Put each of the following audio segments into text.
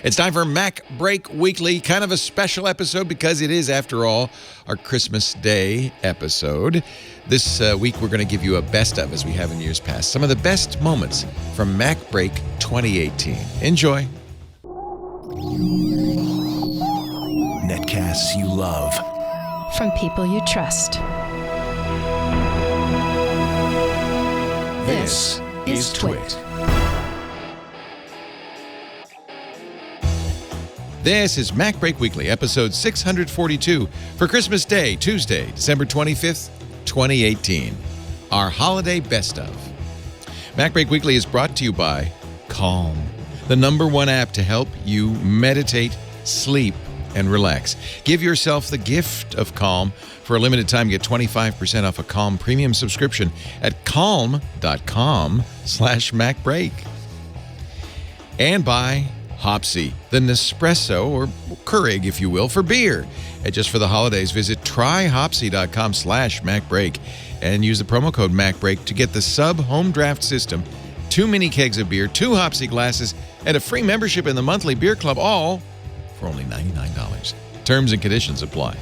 It's time for MacBreak Weekly, kind of a special episode because it is, after all, our Christmas Day episode. This week, we're going to give you a best of, as we have in years past, some of the best moments from MacBreak 2018. Enjoy. Netcasts you love. From people you trust. This is Twit. This is MacBreak Weekly, episode 642 for Christmas Day, Tuesday, December 25th, 2018. Our holiday best of. MacBreak Weekly is brought to you by Calm, the #1 app to help you meditate, sleep, and relax. Give yourself the gift of Calm. For a limited time, get 25% off a Calm premium subscription at calm.com/MacBreak. And by Hopsy, the Nespresso, or Keurig, if you will, for beer. And just for the holidays, visit tryhopsy.com/MacBreak and use the promo code MacBreak to get the sub home draft system, 2 mini kegs of beer, 2 Hopsy glasses, and a free membership in the monthly beer club, all for only $99. Terms and conditions apply.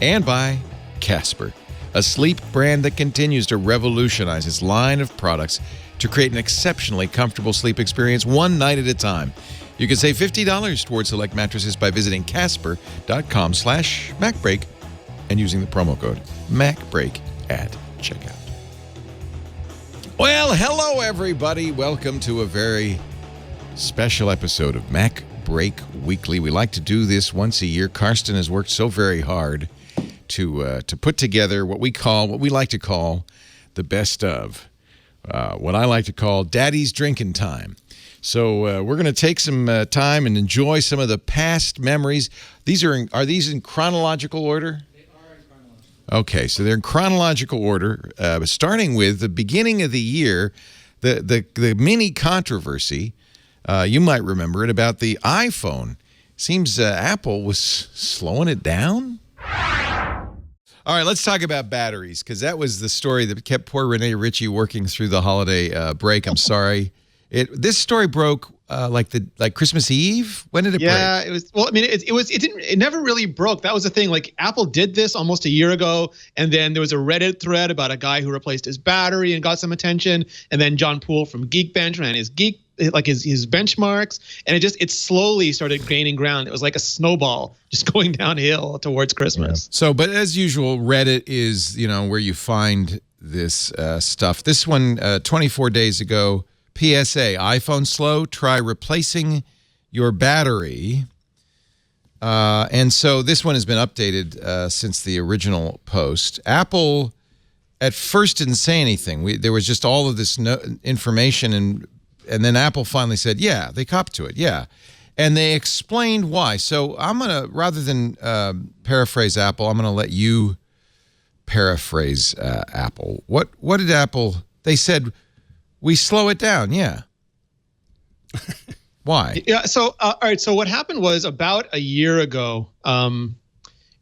And by Casper, a sleep brand that continues to revolutionize its line of products to create an exceptionally comfortable sleep experience one night at a time. You can save $50 towards select mattresses by visiting casper.com/MacBreak and using the promo code MacBreak at checkout. Well, hello, everybody. Welcome to a very special episode of MacBreak Weekly. We like to do this once a year. Karsten has worked so very hard to put together what we like to call the best of. What I like to call Daddy's Drinking Time. So we're going to take some time and enjoy some of the past memories. Are these in chronological order? They are in chronological order. Okay, so they're in chronological order, starting with the beginning of the year, the mini controversy. You might remember it, about the iPhone. Seems Apple was slowing it down. All right, let's talk about batteries, because that was the story that kept poor Rene Ritchie working through the holiday break. I'm sorry. This story broke like Christmas Eve. When did it break? Yeah, it was. Well, I mean, it never really broke. That was the thing. Like, Apple did this almost a year ago, and then there was a Reddit thread about a guy who replaced his battery and got some attention, and then John Poole from Geekbench ran his benchmarks, and it slowly started gaining ground. It was like a snowball just going downhill towards Christmas. Yeah. So, but as usual, Reddit is, where you find this stuff. This one, 24 days ago, PSA, iPhone slow, try replacing your battery. And so this one has been updated since the original post. Apple at first didn't say anything. There was just all of this information, and then Apple finally said, yeah, they copped to it, yeah. And they explained why. So I'm going to, rather than paraphrase Apple, I'm going to let you paraphrase Apple. What did Apple, they said, we slow it down, yeah. Why? Yeah, so, all right, so what happened was about a year ago,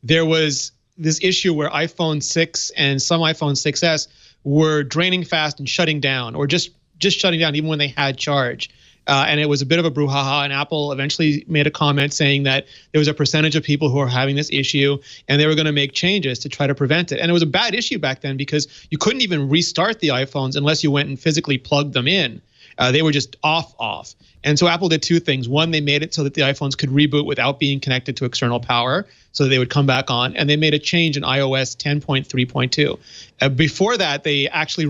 there was this issue where iPhone 6 and some iPhone 6S were draining fast and shutting down, or just shutting down even when they had charge. And it was a bit of a brouhaha, and Apple eventually made a comment saying that there was a percentage of people who are having this issue, and they were going to make changes to try to prevent it. And it was a bad issue back then because you couldn't even restart the iPhones unless you went and physically plugged them in. They were just off. And so Apple did 2 things. One, they made it so that the iPhones could reboot without being connected to external power, so that they would come back on. And they made a change in iOS 10.3.2. Before that, they actually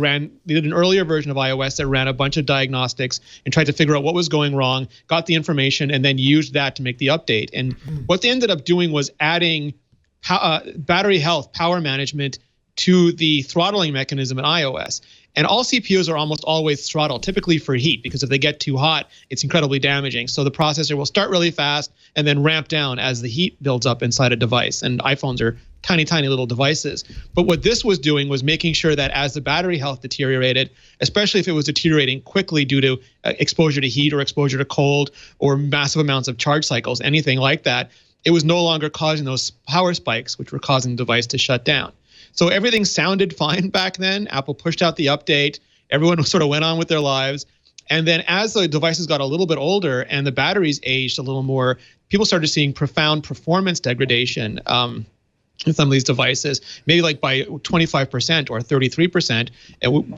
did an earlier version of iOS that ran a bunch of diagnostics and tried to figure out what was going wrong, got the information, and then used that to make the update. And what they ended up doing was adding battery health, power management, to the throttling mechanism in iOS. And all CPUs are almost always throttled, typically for heat, because if they get too hot, it's incredibly damaging. So the processor will start really fast and then ramp down as the heat builds up inside a device. And iPhones are tiny, tiny little devices. But what this was doing was making sure that as the battery health deteriorated, especially if it was deteriorating quickly due to exposure to heat or exposure to cold or massive amounts of charge cycles, anything like that, it was no longer causing those power spikes, which were causing the device to shut down. So everything sounded fine back then. Apple pushed out the update. Everyone sort of went on with their lives. And then as the devices got a little bit older and the batteries aged a little more, people started seeing profound performance degradation in some of these devices, maybe like by 25% or 33%.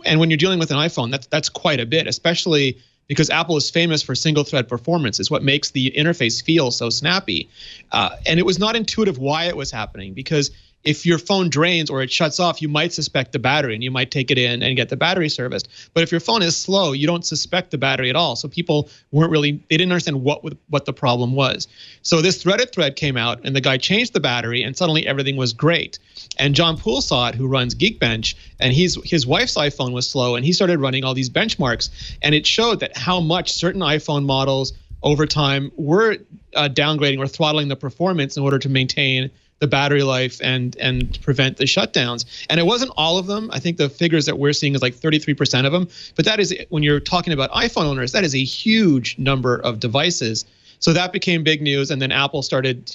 And when you're dealing with an iPhone, that's quite a bit, especially because Apple is famous for single thread performance. It's what makes the interface feel so snappy. And it was not intuitive why it was happening, because if your phone drains or it shuts off, you might suspect the battery and you might take it in and get the battery serviced. But if your phone is slow, you don't suspect the battery at all. So people they didn't understand what the problem was. So this threaded thread came out and the guy changed the battery and suddenly everything was great. And John Poole saw it, who runs Geekbench, and his wife's iPhone was slow and he started running all these benchmarks, and it showed that how much certain iPhone models over time were downgrading or throttling the performance in order to maintain the battery life and prevent the shutdowns. And it wasn't all of them. I think the figures that we're seeing is like 33% of them. But that is, when you're talking about iPhone owners, that is a huge number of devices. So that became big news. And then Apple started,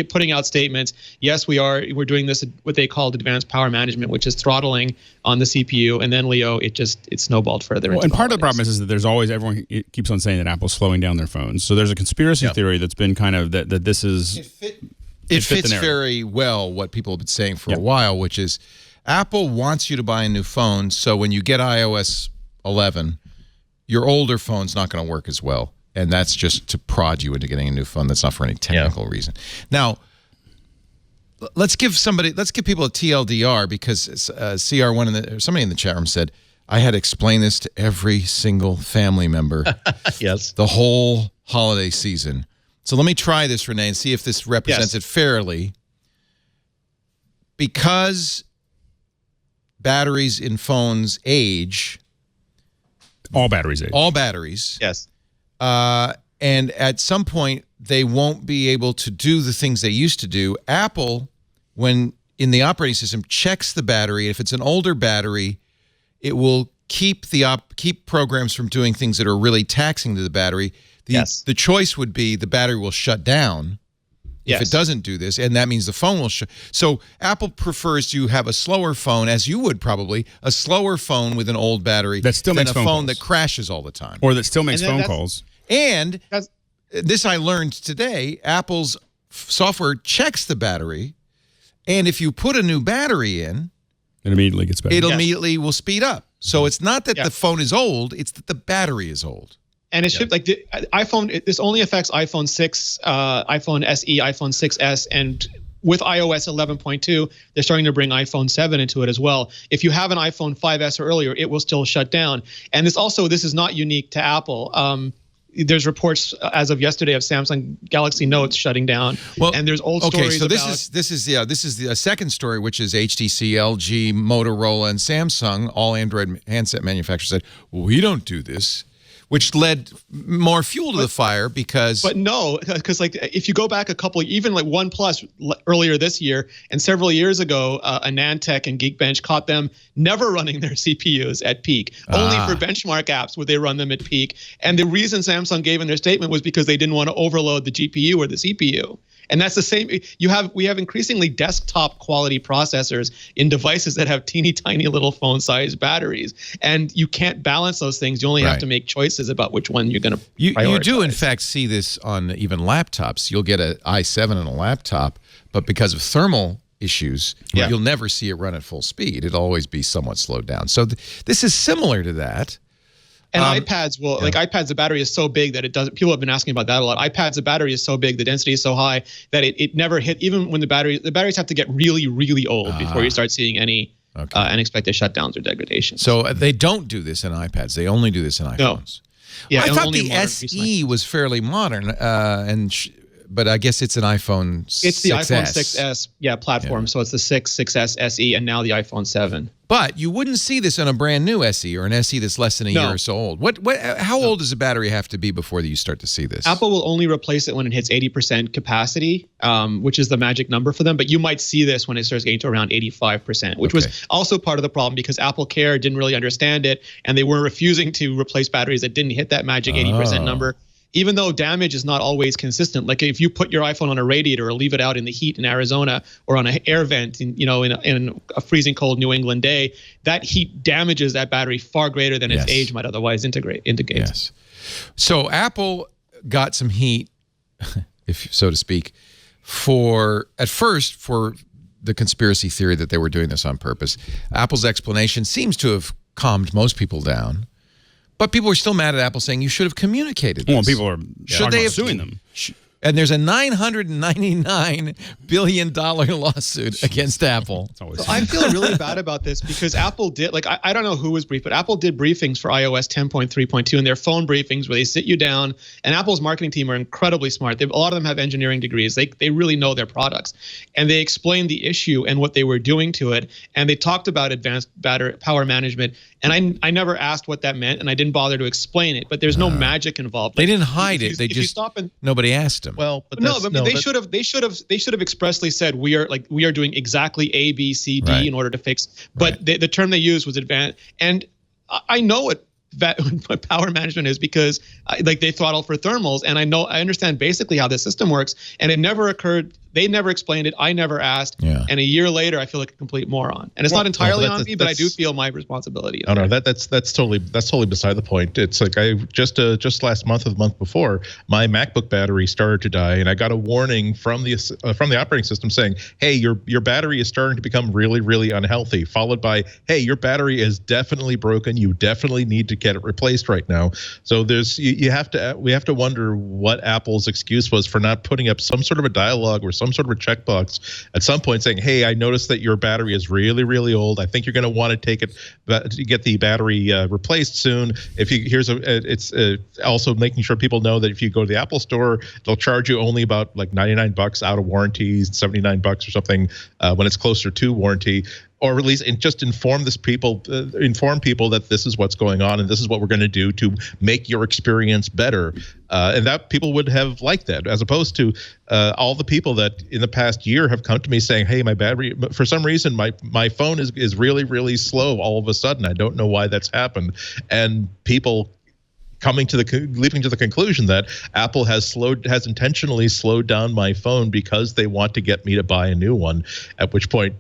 putting out statements. Yes, we're doing this, what they called advanced power management, which is throttling on the CPU. And then Leo, it snowballed further. Well, and part of the problem is that there's always, everyone keeps on saying that Apple's slowing down their phones. So there's a conspiracy theory that's been kind of that this is... It fits very well what people have been saying for a while, which is Apple wants you to buy a new phone, so when you get iOS 11, your older phone's not going to work as well. And that's just to prod you into getting a new phone. That's not for any technical reason. Now, let's give people a TLDR, because CR1 somebody in the chat room said, I had to explain this to every single family member yes, the whole holiday season. So let me try this, Rene, and see if this represents it fairly. Because batteries in phones age. All batteries age. All batteries. yes. And at some point, they won't be able to do the things they used to do. Apple, when in the operating system, checks the battery. If it's an older battery, it will keep programs from doing things that are really taxing to the battery. The choice would be the battery will shut down if it doesn't do this, and that means the phone will shut. So Apple prefers you have a slower phone, as you would probably, a slower phone with an old battery that still makes than a phone calls. that crashes all the time. Or that still makes phone calls. And this I learned today, Apple's software checks the battery, and if you put a new battery in, it immediately gets better. It immediately will speed up. So it's not that the phone is old, it's that the battery is old. And it's shipped like the iPhone. This only affects iPhone 6, iPhone SE, iPhone 6s, and with iOS 11.2, they're starting to bring iPhone 7 into it as well. If you have an iPhone 5s or earlier, it will still shut down. And this is not unique to Apple. There's reports as of yesterday of Samsung Galaxy Notes shutting down. Well, and there's old stories. Okay, so this is the second story, which is HTC, LG, Motorola, and Samsung, all Android handset manufacturers said, well, we don't do this, which led more fuel to the fire because... But no, because like if you go back even like OnePlus earlier this year and several years ago, Anantech and Geekbench caught them never running their CPUs at peak. Only for benchmark apps would they run them at peak. And the reason Samsung gave in their statement was because they didn't want to overload the GPU or the CPU. And that's the same. We have increasingly desktop quality processors in devices that have teeny tiny little phone sized batteries, and you can't balance those things. You only have to make choices about which one you're going to prioritize. You do in fact see this on even laptops. You'll get an i7 on a laptop, but because of thermal issues, you'll never see it run at full speed. It'll always be somewhat slowed down. So this is similar to that. And iPads will like iPads. The battery is so big that it doesn't. People have been asking about that a lot. iPads, the battery is so big, the density is so high that it never hit. Even when the batteries have to get really, really old before you start seeing any unexpected shutdowns or degradation. So they don't do this in iPads. They only do this in iPhones. No. Yeah, I thought the SE was fairly modern, but I guess it's an iPhone 6S. It's the iPhone 6S platform. Yeah. So it's the 6S, SE, and now the iPhone 7. But you wouldn't see this on a brand new SE or an SE that's less than a year or so old. How old does a battery have to be before you start to see this? Apple will only replace it when it hits 80% capacity, which is the magic number for them. But you might see this when it starts getting to around 85%, which was also part of the problem because Apple Care didn't really understand it, and they were refusing to replace batteries that didn't hit that magic 80% number. even though damage is not always consistent. Like if you put your iPhone on a radiator or leave it out in the heat in Arizona or on an air vent, in a freezing cold New England day, that heat damages that battery far greater than its age might otherwise indicate. Yes. So Apple got some heat, if so to speak, at first for the conspiracy theory that they were doing this on purpose. Apple's explanation seems to have calmed most people down, but people are still mad at Apple, saying you should have communicated this. Well, people are suing them. And there's a $999 billion lawsuit against Apple. So I feel really bad about this because Apple did, like, I don't know who was briefed, but Apple did briefings for iOS 10.3.2 and their phone briefings where they sit you down, and Apple's marketing team are incredibly smart. A lot of them have engineering degrees. They really know their products. And they explained the issue and what they were doing to it. And they talked about advanced battery power management. And I never asked what that meant, and I didn't bother to explain it. But there's no magic involved. They didn't hide it. They just nobody asked them. Well, but they should have expressly said we are doing exactly A, B, C, D in order to fix. But the term they used was advanced, and I know what power management is because they throttle for thermals, and I understand basically how the system works. And it never occurred. They never explained it. I never asked. Yeah. And a year later, I feel like a complete moron. And it's not entirely on me, but I do feel my responsibility. No, that's totally beside the point. It's like I just last month or the month before, my MacBook battery started to die, and I got a warning from the operating system saying, "Hey, your battery is starting to become really, really unhealthy." Followed by, "Hey, your battery is definitely broken. You definitely need to get it replaced right now." So we have to wonder what Apple's excuse was for not putting up some sort of a dialogue or some sort of a checkbox at some point saying, "Hey, I noticed that your battery is really, really old. I think you're going to want to get the battery replaced soon. It's also making sure people know that if you go to the Apple Store, they'll charge you only about like $99 out of warranty, $79 or something when it's closer to warranty." Or at least just inform people that this is what's going on and this is what we're going to do to make your experience better. And that people would have liked that, as opposed to all the people that in the past year have come to me saying, "Hey, my battery, for some reason, my phone is really, really slow all of a sudden. I don't know why that's happened." And people leaping to the conclusion that Apple has intentionally slowed down my phone because they want to get me to buy a new one. At which point,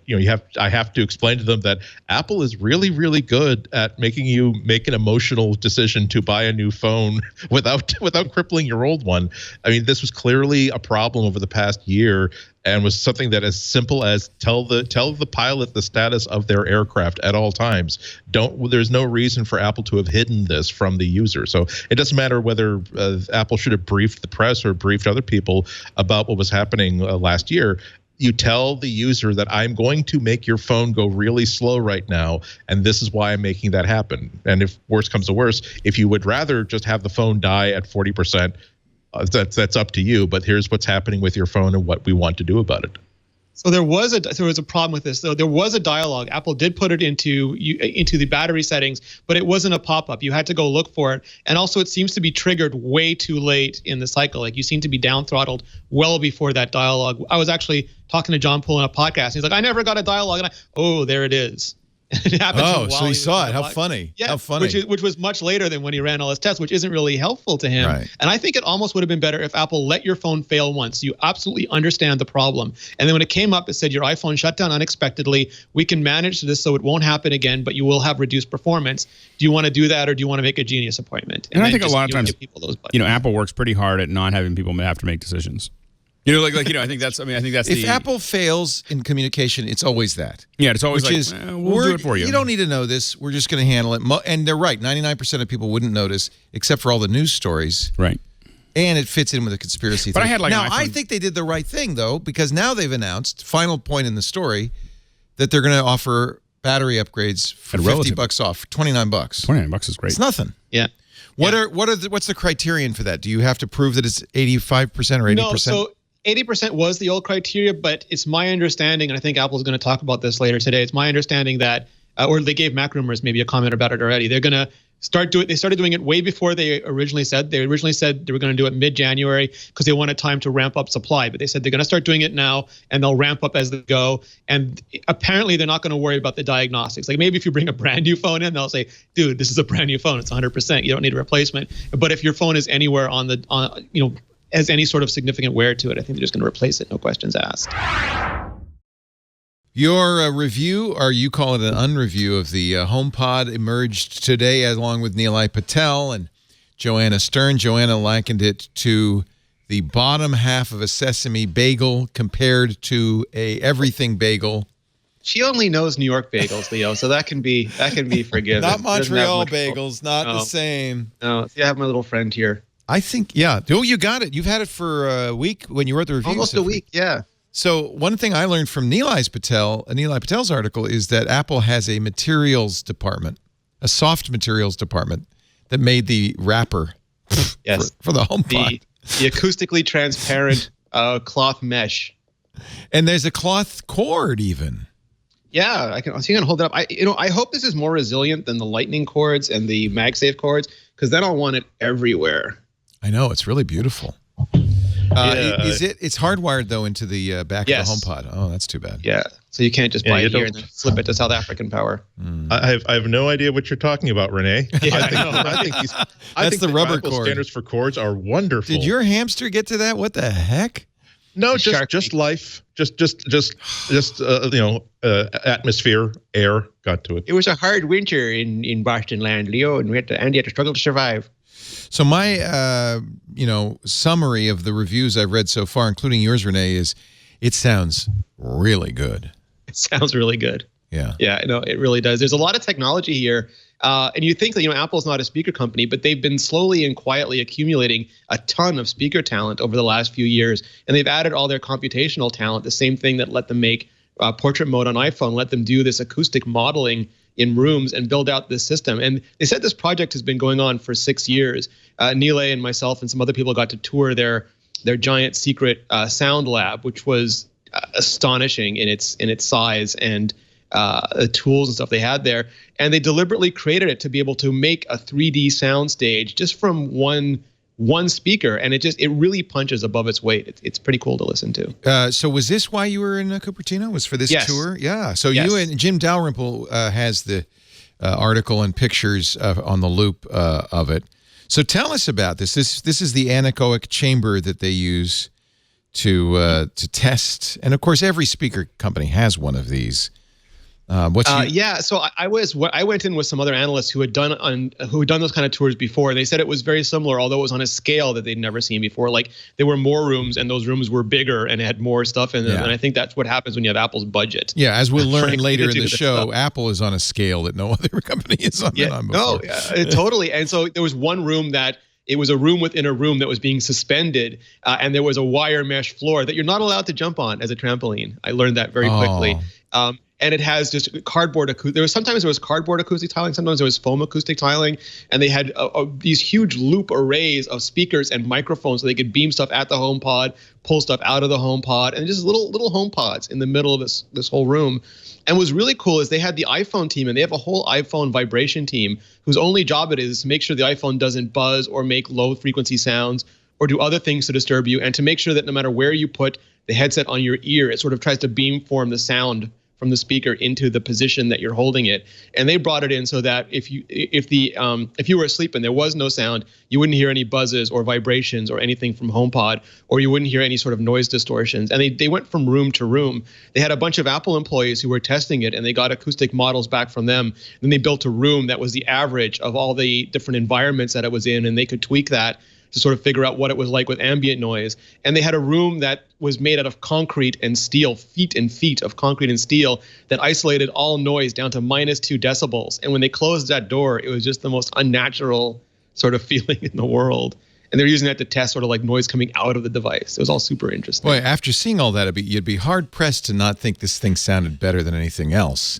I have to explain to them that Apple is really, really good at making you make an emotional decision to buy a new phone without crippling your old one. I mean, this was clearly a problem over the past year, and was something that as simple as tell the pilot the status of their aircraft at all times. There's no reason for Apple to have hidden this from the user. So it doesn't matter whether Apple should have briefed the press or briefed other people about what was happening last year. You tell the user that I'm going to make your phone go really slow right now, and this is why I'm making that happen. And if worse comes to worse, if you would rather just have the phone die at 40%, that's up to you, but here's what's happening with your phone and what we want to do about it. So there was a problem with this. So there was a dialogue. Apple did put it into the battery settings, but it wasn't a pop-up. You had to go look for it. And also it seems to be triggered way too late in the cycle. Like you seem to be down throttled well before that dialogue. I was actually talking to John Poole on a podcast. He's like, "I never got a dialogue." And there it is. It happened so he saw it. How funny. Yeah, how funny. Which was much later than when he ran all his tests, which isn't really helpful to him. Right. And I think it almost would have been better if Apple let your phone fail once. You absolutely understand the problem. And then when it came up, it said your iPhone shut down unexpectedly. We can manage this so it won't happen again, but you will have reduced performance. Do you want to do that, or do you want to make a Genius appointment? And I think a lot of times, Apple works pretty hard at not having people have to make decisions. I think that's if Apple fails in communication, it's always that. Yeah, it's always we'll do it for you. You don't need to know this. We're just going to handle it. And they're right. 99% of people wouldn't notice, except for all the news stories. Right. And it fits in with a conspiracy But theory. I had I think they did the right thing, though, because now they've announced, final point in the story, that they're going to offer battery upgrades for $50 off, $29. $29 is great. It's nothing. Yeah. What's the criterion for that? Do you have to prove that it's 85% or 80%? No, so 80% was the old criteria, but it's my understanding, and I think Apple's going to talk about this later today. It's my understanding that, or they gave Mac Rumors maybe a comment about it already. They're going to They started doing it way before they originally said. They originally said they were going to do it mid-January because they wanted time to ramp up supply. But they said they're going to start doing it now, and they'll ramp up as they go. And apparently, they're not going to worry about the diagnostics. Like maybe if you bring a brand new phone in, they'll say, "Dude, this is a brand new phone. It's 100%. You don't need a replacement." But if your phone is anywhere has any sort of significant wear to it, I think they're just going to replace it. No questions asked. Your review, or you call it an unreview, of the HomePod emerged today along with Nilay Patel and Joanna Stern. Joanna likened it to the bottom half of a sesame bagel compared to a everything bagel. She only knows New York bagels, Leo, so that can be forgiven. Not Montreal bagels, not the same. No, see, I have my little friend here. I think, yeah. Oh, you got it. You've had it for a week when you wrote the review. Almost a week, yeah. So one thing I learned from Nilay Patel's article is that Apple has a materials department, a soft materials department that made the wrapper for the HomePod. The acoustically transparent cloth mesh. And there's a cloth cord even. Yeah, I can hold it up. I hope this is more resilient than the Lightning cords and the MagSafe cords, because then I'll want it everywhere. I know, it's really beautiful. It's hardwired though into the back of the HomePod. Oh, that's too bad. Yeah, so you can't just buy it here and then flip it to South African power. I have no idea what you're talking about, Rene. Yeah, I think the rubber Apple cord. standards for cords are wonderful. Did your hamster get to that? What the heck? No, just life, atmosphere, air got to it. It was a hard winter in Boston land, Leo, and Andy had to struggle to survive. So my, summary of the reviews I've read so far, including yours, Rene, is it sounds really good. It sounds really good. Yeah. Yeah, no, it really does. There's a lot of technology here. And you think that, Apple's not a speaker company, but they've been slowly and quietly accumulating a ton of speaker talent over the last few years. And they've added all their computational talent, the same thing that let them make portrait mode on iPhone, let them do this acoustic modeling in rooms and build out this system. And they said this project has been going on for 6 years. Nilay and myself and some other people got to tour their giant secret sound lab, which was astonishing in its size and the tools and stuff they had there. And they deliberately created it to be able to make a 3D sound stage just from one speaker, and it really punches above its weight. It's pretty cool to listen to. So was this why you were in Cupertino? Was for this tour? Yeah. So yes. You and Jim Dalrymple has the article and pictures on the loop of it. So tell us about this. This is the anechoic chamber that they use to test, and of course every speaker company has one of these. So I went in with some other analysts who had done those kind of tours before. They said it was very similar, although it was on a scale that they'd never seen before. Like there were more rooms, and those rooms were bigger and had more stuff in them. And I think that's what happens when you have Apple's budget. Yeah, as we'll learn later in the show, Apple is on a scale that no other company is on. No, totally. And so there was one room that. It was a room within a room that was being suspended, and there was a wire mesh floor that you're not allowed to jump on as a trampoline. I learned that very quickly. And it has just cardboard acoustic. Sometimes there was cardboard acoustic tiling, sometimes there was foam acoustic tiling, and they had these huge loop arrays of speakers and microphones so they could beam stuff at the HomePod, pull stuff out of the HomePod, and just little HomePods in the middle of this whole room. And what's really cool is they had the iPhone team, and they have a whole iPhone vibration team whose only job it is to make sure the iPhone doesn't buzz or make low frequency sounds or do other things to disturb you, and to make sure that no matter where you put the headset on your ear, it sort of tries to beamform the sound from the speaker into the position that you're holding it. And they brought it in so that if you were asleep and there was no sound, you wouldn't hear any buzzes or vibrations or anything from HomePod, or you wouldn't hear any sort of noise distortions. And they went from room to room. They had a bunch of Apple employees who were testing it, and they got acoustic models back from them. Then they built a room that was the average of all the different environments that it was in, and they could tweak that to sort of figure out what it was like with ambient noise. And they had a room that was made out of concrete and steel, feet and feet of concrete and steel, that isolated all noise down to -2 decibels. And when they closed that door, it was just the most unnatural sort of feeling in the world. And they're using that to test sort of like noise coming out of the device. It was all super interesting. Boy, after seeing all that, you'd be hard pressed to not think this thing sounded better than anything else.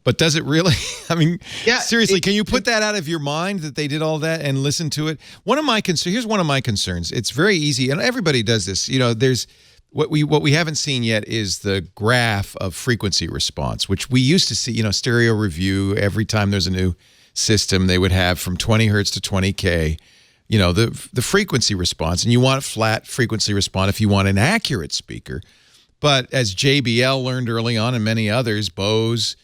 But does it really? I mean, seriously, can you put that out of your mind that they did all that and listen to it? Here's one of my concerns. It's very easy, and everybody does this. There's what we haven't seen yet is the graph of frequency response, which we used to see. Stereo review every time there's a new system, they would have from 20 hertz to 20K, you know, the frequency response. And you want flat frequency response if you want an accurate speaker. But as JBL learned early on and many others, Bose,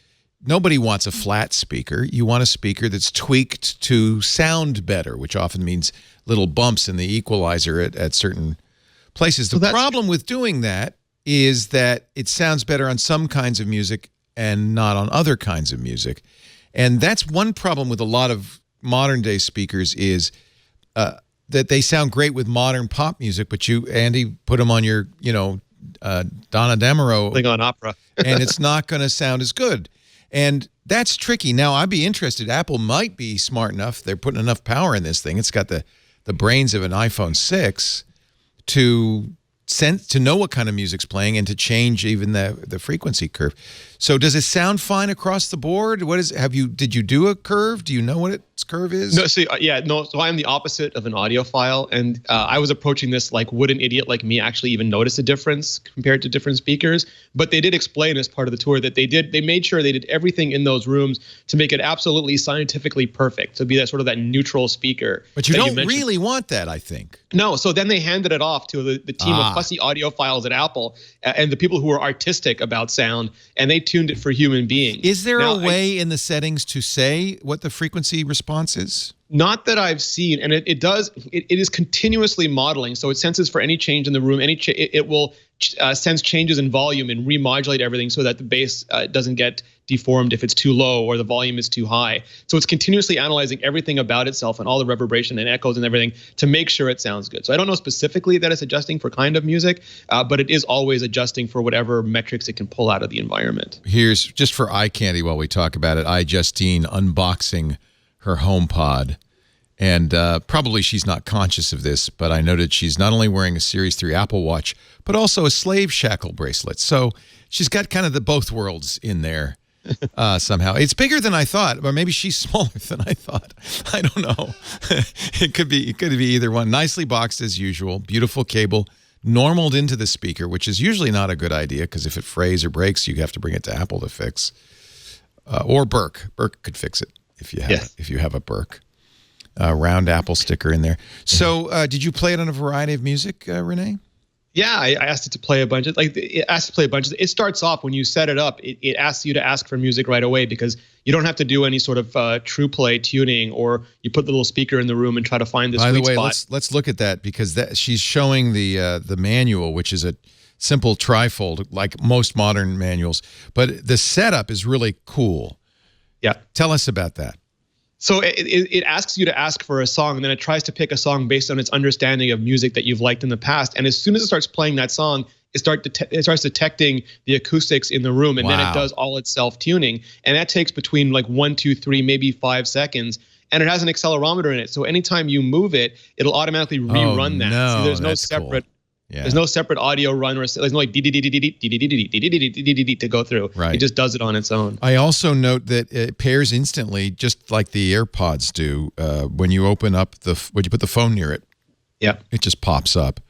nobody wants a flat speaker. You want a speaker that's tweaked to sound better, which often means little bumps in the equalizer at certain places. The problem with doing that is that it sounds better on some kinds of music and not on other kinds of music. And that's one problem with a lot of modern day speakers is that they sound great with modern pop music, but you, Andy, put them on your, you know, Donna Demero thing on opera, and it's not going to sound as good. And that's tricky. Now, I'd be interested. Apple might be smart enough. They're putting enough power in this thing. It's got the brains of an iPhone 6 to know what kind of music's playing and to change even the frequency curve. So does it sound fine across the board? Did you do a curve? Do you know what its curve is? No, so I'm the opposite of an audiophile, and I was approaching this like, would an idiot like me actually even notice a difference compared to different speakers? But they did explain as part of the tour that they made sure they did everything in those rooms to make it absolutely scientifically perfect, to be that sort of that neutral speaker. But you don't really want that, I think. No, so then they handed it off to the team of fussy audiophiles at Apple and the people who are artistic about sound, and they tuned it for human beings. Is there a way in the settings to say what the frequency response is? Not that I've seen, and it is continuously modeling, so it senses for any change in the room. It will sense changes in volume and remodulate everything so that the bass doesn't get deformed if it's too low or the volume is too high. So it's continuously analyzing everything about itself and all the reverberation and echoes and everything to make sure it sounds good. So I don't know specifically that it's adjusting for kind of music, but it is always adjusting for whatever metrics it can pull out of the environment. Here's, just for eye candy while we talk about it, iJustine unboxing her HomePod. And probably she's not conscious of this, but I noted she's not only wearing a Series 3 Apple Watch, but also a slave shackle bracelet. So she's got kind of the both worlds in there somehow. It's bigger than I thought, or maybe she's smaller than I thought. I don't know. It could be either one. Nicely boxed as usual. Beautiful cable. Normaled into the speaker, which is usually not a good idea because if it frays or breaks, you have to bring it to Apple to fix. Or Burke. Burke could fix it if you have a Burke. Round Apple sticker in there. So did you play it on a variety of music, Rene? Yeah, I asked it to play a bunch of, it starts off when you set it up, it asks you to ask for music right away because you don't have to do any sort of true play tuning, or you put the little speaker in the room and try to find the sweet spot. By the way, let's look at that because she's showing the manual, which is a simple trifold like most modern manuals, but the setup is really cool. Yeah. Tell us about that. So it asks you to ask for a song, and then it tries to pick a song based on its understanding of music that you've liked in the past. And as soon as it starts playing that song, it starts detecting the acoustics in the room, and then it does all its self-tuning. And that takes between like 1, 2, 3, maybe 5 seconds. And it has an accelerometer in it. So anytime you move it, it'll automatically rerun that. No, so there's no separate. Cool. Yeah. There's no separate audio run, or there's no like to go through. Right. It just does it on its own. I also note that it pairs instantly, just like the AirPods do. When you open up when you put the phone near it, yeah, it just pops up.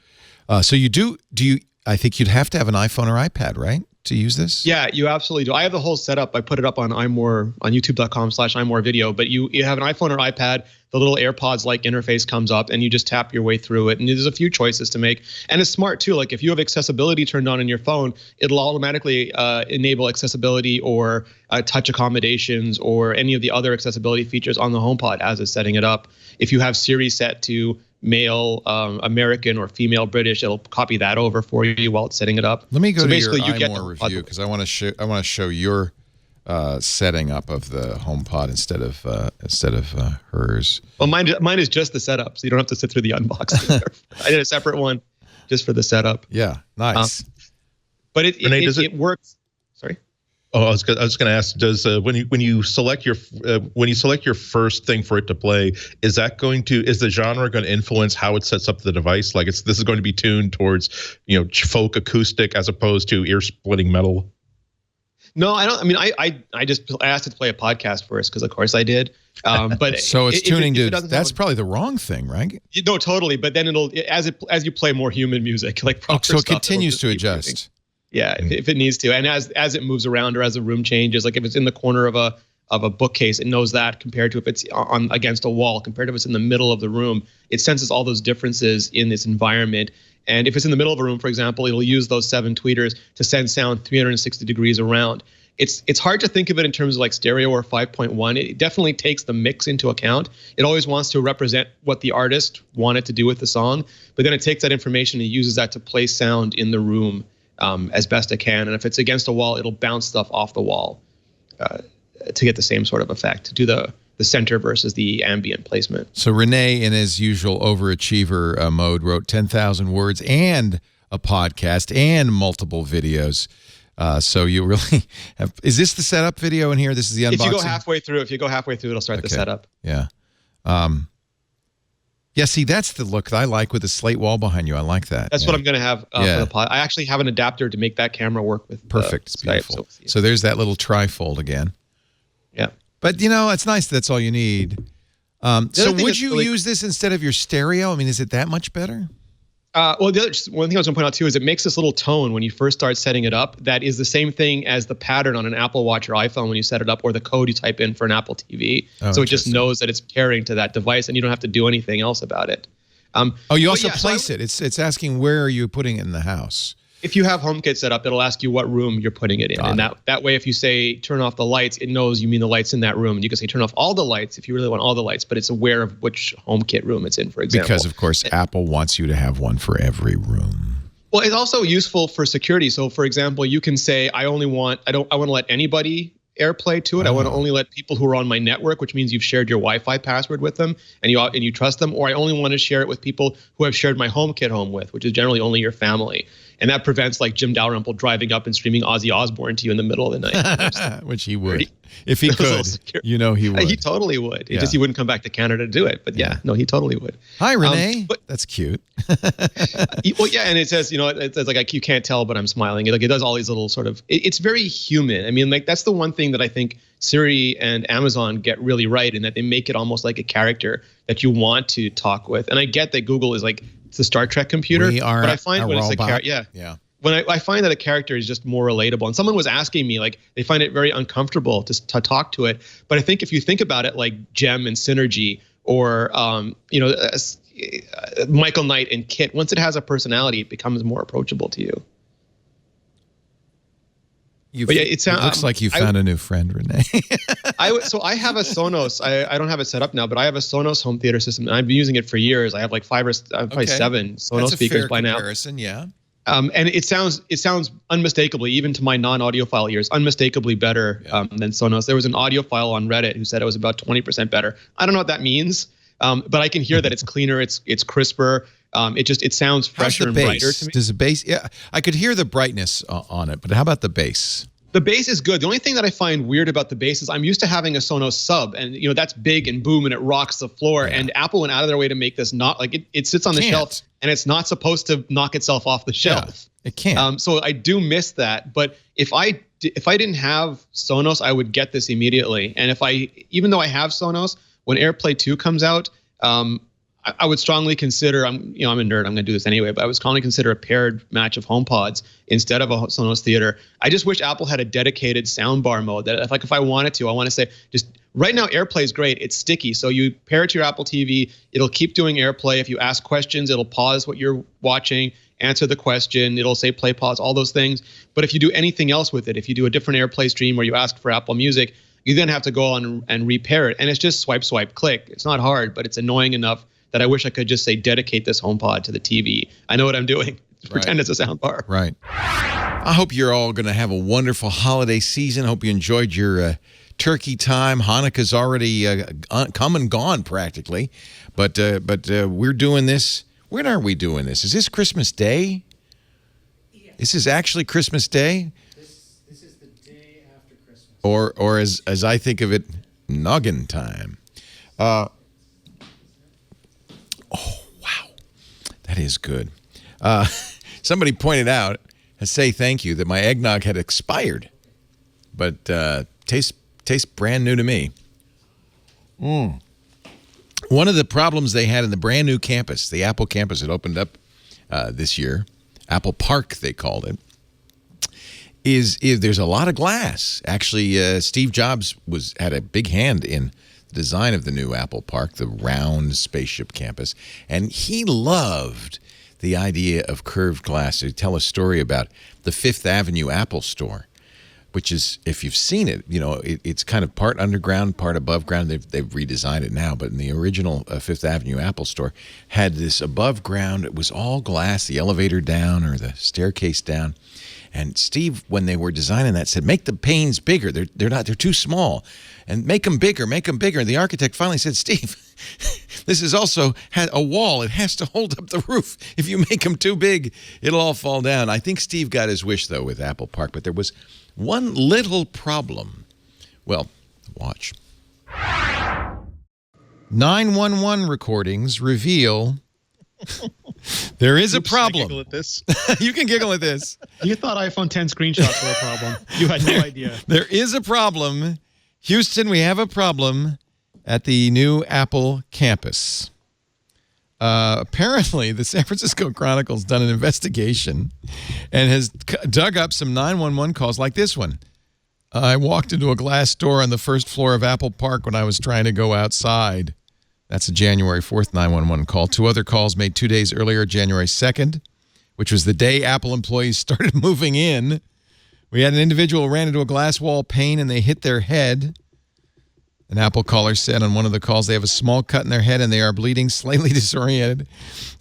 So you do you? I think you'd have to have an iPhone or iPad, right, to use this? Yeah, you absolutely do. I have the whole setup. I put it up on iMore on YouTube.com/iMoreVideo. But you have an iPhone or iPad. The little AirPods-like interface comes up, and you just tap your way through it. And there's a few choices to make. And it's smart, too. Like, if you have accessibility turned on in your phone, it'll automatically enable accessibility or touch accommodations or any of the other accessibility features on the HomePod as it's setting it up. If you have Siri set to male American or female British, it'll copy that over for you while it's setting it up. Let me go to your iMore review because I want to show your setting up of the HomePod instead of hers. Well, mine is just the setup, so you don't have to sit through the unboxing. I did a separate one just for the setup. Yeah, nice. But it works. Sorry. Oh, I was going to ask. Does when you select your first thing for it to play, is the genre going to influence how it sets up the device? Like this is going to be tuned towards folk acoustic as opposed to ear splitting metal. No, I don't. I mean, I asked it to play a podcast first because of course I did. But so it's tuning to. That's probably the wrong thing, right? No, totally. But then it'll as you play more human music, like proper so it stuff, continues to adjust. Yeah, if it needs to, and as it moves around or as the room changes, like if it's in the corner of a of a bookcase, it knows that compared to if it's on against a wall, compared to if it's in the middle of the room. It senses all those differences in this environment. And if it's in the middle of a room, for example, it'll use those 7 tweeters to send sound 360 degrees around. It's hard to think of it in terms of like stereo or 5.1. It definitely takes the mix into account. It always wants to represent what the artist wanted to do with the song, but then it takes that information and uses that to place sound in the room as best it can. And if it's against a wall, it'll bounce stuff off the wall to get the same sort of effect, to do the center versus the ambient placement. So Rene, in his usual overachiever mode, wrote 10,000 words and a podcast and multiple videos. So you really have. Is this the setup video in here? This is the unboxing. If you go halfway through, it'll start the setup. Yeah. Yeah. See, that's the look that I like with the slate wall behind you. I like that. That's what I'm going to have for the pod. I actually have an adapter to make that camera work with. Perfect. It's beautiful. So there's that little trifold again. Yeah. But it's nice. That's all you need. So would you use this instead of your stereo? I mean, is it that much better? Well, one thing I was going to point out too is it makes this little tone when you first start setting it up that is the same thing as the pattern on an Apple Watch or iPhone when you set it up, or the code you type in for an Apple TV. So it just knows that it's pairing to that device, and you don't have to do anything else about it. You also place it. It's asking where are you putting it in the house. If you have HomeKit set up, it'll ask you what room you're putting it in. And that way, if you say turn off the lights, it knows you mean the lights in that room. And you can say turn off all the lights if you really want all the lights, but it's aware of which HomeKit room it's in, for example. Because, of course, Apple wants you to have one for every room. Well, it's also useful for security. So, for example, you can say, I want to let anybody AirPlay to it. I want to only let people who are on my network, which means you've shared your Wi-Fi password with them and you trust them, or I only want to share it with people who I've shared my HomeKit home with, which is generally only your family. And that prevents like Jim Dalrymple driving up and streaming Ozzy Osbourne to you in the middle of the night. Which he would. If he could, he would. He totally would. It's just he wouldn't come back to Canada to do it. But he totally would. Hi, Rene. That's cute. Well, yeah, and it says, it's like you can't tell, but I'm smiling. It does all these little sort of, it's very human. I mean, like that's the one thing that I think Siri and Amazon get really right, in that they make it almost like a character that you want to talk with. And I get that Google is like, it's the Star Trek computer, but I find when it's a character, when I find that a character is just more relatable. And someone was asking me, like, they find it very uncomfortable to talk to it. But I think if you think about it, like Gem and Synergy, or Michael Knight and Kit, once it has a personality, it becomes more approachable to you. It looks like you found a new friend, Rene. So I have a Sonos. I don't have it set up now, but I have a Sonos home theater system, and I've been using it for years. I have like probably 7 Sonos speakers by now. Yeah. And it sounds unmistakably, even to my non-audiophile ears, unmistakably better than Sonos. There was an audiophile on Reddit who said it was about 20% better. I don't know what that means, but I can hear that it's cleaner, it's crisper. It sounds fresher and brighter to me. Does the bass? Yeah, I could hear the brightness on it, but how about the bass? The bass is good. The only thing that I find weird about the bass is I'm used to having a Sonos sub, and that's big and boom, and it rocks the floor. Yeah. And Apple went out of their way to make this not like it sits on the shelf, and it's not supposed to knock itself off the shelf. Yeah, it can't. So I do miss that. But if I didn't have Sonos, I would get this immediately. And even though I have Sonos, when AirPlay 2 comes out, I would strongly consider, I'm a nerd, I'm going to do this anyway, but I would strongly consider a paired match of HomePods instead of a Sonos Theater. I just wish Apple had a dedicated soundbar mode that if I wanted to, I want to say, just right now AirPlay is great. It's sticky. So you pair it to your Apple TV, it'll keep doing AirPlay. If you ask questions, it'll pause what you're watching, answer the question, it'll say play, pause, all those things. But if you do anything else with it, if you do a different AirPlay stream where you ask for Apple Music, you then have to go on and repair it. And it's just swipe, click. It's not hard, but it's annoying enough that I wish I could just say dedicate this HomePod to the TV. I know what I'm doing. Pretend it's a sound bar. Right. I hope you're all going to have a wonderful holiday season. Hope you enjoyed your turkey time. Hanukkah's already come and gone practically. But we're doing this. When are we doing this? Is this Christmas Day? Yeah. This is actually Christmas Day? This is the day after Christmas. Or as I think of it, noggin time. Oh, wow. That is good. Somebody pointed out, say thank you, that my eggnog had expired. But tastes brand new to me. One of the problems they had in the brand new campus, the Apple campus that opened up this year, Apple Park they called it, is there's a lot of glass. Actually, Steve Jobs had a big hand in the design of the new Apple Park, the round spaceship campus, and he loved the idea of curved glass. To tell a story about the Fifth Avenue Apple Store, which is, if you've seen it, it's kind of part underground, part above ground. They've redesigned it now, but in the original Fifth Avenue Apple Store had this above ground. It was all glass, the elevator down or the staircase down. And Steve, when they were designing that, said, make the panes bigger. They're too small. And make them bigger, make them bigger. And the architect finally said, Steve, this is also a wall. It has to hold up the roof. If you make them too big, it'll all fall down. I think Steve got his wish, though, with Apple Park. But there was one little problem. Well, watch. 911 recordings reveal there is a problem. I giggle at this. You can giggle at this. You thought iPhone 10 screenshots were a problem. You had no idea. There is a problem. Houston, we have a problem at the new Apple campus. Apparently, the San Francisco Chronicle's done an investigation and has dug up some 911 calls like this one. I walked into a glass door on the first floor of Apple Park when I was trying to go outside. That's a January 4th 911 call. 2 other calls made 2 days earlier, January 2nd, which was the day Apple employees started moving in. We had an individual who ran into a glass wall pane and they hit their head. An Apple caller said on one of the calls they have a small cut in their head and they are bleeding, slightly disoriented.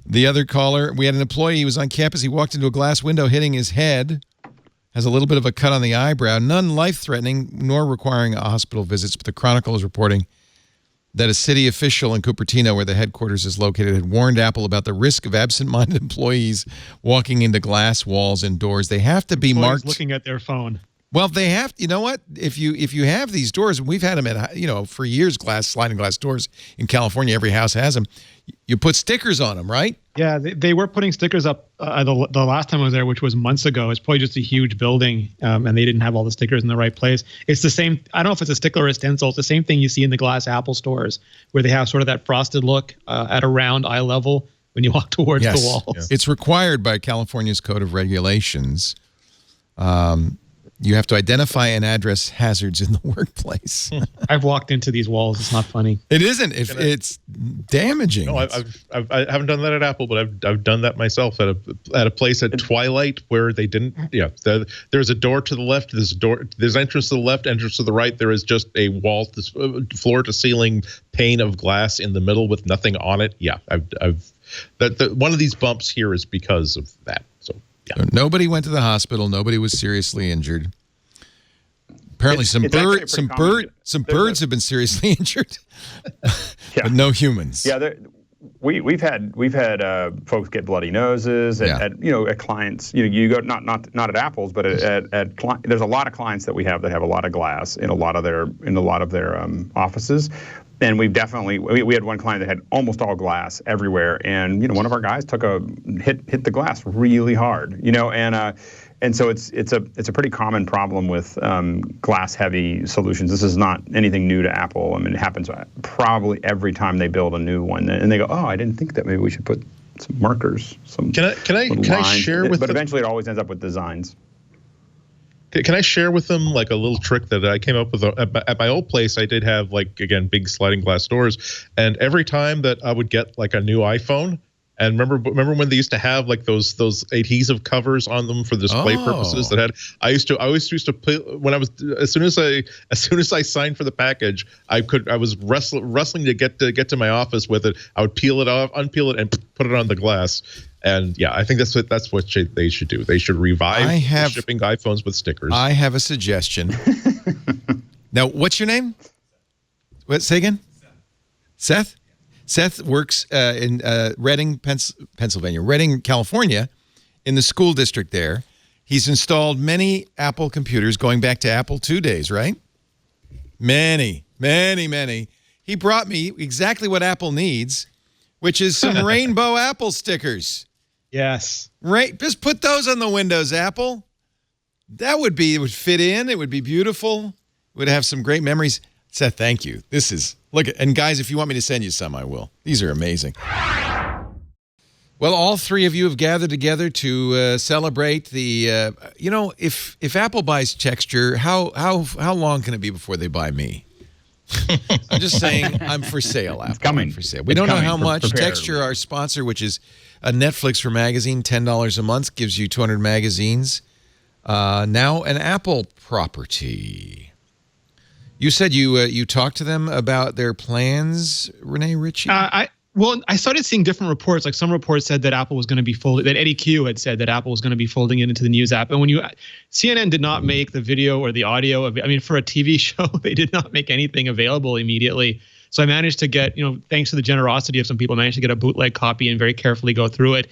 The other caller, we had an employee who was on campus. He walked into a glass window hitting his head. Has a little bit of a cut on the eyebrow. None life-threatening nor requiring hospital visits. But the Chronicle is reporting that a city official in Cupertino, where the headquarters is located, had warned Apple about the risk of absent-minded employees walking into glass walls indoors. They have to be marked. Looking at their phone. Well, they have. You know what? If you have these doors, we've had them at for years. Sliding glass doors in California. Every house has them. You put stickers on them, right? Yeah, they were putting stickers up the last time I was there, which was months ago. It's probably just a huge building, and they didn't have all the stickers in the right place. It's the same. I don't know if it's a sticker or a stencil. It's the same thing you see in the glass Apple stores, where they have sort of that frosted look at around eye level when you walk towards the walls. Yeah. It's required by California's Code of Regulations. You have to identify and address hazards in the workplace. I've walked into these walls. It's not funny. It isn't. It's damaging. No, I haven't done that at Apple, but I've done that myself at a place at Twilight where they didn't. Yeah, there's a door to the left. There's entrance to the left, entrance to the right. There is just a wall, floor to ceiling pane of glass in the middle with nothing on it. Yeah, one of these bumps here is because of that. So. Yeah. So nobody went to the hospital. Nobody was seriously injured. Apparently, some birds have been seriously injured, but no humans. Yeah, we've had folks get bloody noses at clients. You go not at Apple's, but at there's a lot of clients that we have that have a lot of glass in a lot of their offices. And we had one client that had almost all glass everywhere, and one of our guys took hit the glass really hard, and so it's a pretty common problem with glass heavy solutions. This is not anything new to Apple. I mean, it happens probably every time they build a new one, and they go, oh, I didn't think that maybe we should put some markers, can I share with? But eventually, it always ends up with designs. Can I share with them like a little trick that I came up with at my old place? I did have big sliding glass doors, and every time that I would get like a new iPhone, and remember when they used to have like those adhesive covers on them for display purposes I always used to put when I was as soon as I signed for the package, I was wrestling to get to my office with it. I would peel it off, unpeel it, and put it on the glass. And yeah, I think that's what they should do. They should revive shipping iPhones with stickers. I have a suggestion. Now, what's your name? What? Say again? Seth? Seth works in Redding, Pennsylvania, Redding, California, in the school district there. He's installed many Apple computers going back to Apple II days, right? Many. He brought me exactly what Apple needs, which is some rainbow Apple stickers. Yes. Right. Just put those on the windows, Apple. It would fit in. It would be beautiful. It would have some great memories. Seth, thank you. And guys, if you want me to send you some, I will. These are amazing. Well, all three of you have gathered together to celebrate the. If Apple buys Texture, how long can it be before they buy me? I'm just saying, I'm for sale. Apple. It's coming. I'm for sale. We don't know how much. Texture, our sponsor, which is a Netflix for magazine, $10 a month, gives you 200 magazines. Now an Apple property. You said you talked to them about their plans, Rene, Ritchie? I started seeing different reports. Like some reports said that Apple was going to be folding. That Eddie Q had said that Apple was going to be folding it into the News app. And when CNN did not make the video or the audio of it. I mean, for a TV show, they did not make anything available immediately. So I managed to get, thanks to the generosity of some people, I managed to get a bootleg copy and very carefully go through it.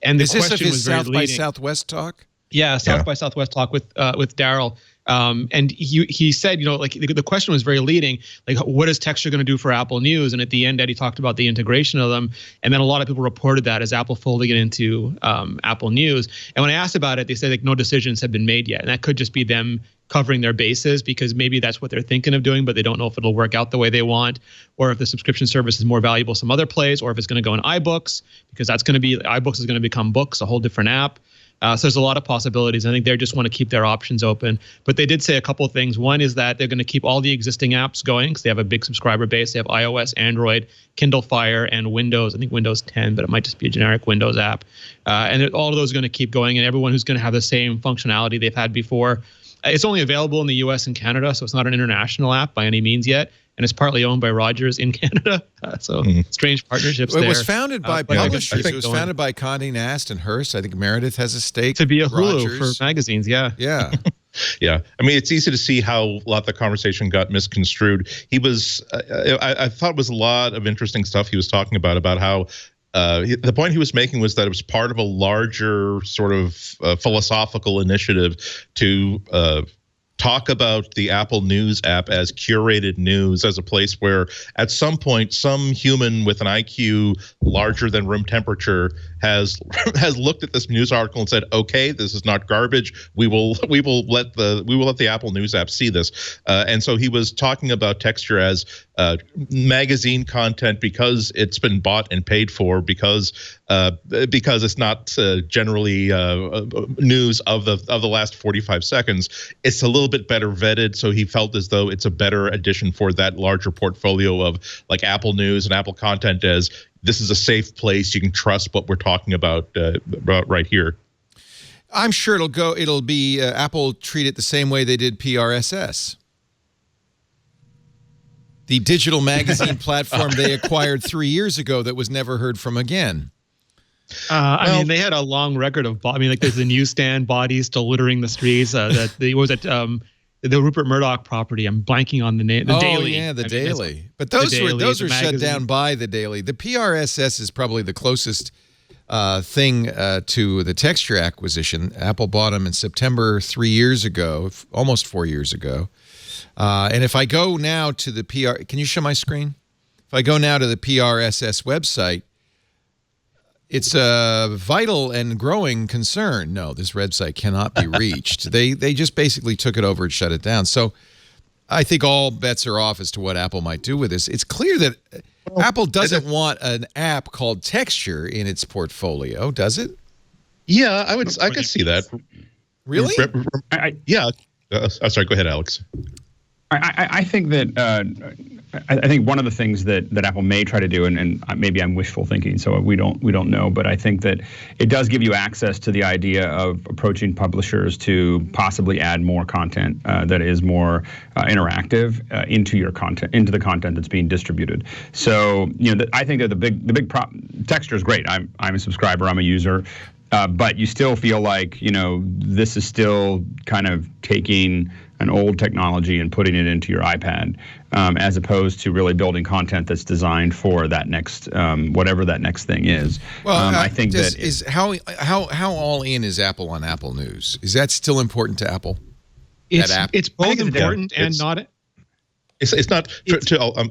And the Is this question of his was very South by leading. Southwest talk? Yeah, South by Southwest talk with Daryl. And he said, the question was very leading, like, what is Texture going to do for Apple News? And at the end, Eddie talked about the integration of them. And then a lot of people reported that as Apple folding it into Apple News. And when I asked about it, they said like no decisions have been made yet. And that could just be them covering their bases because maybe that's what they're thinking of doing, but they don't know if it'll work out the way they want, or if the subscription service is more valuable some other place, or if it's going to go in iBooks, because iBooks is going to become Books, a whole different app. So there's a lot of possibilities. I think they just want to keep their options open. But they did say a couple of things. One is that they're going to keep all the existing apps going because they have a big subscriber base. They have iOS, Android, Kindle Fire, and Windows. I think Windows 10, but it might just be a generic Windows app. And all of those are going to keep going. And everyone who's going to have the same functionality they've had before. It's only available in the US and Canada, so it's not an international app by any means yet. And it's partly owned by Rogers in Canada. Strange partnerships there. It was founded by publishers. It was founded by Condé Nast and Hearst. I think Meredith has a stake. To be a Hulu Rogers. for magazines, yeah. Yeah. Yeah. I mean, it's easy to see how a lot of the conversation got misconstrued. He was, I thought it was a lot of interesting stuff he was talking about how the point he was making was that it was part of a larger sort of philosophical initiative to talk about the Apple News app as curated news, as a place where at some point some human with an IQ larger than room temperature has looked at this news article and said, okay, this is not garbage. We will let the Apple News app see this. And so he was talking about Texture as magazine content because it's been bought and paid for, because it's not generally news of the last 45 seconds. It's a little bit better vetted, so he felt as though it's a better addition for that larger portfolio of like Apple News and Apple content, as this is a safe place. You can trust what we're talking about right here. I'm sure it'll be Apple treat it the same way they did PRSS. The digital magazine platform they acquired 3 years ago that was never heard from again. I mean, they had a long record of, there's the newsstand bodies still littering the streets. The Rupert Murdoch property. I'm blanking on the name. The Daily. Yeah, the Daily. But those were shut down by the Daily. The PRSS is probably the closest thing to the Texture acquisition. Apple bought them in September 3 years ago, almost 4 years ago. And if I go now to the can you show my screen? If I go now to the PRSS website, it's a vital and growing concern. No, this website cannot be reached. They just basically took it over and shut it down. So I think all bets are off as to what Apple might do with this. It's clear that Apple doesn't want an app called Texture in its portfolio, does it? Yeah, I could see that. Really? Yeah. Sorry, go ahead, Alex. I think that I think one of the things that Apple may try to do, and maybe I'm wishful thinking, so we don't know, but I think that it does give you access to the idea of approaching publishers to possibly add more content that is more interactive into your content, into the content that's being distributed. So I think that the big Texture is great. I'm a subscriber. I'm a user. But you still feel like, this is still kind of taking an old technology and putting it into your iPad, as opposed to really building content that's designed for that next, whatever that next thing is. Well, I think how all in is Apple on Apple News? Is that still important to Apple? It's both important and not. It's not.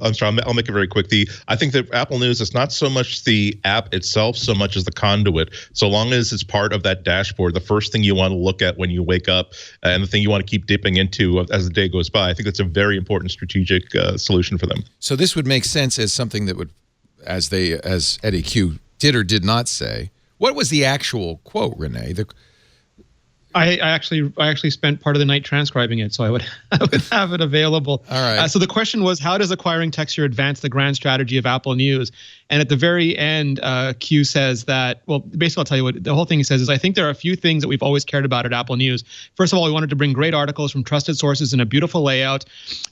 I'm sorry. I'll make it very quick. I think that Apple News is not so much the app itself, so much as the conduit. So long as it's part of that dashboard, the first thing you want to look at when you wake up, and the thing you want to keep dipping into as the day goes by. I think that's a very important strategic solution for them. So this would make sense as something that would, as Eddie Q did or did not say. What was the actual quote, Rene? I actually spent part of the night transcribing it, so I would have it available. All right. So the question was, how does acquiring Texture advance the grand strategy of Apple News? And at the very end, Q says that, well, basically I'll tell you what the whole thing he says is, I think there are a few things that we've always cared about at Apple News. First of all, we wanted to bring great articles from trusted sources in a beautiful layout.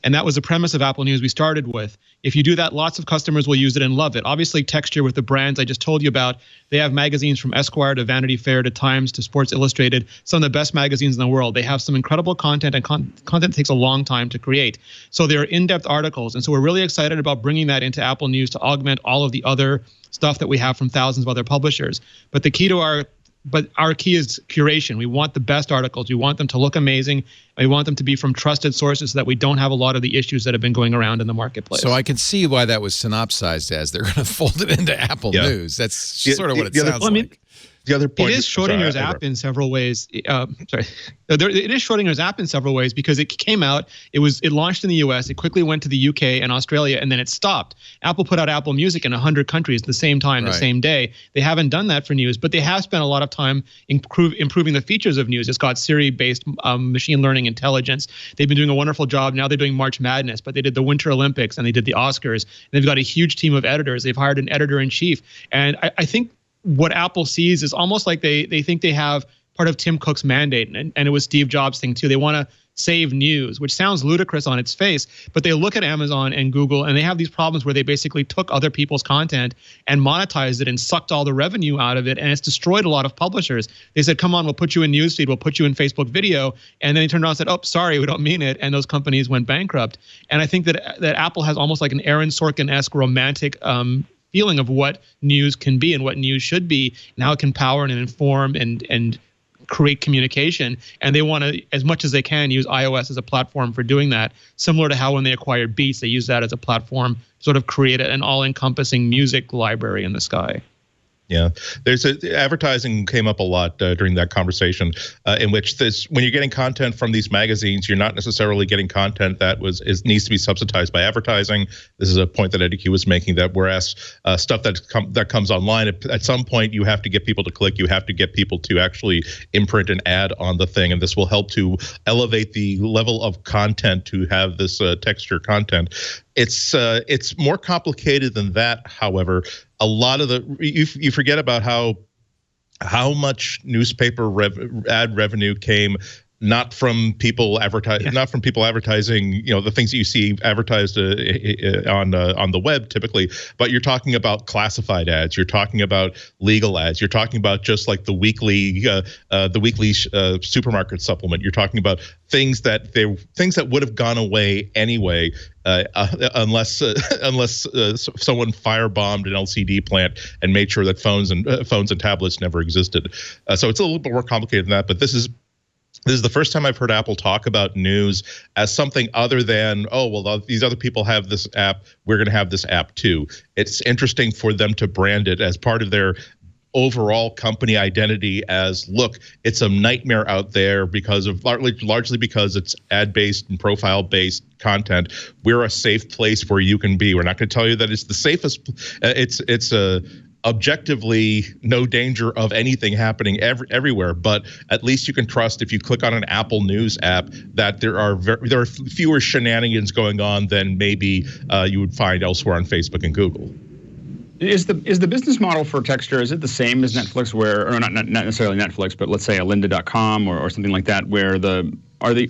And that was the premise of Apple News we started with. If you do that, lots of customers will use it and love it. Obviously, Texture with the brands I just told you about, they have magazines from Esquire to Vanity Fair to Times to Sports Illustrated, some of the best magazines in the world. They have some incredible content, and content takes a long time to create. So they're in-depth articles. And so we're really excited about bringing that into Apple News to augment all of the other stuff that we have from thousands of other publishers. But the key to our key is curation. We want the best articles. We want them to look amazing. We want them to be from trusted sources so that we don't have a lot of the issues that have been going around in the marketplace. So I can see why that was synopsized as they're going to fold it into Apple News. That's sort of what it sounds like. The other point it is Schrodinger's app in several ways. It is Schrodinger's app in several ways because it came out, it launched in the US, it quickly went to the UK and Australia, and then it stopped. Apple put out Apple Music in 100 countries at the same time, the same day. They haven't done that for News, but they have spent a lot of time improving the features of News. It's got Siri-based machine learning intelligence. They've been doing a wonderful job. Now they're doing March Madness, but they did the Winter Olympics and they did the Oscars. And they've got a huge team of editors. They've hired an editor-in-chief. And I think what Apple sees is almost like they think they have part of Tim Cook's mandate, and it was Steve Jobs' thing too. They want to save news, which sounds ludicrous on its face, but they look at Amazon and Google and they have these problems where they basically took other people's content and monetized it and sucked all the revenue out of it, and it's destroyed a lot of publishers. They said, come on, we'll put you in Newsfeed, we'll put you in Facebook video, and then they turned around and said, oh, sorry, we don't mean it, and those companies went bankrupt. And I think that Apple has almost like an Aaron Sorkin-esque romantic feeling of what news can be and what news should be and how it can power and inform and create communication. And they want to, as much as they can, use iOS as a platform for doing that, similar to how when they acquired Beats, they used that as a platform, sort of create an all-encompassing music library in the sky. Yeah, advertising came up a lot during that conversation, in which when you're getting content from these magazines, you're not necessarily getting content that needs to be subsidized by advertising. This is a point that Eddie Q was making, that whereas stuff that comes online, at some point you have to get people to click, you have to get people to actually imprint an ad on the thing, and this will help to elevate the level of content to have this texture content. It's more complicated than that, however. A lot of you forget about how much newspaper ad revenue came not from people advertising, the things that you see advertised on the web typically, but you're talking about classified ads, you're talking about legal ads, you're talking about just like the weekly supermarket supplement, you're talking about things that would have gone away anyway, unless someone firebombed an LCD plant and made sure that phones and tablets never existed. So it's a little bit more complicated than that, but this is the first time I've heard Apple talk about news as something other than, oh, well, these other people have this app, we're going to have this app too. It's interesting for them to brand it as part of their overall company identity as, look, it's a nightmare out there because of largely because it's ad-based and profile-based content. We're a safe place where you can be. We're not going to tell you that it's the safest. It's a objectively no danger of anything happening everywhere, but at least you can trust if you click on an Apple News app that there are fewer shenanigans going on than maybe you would find elsewhere on Facebook and Google. Is the business model for Texture, is it the same as Netflix, or not necessarily Netflix, but let's say a lynda.com or something like that, where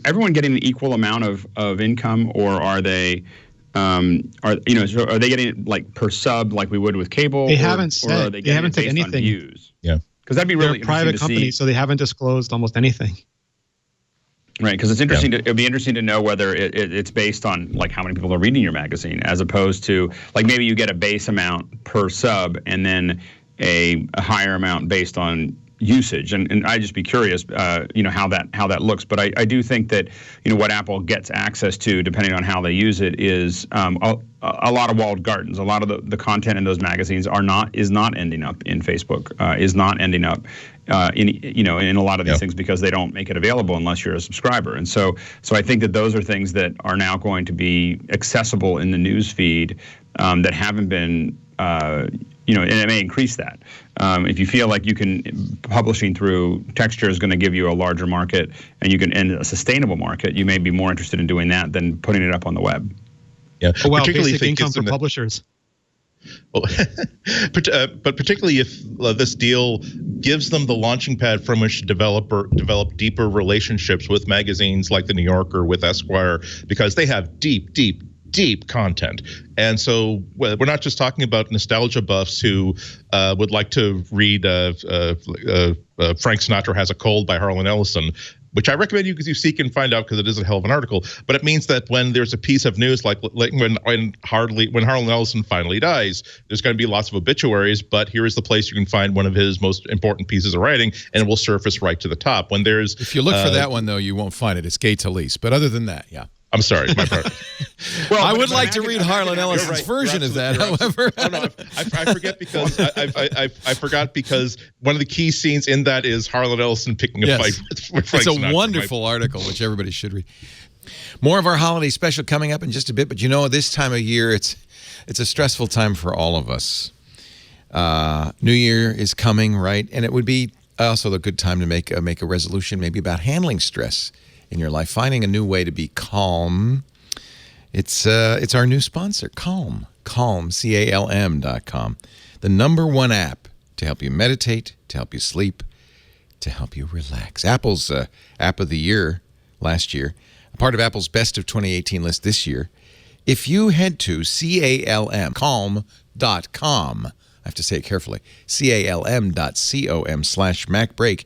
everyone getting the equal amount of income, or are they are they getting it like per sub like we would with cable? They haven't said. They haven't said anything. Views? Yeah, because that'd be really They're a private company, so they haven't disclosed almost anything. Right, because it's interesting. It'd be interesting to know whether it's based on like how many people are reading your magazine, as opposed to like maybe you get a base amount per sub and then a higher amount based on usage, and I'd just be curious, how that looks. But I do think that what Apple gets access to, depending on how they use it, is a lot of walled gardens. A lot of the content in those magazines is not ending up in Facebook, is not ending up in a lot of these things, because they don't make it available unless you're a subscriber. And so I think that those are things that are now going to be accessible in the news feed that haven't been and it may increase that. If you feel like publishing through texture is going to give you a larger market and a sustainable market, you may be more interested in doing that than putting it up on the web. Yeah, oh, wow, particularly basic income for publishers. Well, but particularly if this deal gives them the launching pad from which to develop deeper relationships with magazines like the New Yorker, with Esquire, because they have deep content. And so we're not just talking about nostalgia buffs who would like to read Frank Sinatra Has a Cold by Harlan Ellison, which I recommend you seek and find out because it is a hell of an article. But it means that when there's a piece of news like when Harlan Ellison finally dies, there's going to be lots of obituaries. But here is the place you can find one of his most important pieces of writing, and it will surface right to the top. If you look for that one, though, you won't find it. It's Gay Talese. But other than that, yeah. I'm sorry, my part. Well, I would like to read Harlan Ellison's version of that, however. Oh, no, I forget because I forgot because one of the key scenes in that is Harlan Ellison picking a fight with Frank Sinatra. It's a wonderful article, which everybody should read. More of our holiday special coming up in just a bit, but this time of year, it's a stressful time for all of us. New Year is coming, right? And it would be also a good time to make a resolution maybe about handling stress in your life, finding a new way to be calm. It's our new sponsor, Calm, CALM.com, the #1 app to help you meditate, to help you sleep, to help you relax. Apple's app of the year last year, a part of Apple's best of 2018 list this year. If you head to calm.com, I have to say it carefully, calm.com/MacBreak,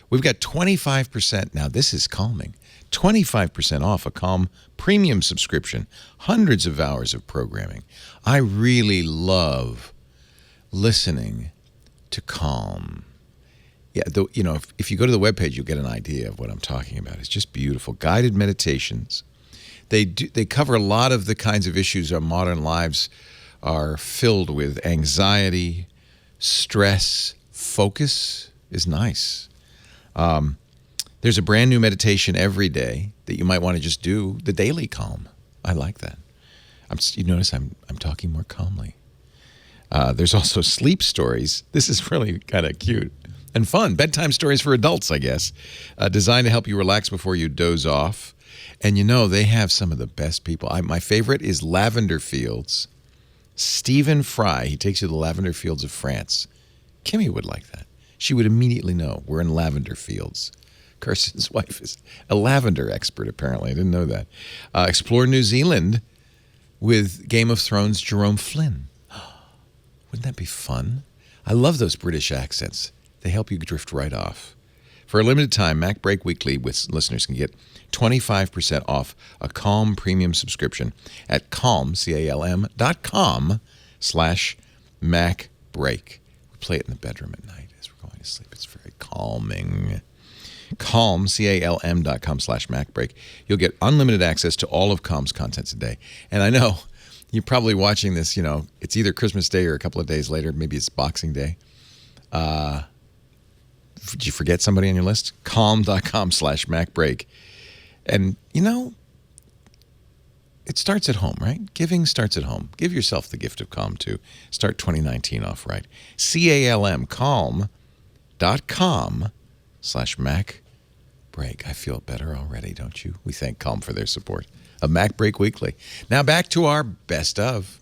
we've got 25% now. This is calming. 25% off a Calm premium subscription, hundreds of hours of programming. I really love listening to Calm. Yeah, if you go to the webpage, you'll get an idea of what I'm talking about. It's just beautiful. Guided meditations. They cover a lot of the kinds of issues our modern lives are filled with. Anxiety, stress, focus is nice. There's a brand new meditation every day that you might want to just do, the daily calm. I like that. You notice I'm talking more calmly. There's also sleep stories. This is really kind of cute and fun. Bedtime stories for adults, I guess, designed to help you relax before you doze off. And they have some of the best people. My favorite is Lavender Fields. Stephen Fry. He takes you to the lavender fields of France. Kimmy would like that. She would immediately know we're in lavender fields. Kirsten's wife is a lavender expert, apparently. I didn't know that. Explore New Zealand with Game of Thrones' Jerome Flynn. Wouldn't that be fun? I love those British accents. They help you drift right off. For a limited time, MacBreak Weekly with listeners can get 25% off a Calm premium subscription at calm.com/MacBreak. We play it in the bedroom at night as we're going to sleep. It's very calming. Calm, calm.com/MacBreak. You'll get unlimited access to all of Calm's content today. And I know you're probably watching this, it's either Christmas Day or a couple of days later. Maybe it's Boxing Day. Did you forget somebody on your list? Calm.com/MacBreak. And, it starts at home, right? Giving starts at home. Give yourself the gift of calm, too. Start 2019 off right. calm.com/MacBreak. I feel better already, don't you? We thank Calm for their support of MacBreak Weekly. Now back to our best of.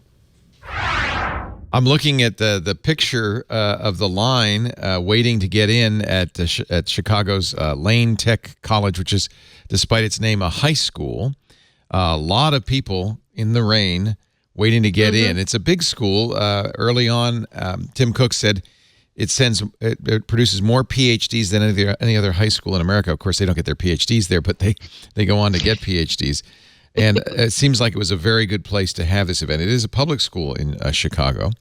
I'm looking at the picture of the line waiting to get in at Chicago's Lane Tech College, which is, despite its name, a high school. A lot of people in the rain waiting to get in. It's a big school. Early on, Tim Cook said it produces more PhDs than any other high school in America. Of course, they don't get their PhDs there, but they go on to get PhDs. And it seems like it was a very good place to have this event. It is a public school in Chicago.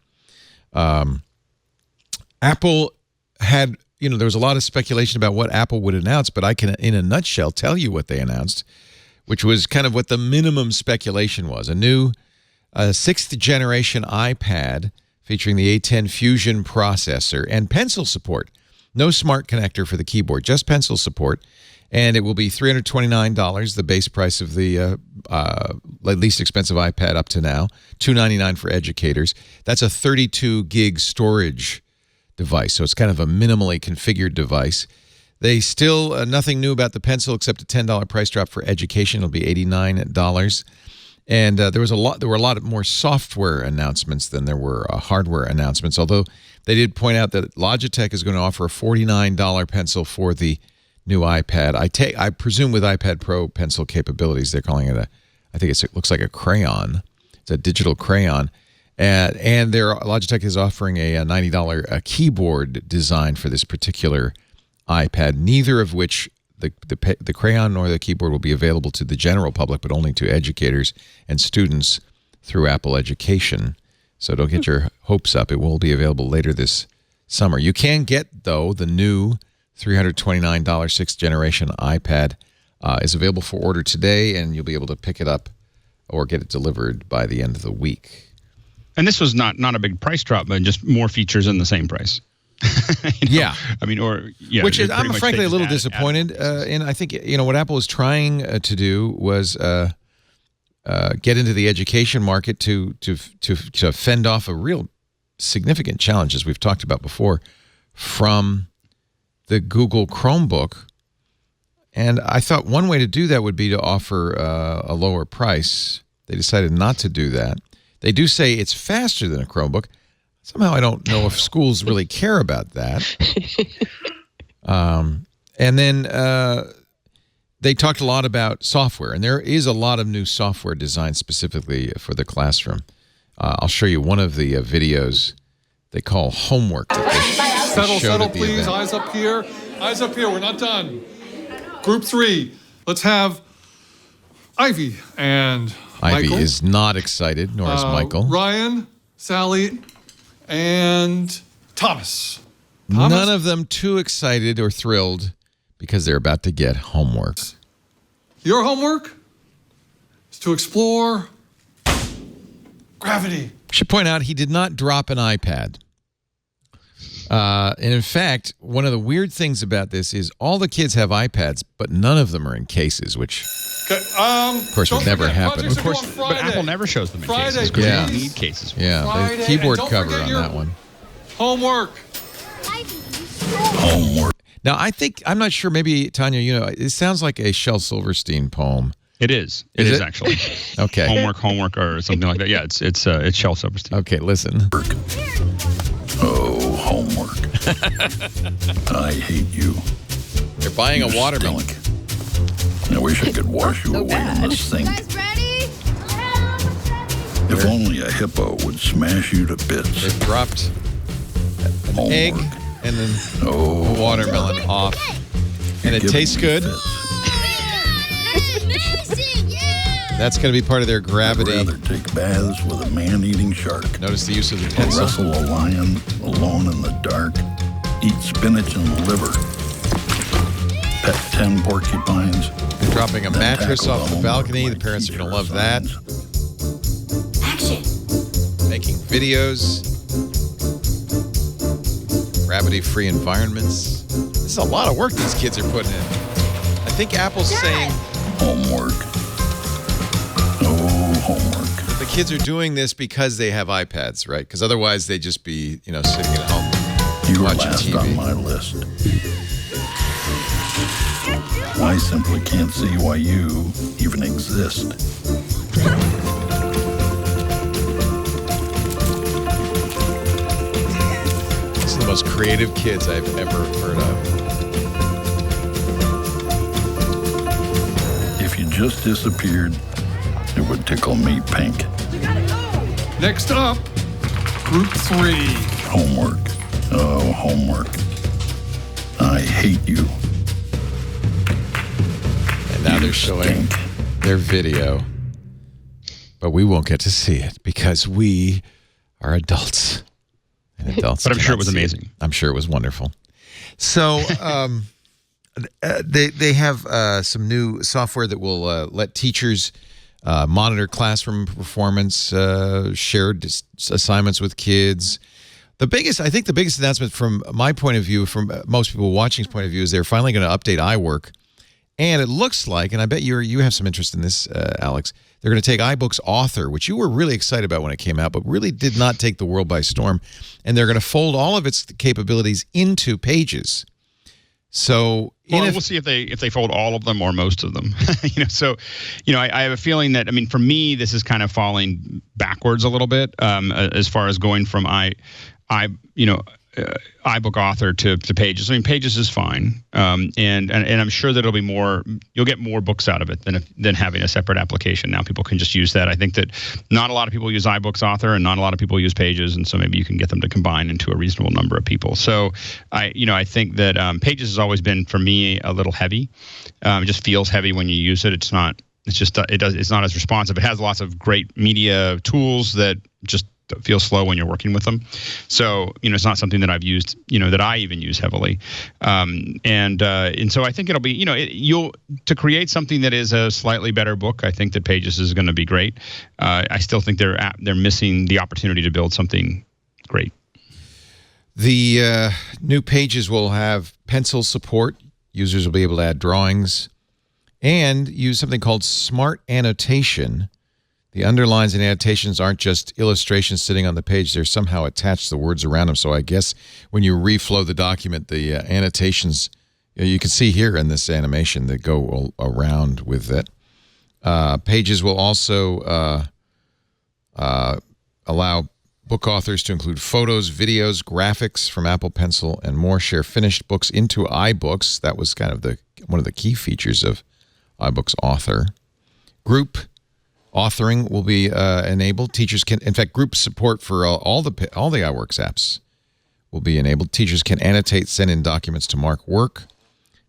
Apple had, there was a lot of speculation about what Apple would announce, but I can, in a nutshell, tell you what they announced, which was kind of what the minimum speculation was. A new 6th generation iPad featuring the A10 Fusion processor and pencil support. No smart connector for the keyboard, just pencil support. And it will be $329, the base price of the least expensive iPad up to now. $299 for educators. That's a 32 gig storage device, so it's kind of a minimally configured device. They still, nothing new about the pencil except a $10 price drop for education. It'll be $89. And there were a lot more software announcements than there were hardware announcements, although they did point out that Logitech is going to offer a $49 pencil for the new iPad. I presume with iPad Pro pencil capabilities, they're calling it it looks like a crayon. It's a digital crayon. And Logitech is offering a $90 keyboard design for this particular iPad, neither of which the crayon nor the keyboard will be available to the general public, but only to educators and students through Apple Education. So don't get your hopes up. It will be available later this summer. You can get, though, the new $329 6th generation iPad is available for order today, and you'll be able to pick it up or get it delivered by the end of the week. And this was not a big price drop, but just more features in the same price. Yeah. I mean, which is, I'm frankly a little disappointed in. I think, what Apple was trying to do was get into the education market to fend off a real significant challenge, as we've talked about before, from the Google Chromebook. And I thought one way to do that would be to offer a lower price. They decided not to do that. They do say it's faster than a Chromebook. Somehow I don't know if schools really care about that. And then they talked a lot about software, and there is a lot of new software designed specifically for the classroom. I'll show you one of the videos they call homework. Settle, please. Eyes up here. Eyes up here. We're not done. Group 3. Let's have Ivy and Ivy Michael. is not excited, nor is Michael. Ryan, Sally, and Thomas. None of them too excited or thrilled because they're about to get homework. Your homework is to explore gravity. I should point out he did not drop an iPad. And in fact, one of the weird things about this is all the kids have iPads, but none of them are in cases, which, of course, would never happen. Of course, but Apple never shows them in cases. Yeah. They need cases. Yeah, the keyboard cover on that one. Homework. Now, I'm not sure, maybe, Tanya, it sounds like a Shel Silverstein poem. It is. It is actually. Okay. Homework, or something like that. Yeah, it's Shel Silverstein. Okay, listen. Oh, homework. I hate you. They're buying a watermelon. I wish I could wash you away in the sink. You guys ready? If only a hippo would smash you to bits. They've dropped an egg and then a watermelon off. And it tastes good. That's going to be part of their gravity. I'd rather take baths with a man-eating shark. Notice the use of the pencil. Wrestle a lion alone in the dark. Eat spinach and liver. Pet 10 porcupines. They're dropping a mattress off the balcony. The parents are going to love that. Action. Making videos. Gravity-free environments. This is a lot of work these kids are putting in. I think Apple's saying... Homework. Oh, homework. The kids are doing this because they have iPads, right? Because otherwise they'd just be, sitting at home You're watching last TV. on my list. I simply can't see why you even exist. These are the most creative kids I've ever heard of. If you just disappeared, it would tickle me pink. Next up, Group 3. Homework. Oh, homework. I hate you. And now they're showing their video. But we won't get to see it because we are adults. And adults. But I'm sure it was amazing. I'm sure it was wonderful. So they have some new software that will let teachers monitor classroom performance, share assignments with kids, I think the biggest announcement from my point of view, from most people watching's point of view, is they're finally going to update iWork. And it looks like, and I bet you have some interest in this, Alex, they're going to take iBooks Author, which you were really excited about when it came out, but really did not take the world by storm. And they're going to fold all of its capabilities into Pages. So we'll see if they fold all of them or most of them. I have a feeling that, for me, this is kind of falling backwards a little bit as far as going from iBook Author to Pages. Pages is fine, and I'm sure that it'll be more. You'll get more books out of it than having a separate application. Now people can just use that. I think that not a lot of people use iBooks Author, and not a lot of people use Pages, and so maybe you can get them to combine into a reasonable number of people. So I think that Pages has always been for me a little heavy. It just feels heavy when you use it. It's not. It's just it's not as responsive. It has lots of great media tools that just feel slow when you're working with them. So, it's not something that I've used, that I even use heavily. And so I think it'll be, to create something that is a slightly better book, I think that Pages is going to be great. I still think they're missing the opportunity to build something great. The new Pages will have pencil support. Users will be able to add drawings and use something called Smart Annotation. The underlines and annotations aren't just illustrations sitting on the page. They're somehow attached to the words around them. So I guess when you reflow the document, the annotations, you can see here in this animation that go around with it. Pages will also allow book authors to include photos, videos, graphics from Apple Pencil, and more. Share finished books into iBooks. That was kind of one of the key features of iBooks Author. Group authoring will be enabled. Teachers can, in fact, group support for all the iWorks apps will be enabled. Teachers can annotate, send in documents to mark work.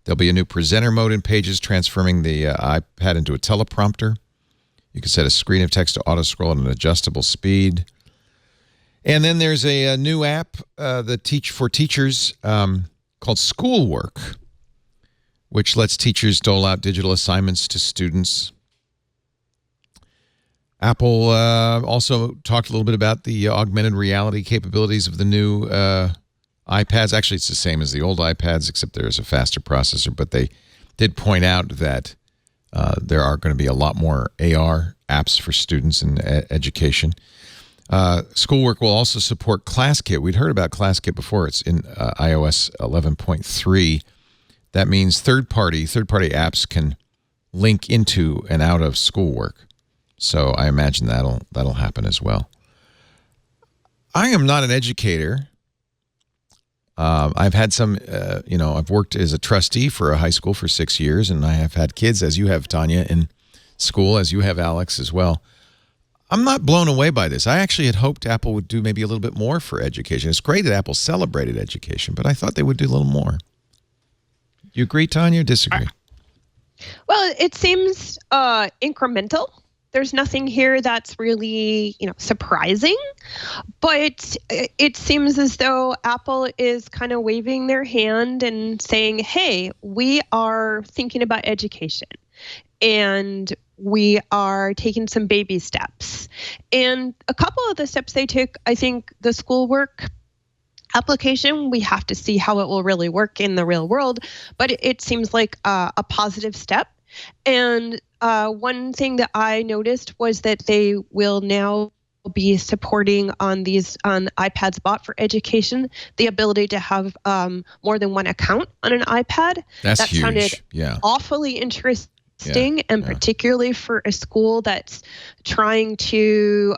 There'll be a new presenter mode in Pages, transforming the iPad into a teleprompter. You can set a screen of text to auto-scroll at an adjustable speed. And then there's a new app for teachers called Schoolwork, which lets teachers dole out digital assignments to students. Apple also talked a little bit about the augmented reality capabilities of the new iPads. Actually, it's the same as the old iPads, except there's a faster processor. But they did point out that there are going to be a lot more AR apps for students in education. Schoolwork will also support ClassKit. We'd heard about ClassKit before. It's in iOS 11.3. That means third-party apps can link into and out of Schoolwork. So I imagine that'll happen as well. I am not an educator. I've had some, I've worked as a trustee for a high school for 6 years, and I have had kids, as you have, Tanya, in school, as you have, Alex, as well. I'm not blown away by this. I actually had hoped Apple would do maybe a little bit more for education. It's great that Apple celebrated education, but I thought they would do a little more. You agree, Tanya, or disagree? Well, it seems incremental. There's nothing here that's really, surprising, but it seems as though Apple is kind of waving their hand and saying, hey, we are thinking about education and we are taking some baby steps. And a couple of the steps they took, I think the Schoolwork application, we have to see how it will really work in the real world, but it seems like a positive step. And one thing that I noticed was that they will now be supporting on iPads bought for education, the ability to have more than one account on an iPad. That huge. Sounded awfully interesting. And particularly for a school that's trying to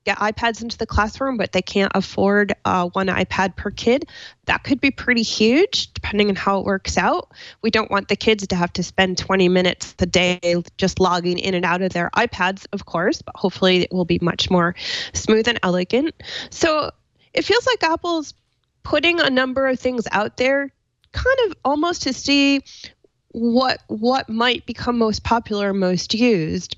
get iPads into the classroom, but they can't afford one iPad per kid. That could be pretty huge, depending on how it works out. We don't want the kids to have to spend 20 minutes a day just logging in and out of their iPads, of course, but hopefully it will be much more smooth and elegant. So it feels like Apple's putting a number of things out there, kind of almost to see what might become most popular, most used.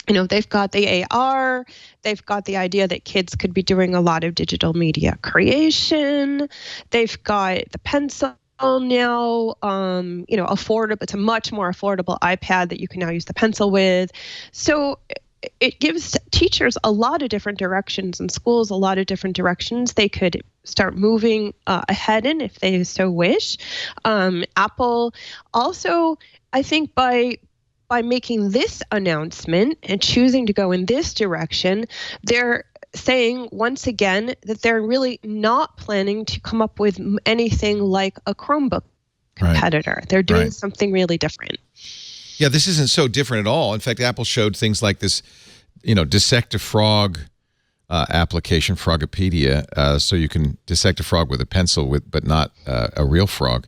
They've got the AR, they've got the idea that kids could be doing a lot of digital media creation, they've got the pencil now, affordable. It's a much more affordable iPad that you can now use the pencil with. So it gives teachers a lot of different directions and schools a lot of different directions they could start moving ahead in if they so wish. Apple also, I think by making this announcement and choosing to go in this direction, they're saying once again that they're really not planning to come up with anything like a Chromebook competitor. They're doing something really different. Yeah, this isn't so different at all. In fact, Apple showed things like this, dissect a frog application, Frogopedia, so you can dissect a frog with a pencil, but not a real frog.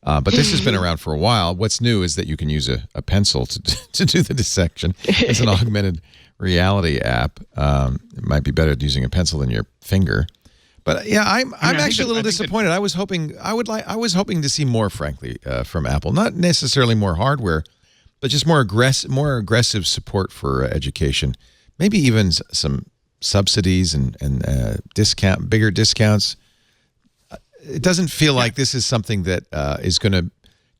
But this has been around for a while. What's new is that you can use a pencil to do the dissection. It's an augmented reality app. It might be better at using a pencil than your finger. But yeah, I'm actually a little disappointed. I was hoping to see more, frankly, from Apple. Not necessarily more hardware, but just more aggressive support for education. Maybe even some subsidies and bigger discounts. It doesn't feel like this is something that is going to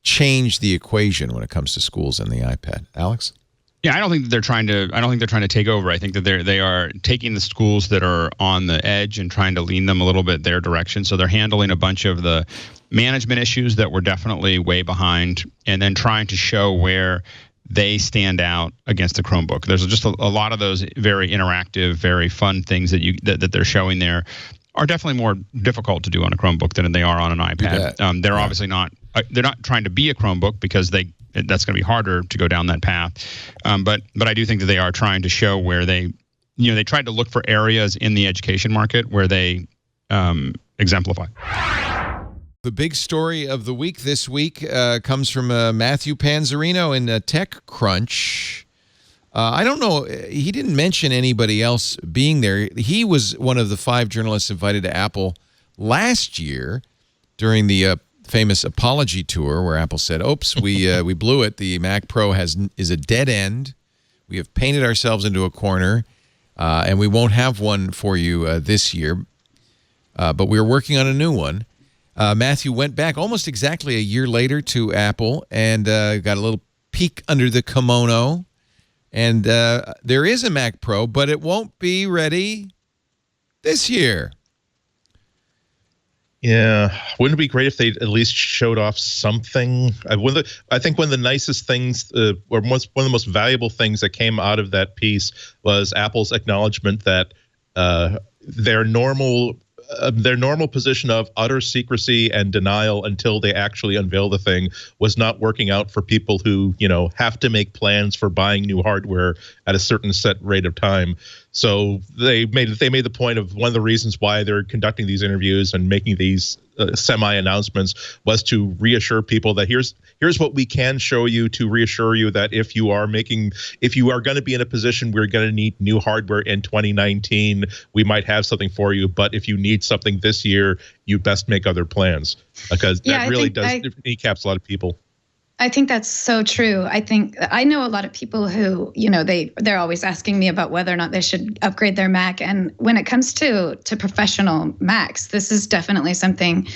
change the equation when it comes to schools and the iPad. Alex? Yeah, I don't think that they're trying to take over. I think that they are taking the schools that are on the edge and trying to lean them a little bit their direction. So they're handling a bunch of the management issues that were definitely way behind, and then trying to show where they stand out against the Chromebook. There's just a lot of those very interactive, very fun things that they're showing there are definitely more difficult to do on a Chromebook than they are on an iPad. They're obviously not they're not trying to be a Chromebook because that's going to be harder to go down that path. But I do think that they are trying to show where they tried to look for areas in the education market where they exemplify. The big story of the week this week comes from Matthew Panzarino in TechCrunch. I don't know. He didn't mention anybody else being there. He was one of the 5 journalists invited to Apple last year during the famous apology tour where Apple said, oops, we blew it. The Mac Pro is a dead end. We have painted ourselves into a corner, and we won't have one for you this year. But we're working on a new one. Matthew went back almost exactly a year later to Apple and got a little peek under the kimono. And there is a Mac Pro, but it won't be ready this year. Yeah, wouldn't it be great if they at least showed off something? I think one of the nicest things, or one of the most valuable things that came out of that piece was Apple's acknowledgement that their normal position of utter secrecy and denial until they actually unveil the thing was not working out for people who, have to make plans for buying new hardware at a certain set rate of time. So they made the point of one of the reasons why they're conducting these interviews and making these semi-announcements was to reassure people that here's what we can show you to reassure you that if you are going to be in a position where you're going to need new hardware in 2019, we might have something for you. But if you need something this year, you best make other plans, because that really does kneecaps a lot of people. I think that's so true. I know a lot of people who, they're always asking me about whether or not they should upgrade their Mac. And when it comes to professional Macs, this is definitely something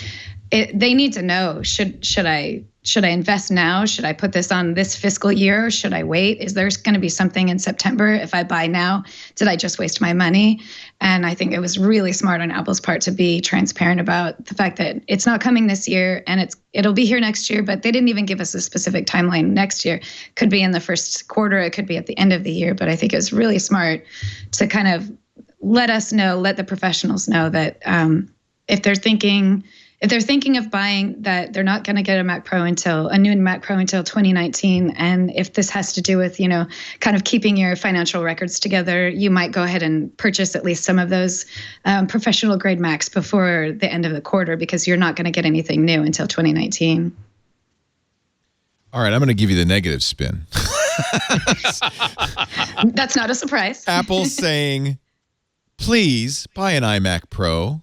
they need to know. Should I invest now? Should I put this on this fiscal year? Should I wait? Is there going to be something in September if I buy now? Did I just waste my money? And I think it was really smart on Apple's part to be transparent about the fact that it's not coming this year and it'll be here next year, but they didn't even give us a specific timeline next year. Could be in the first quarter, it could be at the end of the year, but I think it was really smart to kind of let the professionals know that if they're thinking of buying, that they're not going to get a new Mac Pro until 2019. And if this has to do with, kind of keeping your financial records together, you might go ahead and purchase at least some of those professional grade Macs before the end of the quarter, because you're not going to get anything new until 2019. All right, I'm going to give you the negative spin. That's not a surprise. Apple's saying, please buy an iMac Pro.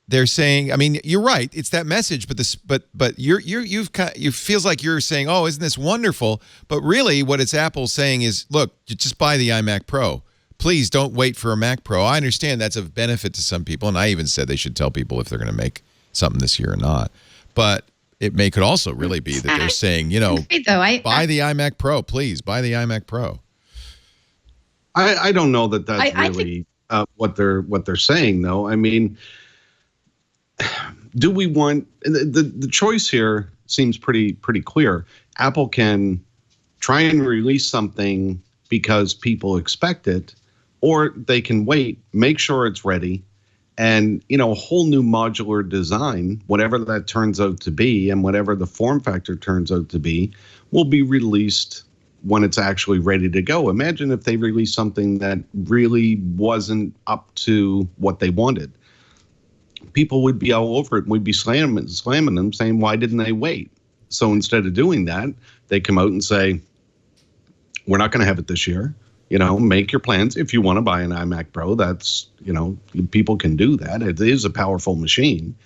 They're saying, I mean, you're right. It's that message, but you feels like you're saying, oh, isn't this wonderful? But really, what it's Apple saying is, look, just buy the iMac Pro. Please don't wait for a Mac Pro. I understand that's of benefit to some people, and I even said they should tell people if they're going to make something this year or not. But it could also really be that they're saying, buy the iMac Pro, please buy the iMac Pro. I don't know that's really what they're saying, though. I mean, do we want the choice here seems pretty clear. Apple can try and release something because people expect it, or they can wait, make sure it's ready, and a whole new modular design, whatever that turns out to be and whatever the form factor turns out to be, will be released when it's actually ready to go. Imagine if they released something that really wasn't up to what they wanted. People would be all over it, and we'd be slamming them, saying, why didn't they wait? So instead of doing that, they come out and say, we're not going to have it this year. Make your plans. If you want to buy an iMac Pro, that's, people can do that. It is a powerful machine.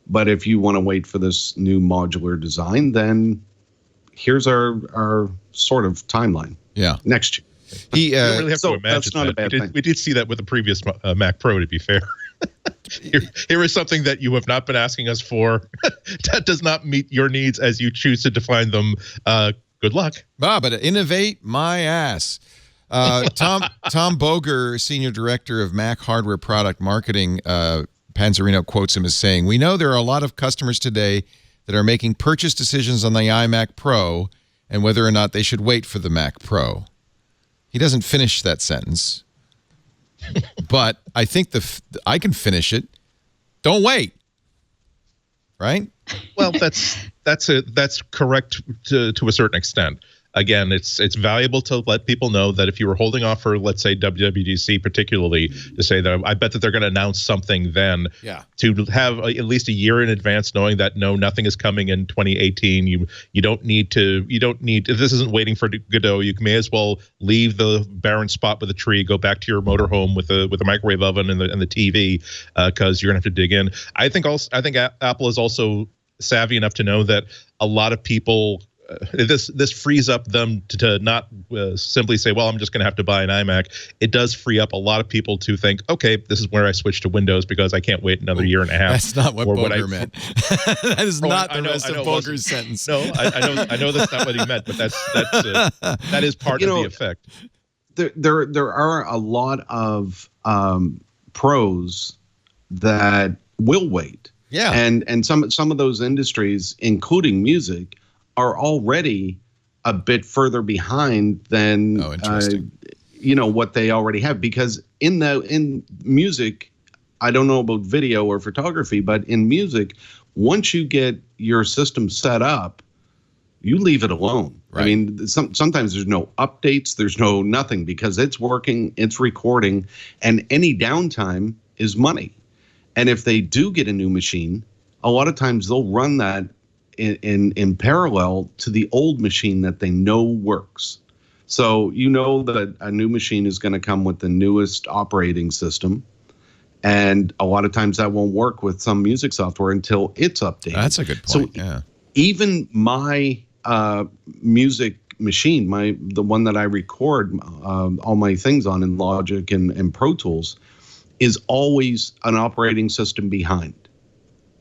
But if you want to wait for this new modular design, then here's our sort of timeline. Yeah. Next year. You don't really have to imagine that's not a bad thing. We did see that with the previous Mac Pro, to be fair. Here is something that you have not been asking us for that does not meet your needs as you choose to define them. Good luck. But innovate my ass. Tom Boger, Senior Director of Mac Hardware Product Marketing, Panzerino quotes him as saying, we know there are a lot of customers today that are making purchase decisions on the iMac Pro and whether or not they should wait for the Mac Pro. He doesn't finish that sentence, but I think I can finish it. Don't wait. Right? Well, that's correct to a certain extent. Again, it's valuable to let people know that if you were holding off for, let's say, WWDC particularly, to say that I bet that they're going to announce something then, to have at least a year in advance knowing that nothing is coming in 2018. You don't need if this isn't waiting for Godot, you may as well leave the barren spot with a tree, go back to your motorhome with a microwave oven and the TV, because you're going to have to dig in. I think Apple is also savvy enough to know that a lot of people. This frees up them to not simply say, well, I'm just going to have to buy an iMac. It does free up a lot of people to think, okay, this is where I switch to Windows because I can't wait another year and a half. That's not what Boger meant. That is not the rest of Boger's sentence. No, I know that's not what he meant, but that is part of the effect. There are a lot of pros that will wait. Yeah. And some of those industries, including music, are already a bit further behind than what they already have, because in music, I don't know about video or photography, but in music, once you get your system set up, you leave it alone. Right. I mean, sometimes there's no updates, there's no nothing, because it's working, it's recording, and any downtime is money. And if they do get a new machine, a lot of times they'll run that in parallel to the old machine that they know works. So that a new machine is going to come with the newest operating system, and a lot of times that won't work with some music software until it's updated. That's a good point. So even my music machine, the one that I record all my things on in Logic and Pro Tools, is always an operating system behind.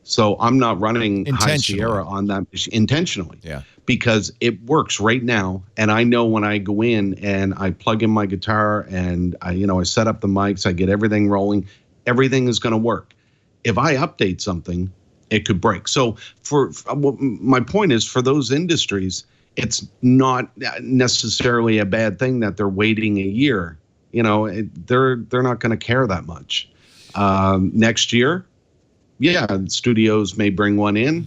So I'm not running High Sierra on that machine intentionally, because it works right now. And I know when I go in and I plug in my guitar and I set up the mics, I get everything rolling, everything is going to work. If I update something, it could break. So my point is, for those industries, it's not necessarily a bad thing that they're waiting a year. They're not going to care that much. Next year, studios may bring one in.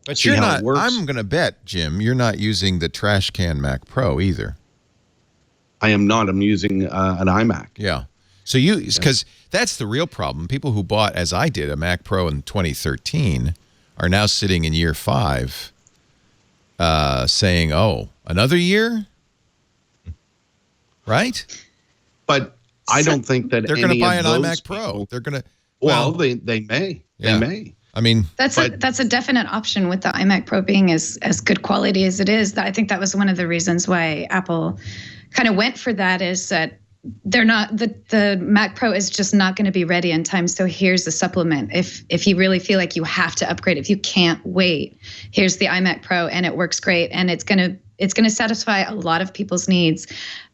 But you're not. I'm going to bet, Jim, you're not using the trash can Mac Pro either. I am not. I'm using an iMac. Yeah. So because that's the real problem. People who bought, as I did, a Mac Pro in 2013 are now sitting in year 5 saying, oh, another year? Right? But I don't think that they're going to buy an iMac Pro. They're going to. Well, they may. Yeah. They may. I mean, that's a definite option with the iMac Pro being as good quality as it is. I think that was one of the reasons why Apple kind of went for that, is that they're not the Mac Pro is just not going to be ready in time. So here's the supplement. If you really feel like you have to upgrade, if you can't wait, here's the iMac Pro, and it works great, and it's going to satisfy a lot of people's needs.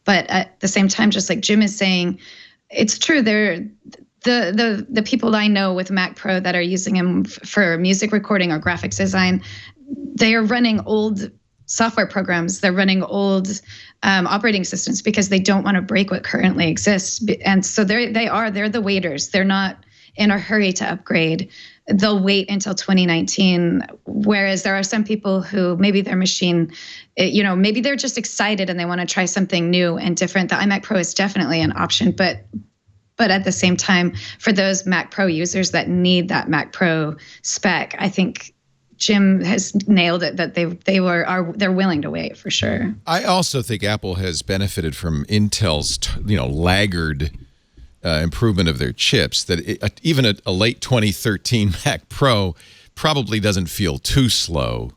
But at the same time, just like Jim is saying, it's true, the people I know with Mac Pro that are using them for music recording or graphics design, they are running old software programs. They're running old operating systems because they don't want to break what currently exists. And so they're the waiters. They're not in a hurry to upgrade. They'll wait until 2019. Whereas there are some people who maybe their machine, maybe they're just excited and they want to try something new and different. The iMac Pro is definitely an option, but at the same time, for those Mac Pro users that need that Mac Pro spec, I think Jim has nailed it, that they're willing to wait for sure. I also think Apple has benefited from Intel's laggard improvement of their chips. That even a late 2013 Mac Pro probably doesn't feel too slow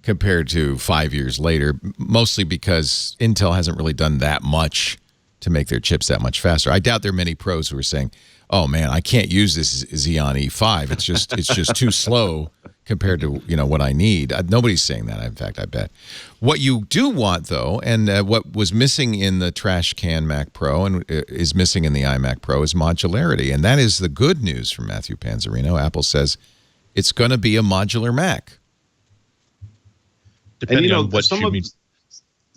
compared to 5 years later, mostly because Intel hasn't really done that much to make their chips that much faster. I doubt there are many pros who are saying, "Oh man, I can't use this Xeon E5. It's just too slow compared to what I need." Nobody's saying that. In fact, I bet. What you do want though, and what was missing in the trash can Mac Pro and is missing in the iMac Pro, is modularity, and that is the good news from Matthew Panzarino. Apple says it's going to be a modular Mac. Depending on what you mean.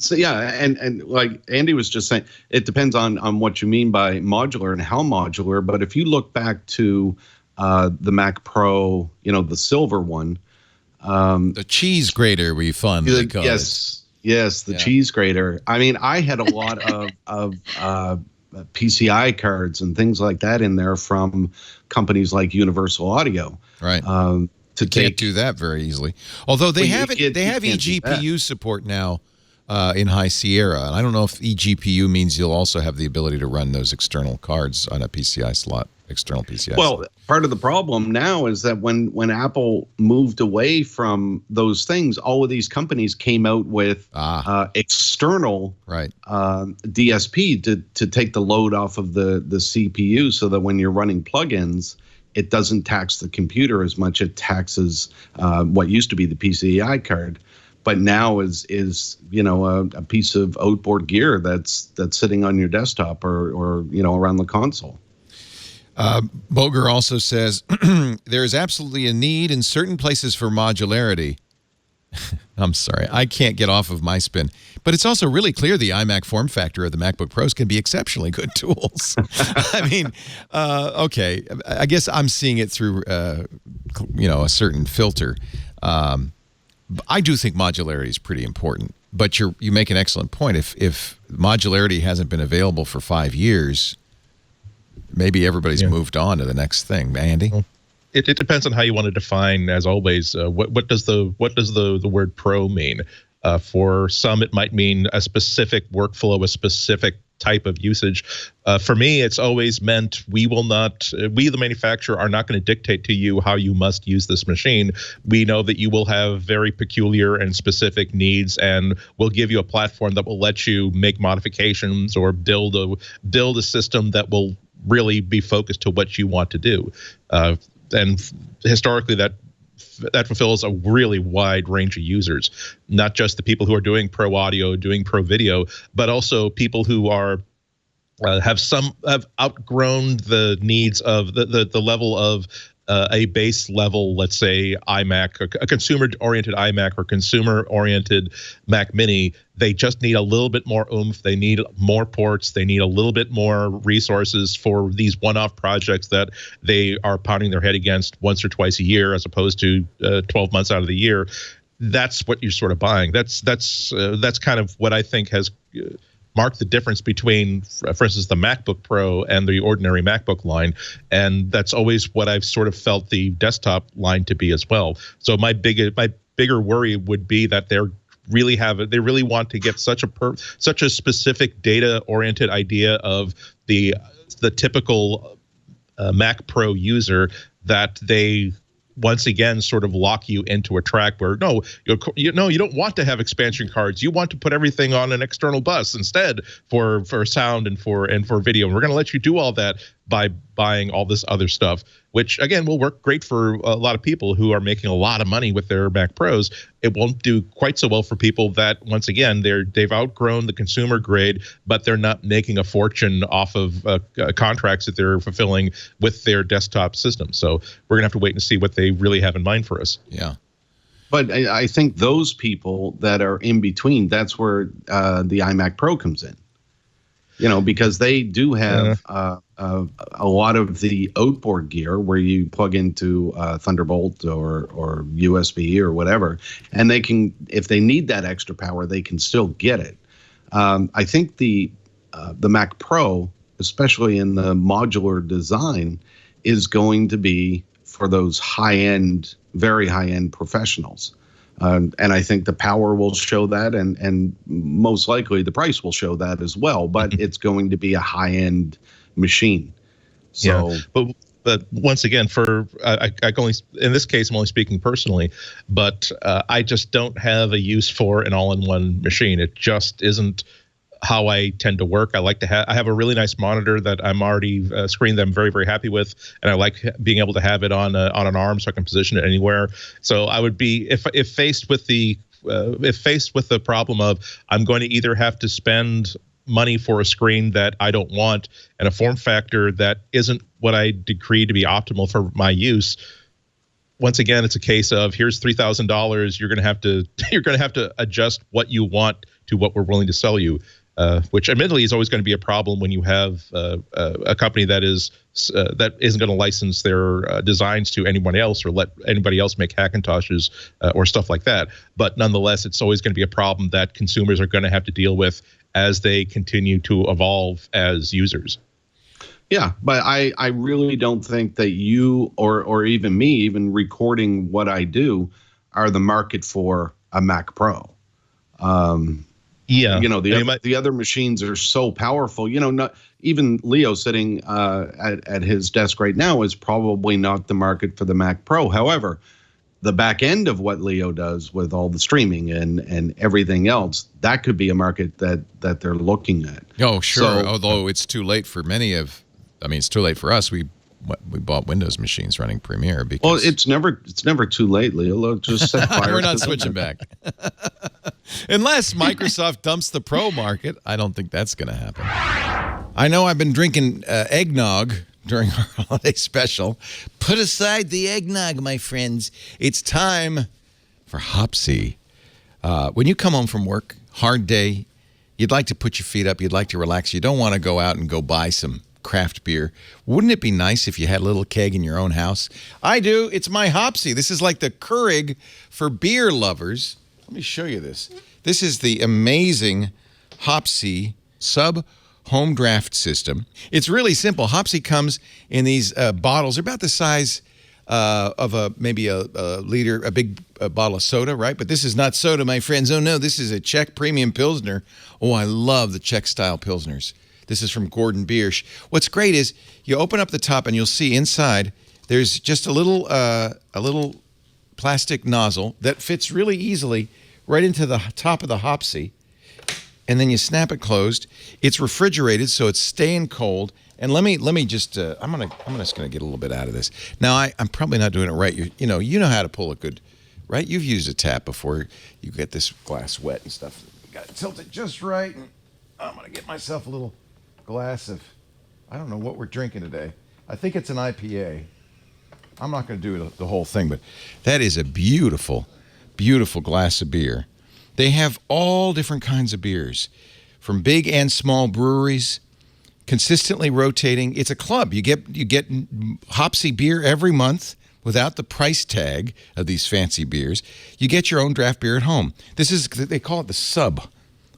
So yeah, and like Andy was just saying, it depends on what you mean by modular and how modular. But if you look back to the Mac Pro, the silver one, the cheese grater, we fondly call it. Yes, the cheese grater. I mean, I had a lot of PCI cards and things like that in there from companies like Universal Audio. Right. Can't do that very easily. Although they have eGPU support now. In High Sierra. And I don't know if eGPU means you'll also have the ability to run those external cards on a PCI slot, external PCI slot. Part of the problem now is that when Apple moved away from those things, all of these companies came out with external DSP to take the load off of the CPU, so that when you're running plugins, it doesn't tax the computer as much. It taxes what used to be the PCI card. But now is a piece of outboard gear that's sitting on your desktop or around the console. Boger also says there is absolutely a need in certain places for modularity. I'm sorry, I can't get off of my spin. But it's also really clear the iMac form factor of the MacBook Pros can be exceptionally good tools. I mean, okay, I guess I'm seeing it through a certain filter. I do think modularity is pretty important, but you make an excellent point. If modularity hasn't been available for 5 years, maybe everybody's moved on to the next thing. Andy? It depends on how you want to define, as always, what does the word pro mean? For some, it might mean a specific workflow, a specific type of usage. For me, it's always meant we, the manufacturer, are not going to dictate to you how you must use this machine. We know that you will have very peculiar and specific needs, and we'll give you a platform that will let you make modifications or build a system that will really be focused to what you want to do. And historically, that fulfills a really wide range of users, not just the people who are doing pro audio, doing pro video, but also people who are have outgrown the needs of the level of a base level, let's say iMac, a consumer-oriented iMac or consumer-oriented Mac Mini. They just need a little bit more oomph. They need more ports. They need a little bit more resources for these one-off projects that they are pounding their head against once or twice a year, as opposed to 12 months out of the year. That's what you're sort of buying. That's kind of what I think has marked the difference between, for instance, the MacBook Pro and the ordinary MacBook line, and that's always what I've sort of felt the desktop line to be as well. So my bigger worry would be that they really want to get such a specific data-oriented idea of the typical Mac Pro user that they once again sort of lock you into a track where you don't want to have expansion cards. You want to put everything on an external bus instead for sound and for video. And we're going to let you do all that, by buying all this other stuff, which again will work great for a lot of people who are making a lot of money with their Mac Pros. It won't do quite so well for people that, once again, they've outgrown the consumer grade, but they're not making a fortune off of contracts that they're fulfilling with their desktop system. So we're gonna have to wait and see what they really have in mind for us. Yeah. But I think those people that are in between, that's where the iMac Pro comes in. Because they do have a lot of the outboard gear where you plug into Thunderbolt or USB or whatever, and they can, if they need that extra power, they can still get it. I think the Mac Pro, especially in the modular design, is going to be for those high-end, very high-end professionals. And I think the power will show that, and most likely the price will show that as well. But it's going to be a high-end machine. So, yeah, but once again, I only, in this case, I'm only speaking personally, but I just don't have a use for an all-in-one machine. It just isn't how I tend to work. I like to have, I have a really nice monitor that I'm already screen that I'm very, very happy with. And I like being able to have it on an arm so I can position it anywhere. So I would be, if faced with the problem of I'm going to either have to spend money for a screen that I don't want and a form factor that isn't what I decree to be optimal for my use. Once again, it's a case of here's $3,000. You're going to have to adjust what you want to what we're willing to sell you. Which admittedly is always going to be a problem when you have a company that isn't going to license their designs to anyone else or let anybody else make Hackintoshes or stuff like that. But nonetheless, it's always going to be a problem that consumers are going to have to deal with as they continue to evolve as users. Yeah, but I really don't think that you or even me, even recording what I do, are the market for a Mac Pro. Yeah, the other machines are so powerful. Not even Leo sitting at his desk right now is probably not the market for the Mac Pro. However, the back end of what Leo does with all the streaming and everything else, that could be a market that they're looking at. Oh, sure. So, although it's too late for it's too late for us. We bought Windows machines running Premiere because. Well, it's never too late, Leo. Just set fire. We're not switching back. Unless Microsoft dumps the Pro market, I don't think that's going to happen. I know I've been drinking eggnog during our holiday special. Put aside the eggnog, my friends. It's time for Hopsy. When you come home from work, hard day, you'd like to put your feet up, you'd like to relax. You don't want to go out and go buy some craft beer. Wouldn't it be nice if you had a little keg in your own house? I do. It's my Hopsy. This is like the Keurig for beer lovers. Let me show you this. This is the amazing Hopsy sub home draft system. It's really simple. Hopsy comes in these bottles. They're about the size of maybe a liter, a big bottle of soda, right? But this is not soda, my friends. Oh no, this is a Czech premium Pilsner. Oh, I love the Czech style Pilsners. This is from Gordon Biersch. What's great is you open up the top and you'll see inside there's just a little plastic nozzle that fits really easily right into the top of the Hopsy, and then you snap it closed. It's refrigerated, so it's staying cold. And let me just I'm just gonna get a little bit out of this. Now I'm probably not doing it right. You know how to pull a good, right? You've used a tap before. You get this glass wet and stuff. You got to tilt it just right. And I'm gonna get myself a little glass of, I don't know what we're drinking today. I think it's an IPA. I'm not going to do the whole thing, but that is a beautiful, beautiful glass of beer. They have all different kinds of beers, from big and small breweries, consistently rotating. It's a club. You get Hopsy beer every month without the price tag of these fancy beers. You get your own draft beer at home. They call it the sub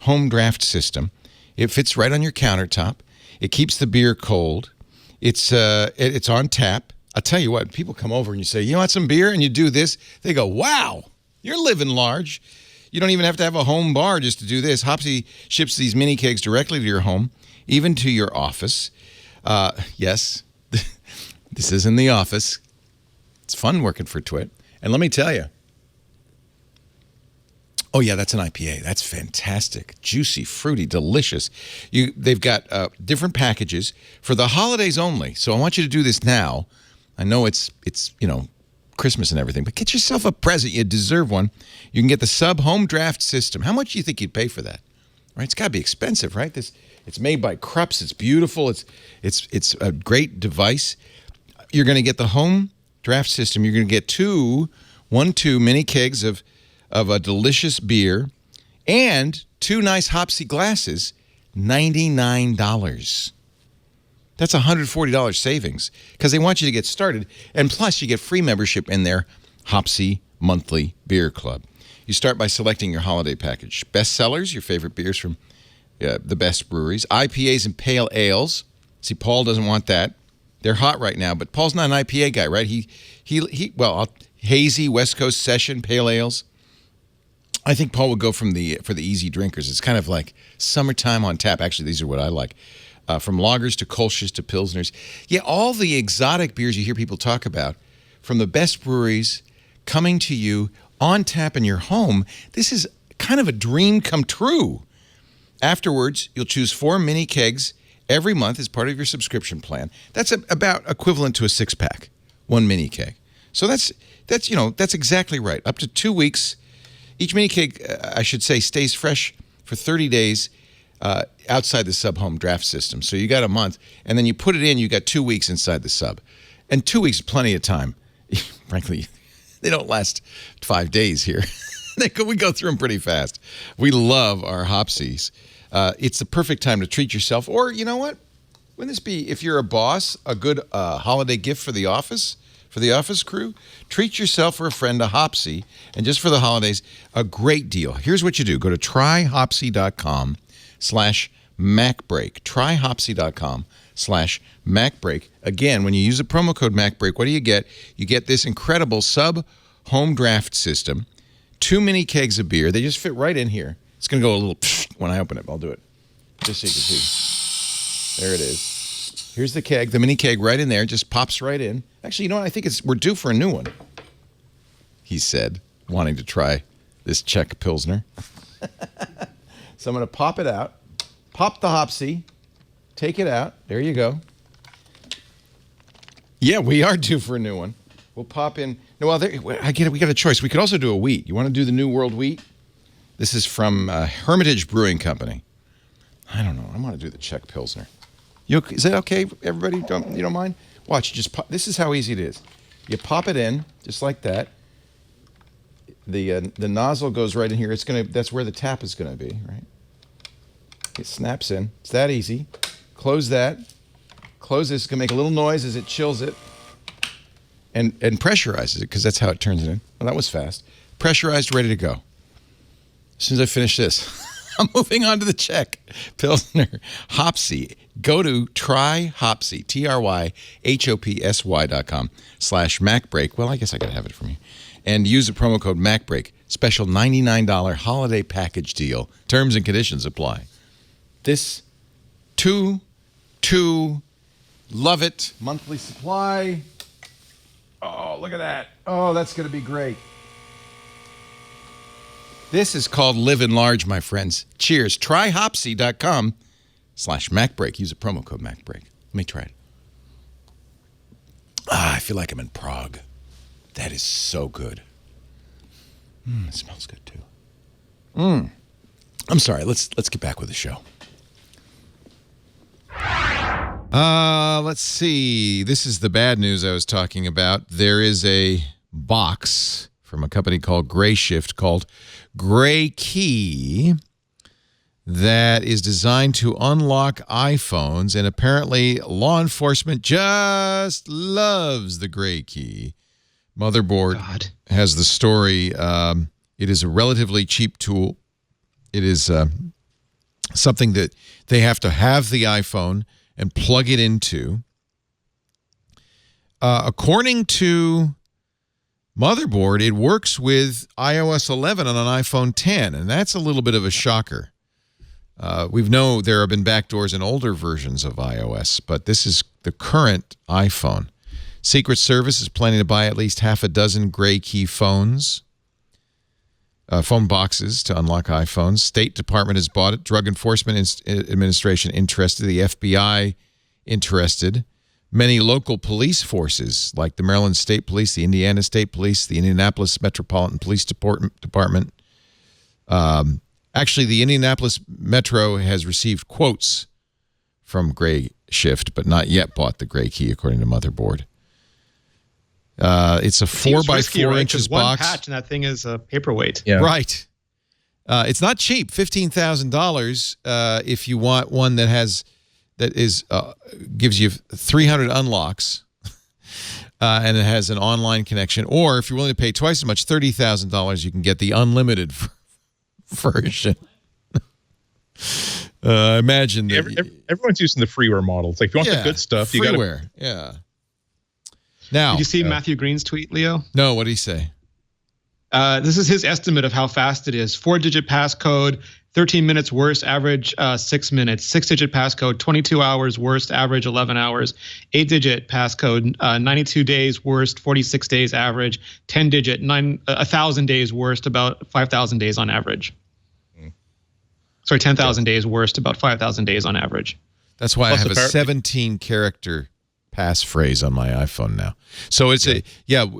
home draft system. It fits right on your countertop. It keeps the beer cold. It's on tap. I'll tell you what, people come over and you say, you want some beer? And you do this. They go, wow, you're living large. You don't even have to have a home bar just to do this. Hopsy ships these mini kegs directly to your home, even to your office. Yes, this is in the office. It's fun working for Twit. And let me tell you, Oh, yeah, that's an IPA. That's fantastic. Juicy, fruity, delicious. They've got different packages for the holidays only. So I want you to do this now. I know it's Christmas and everything, but get yourself a present. You deserve one. You can get the Sub Home Draft System. How much do you think you'd pay for that? Right? It's got to be expensive, right? It's made by Krups. It's beautiful. It's a great device. You're going to get the Home Draft System. You're going to get two mini kegs of a delicious beer and two nice Hopsy glasses, $99. That's $140 savings because they want you to get started. And plus, you get free membership in their Hopsy Monthly Beer Club. You start by selecting your holiday package. Best sellers, your favorite beers from the best breweries. IPAs and pale ales. See, Paul doesn't want that. They're hot right now, but Paul's not an IPA guy, right? Hazy, West Coast Session, pale ales. I think Paul would go for the easy drinkers. It's kind of like summertime on tap. Actually, these are what I like. From lagers to Kolsch's to Pilsners. Yeah, all the exotic beers you hear people talk about from the best breweries coming to you on tap in your home. This is kind of a dream come true. Afterwards, you'll choose 4 mini kegs every month as part of your subscription plan. That's about equivalent to a 6-pack, 1 mini keg. So that's exactly right. Up to 2 weeks. Each mini keg, I should say, stays fresh for 30 days outside the Sub Home Draft System. So you got a month, and then you put it in, you got 2 weeks inside the Sub. And 2 weeks is plenty of time. Frankly, they don't last 5 days here. We go through them pretty fast. We love our Hopsies. It's the perfect time to treat yourself. Or, you know what? Wouldn't this be, if you're a boss, a good holiday gift for the office crew? Treat yourself or a friend a Hopsy, and just for the holidays, a great deal. Here's what you do. Go to tryhopsy.com/MacBreak. Tryhopsy.com/MacBreak. Again, when you use the promo code MacBreak, what do you get? You get this incredible Sub Home Draft System, 2 mini kegs of beer. They just fit right in here. It's going to go a little when I open it. I'll do it just so you can see. There it is. Here's the keg, the mini keg right in there. Just pops right in. Actually, you know what? I think we're due for a new one, he said, wanting to try this Czech Pilsner. So I'm going to pop it out. Pop the Hopsy. Take it out. There you go. Yeah, we are due for a new one. We'll pop in. No, well, I get it. We got a choice. We could also do a wheat. You want to do the New World Wheat? This is from Hermitage Brewing Company. I don't know. I want to do the Czech Pilsner. Is that okay, everybody? You don't mind? Watch. Just pop. This is how easy it is. You pop it in just like that. The nozzle goes right in here. That's where the tap is gonna be, right? It snaps in. It's that easy. Close that. Close this. It's gonna make a little noise as it chills it, and pressurizes it because that's how it turns it in. Well, that was fast. Pressurized, ready to go. As soon as I finish this, I'm moving on to the Czech Pilsner Hopsy. Go to tryhopsy, tryhopsy.com/MacBreak. Well, I guess I got to have it from you. And use the promo code MacBreak. Special $99 holiday package deal. Terms and conditions apply. This two, love it. Monthly supply. Oh, look at that. Oh, that's going to be great. This is called Live Enlarge, my friends. Cheers. Tryhopsy.com/MacBreak. Use a promo code MacBreak. Let me try it. I feel like I'm in Prague. That is so good. It smells good too. I'm sorry. Let's get back with the show. Let's see. This is the bad news I was talking about. There is a box from a company called Grayshift called Gray Key that is designed to unlock iPhones, and apparently law enforcement just loves the Gray Key. Motherboard has the story. It is a relatively cheap tool. It is something that they have to have the iPhone and plug it into. According to Motherboard, it works with iOS 11 on an iPhone 10, and that's a little bit of a shocker. We know there have been backdoors in older versions of iOS, but this is the current iPhone. Secret Service is planning to buy at least half a dozen Gray Key phones. phone boxes to unlock iPhones. State Department has bought it. Drug Enforcement Administration interested. The FBI interested. Many local police forces, like the Maryland State Police, the Indiana State Police, the Indianapolis Metropolitan Police Department. Actually, the Indianapolis Metro has received quotes from Gray Shift, but not yet bought the Gray Key, according to Motherboard. It's a 4x4 inches box. One patch and that thing is a paperweight. Yeah. Right. It's not cheap. $15,000 if you want one that gives you 300 unlocks and it has an online connection. Or if you're willing to pay twice as much, $30,000, you can get the unlimited version. Imagine that everyone's using the freeware model. It's like if you want the good stuff, you got freeware. Yeah. Now, did you see Matthew Green's tweet, Leo? No. What did he say? This is his estimate of how fast it is. 4-digit passcode, 13 minutes worst, average 6 minutes. 6-digit passcode, 22 hours worst, average 11 hours. 8-digit passcode, 92 days worst, 46 days average. 10-digit, 1,000 days worst, about 5,000 days on average. Sorry, 10,000 days worst, about 5,000 days on average. That's why I have a 17-character passphrase on my iPhone now. So it's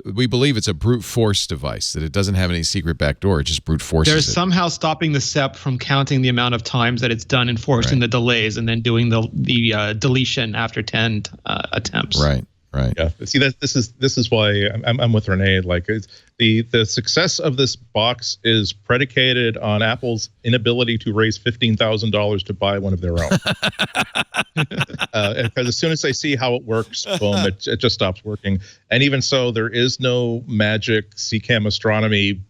we believe it's a brute force device, that it doesn't have any secret backdoor. It just brute forces They're it. somehow stopping the SEP from counting the amount of times that it's done, enforcing the delays, and then doing the deletion after 10 attempts. Right. Yeah. See, this is why I'm with Rene. Like, the success of this box is predicated on Apple's inability to raise $15,000 to buy one of their own. Because as soon as they see how it works, boom, it just stops working. And even so, there is no magic CCAM astronomy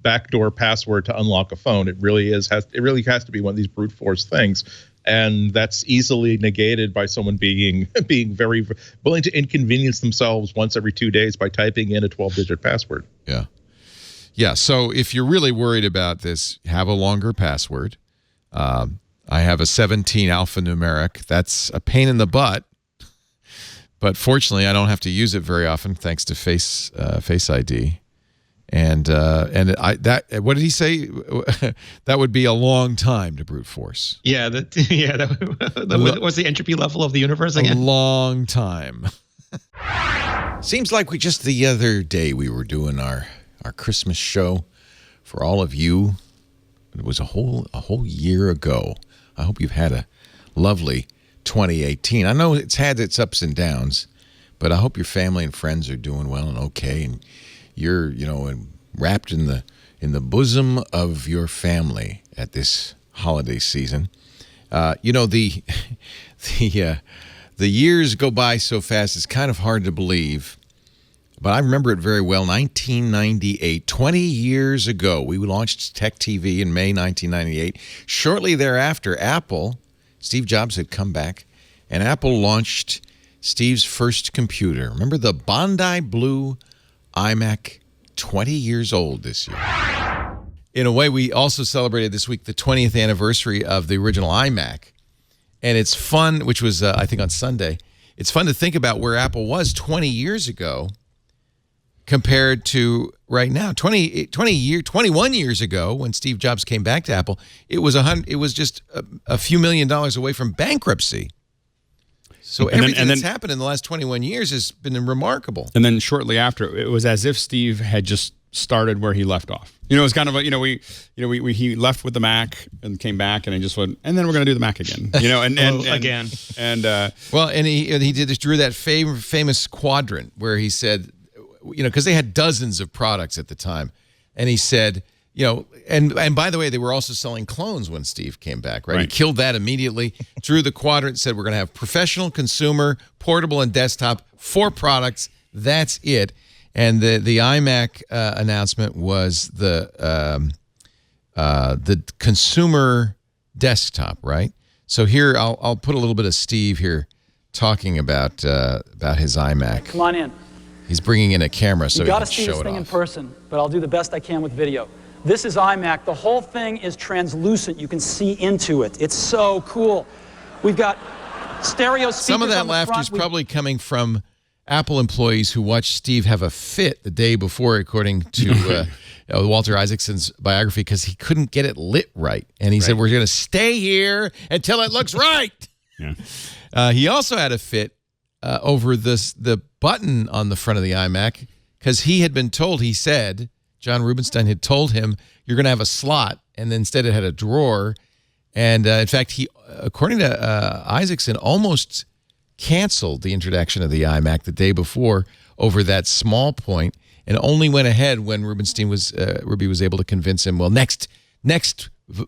backdoor password to unlock a phone. It really has to be one of these brute force things. And that's easily negated by someone being very willing to inconvenience themselves once every 2 days by typing in a 12-digit password. Yeah. Yeah. So if you're really worried about this, have a longer password. I have a 17 alphanumeric. That's a pain in the butt. But fortunately, I don't have to use it very often thanks to Face ID. And what did he say? That would be a long time to brute force. Yeah, what's the entropy level of the universe again? A long time. Seems like just the other day we were doing our Christmas show for all of you. It was a whole year ago. I hope you've had a lovely 2018. I know it's had its ups and downs, but I hope your family and friends are doing well and okay, and you're, wrapped in the bosom of your family at this holiday season. The years go by so fast, it's kind of hard to believe, but I remember it very well. 1998, 20 years ago, we launched Tech TV in May 1998. Shortly thereafter, Steve Jobs had come back, and Apple launched Steve's first computer. Remember the Bondi Blue iMac? 20 years old this year. In a way, we also celebrated this week the 20th anniversary of the original iMac. And it's fun, which was, I think, on Sunday. It's fun to think about where Apple was 20 years ago compared to right now. 21 years ago, when Steve Jobs came back to Apple, it was just a few $1 million away from bankruptcy. So everything that's happened in the last 21 years has been remarkable. And then shortly after, it was as if Steve had just started where he left off. It was kind of he left with the Mac and came back, and he just went, and then we're going to do the Mac again. Again. And he drew that famous quadrant where he said, because they had dozens of products at the time, and he said, and by the way, they were also selling clones when Steve came back, right? He killed that immediately, drew the quadrant, said we're going to have professional, consumer, portable, and desktop, 4 products. That's it. And the iMac announcement was the consumer desktop, right? So here, I'll put a little bit of Steve here talking about his iMac. Come on in. He's bringing in a camera so he can show it off. You got to see this thing in person, but I'll do the best I can with video. This is iMac. The whole thing is translucent. You can see into it. It's so cool. We've got stereo speakers. Some of that laughter is probably coming from Apple employees who watched Steve have a fit the day before, according to Walter Isaacson's biography because he couldn't get it lit right. And he said, we're going to stay here until it looks right. Yeah. He also had a fit over the button on the front of the iMac because he had been told, he said, John Rubinstein had told him, you're going to have a slot. And then instead it had a drawer. And in fact, he, according to Isaacson, almost canceled the introduction of the iMac the day before over that small point, and only went ahead when Ruby was able to convince him, well, next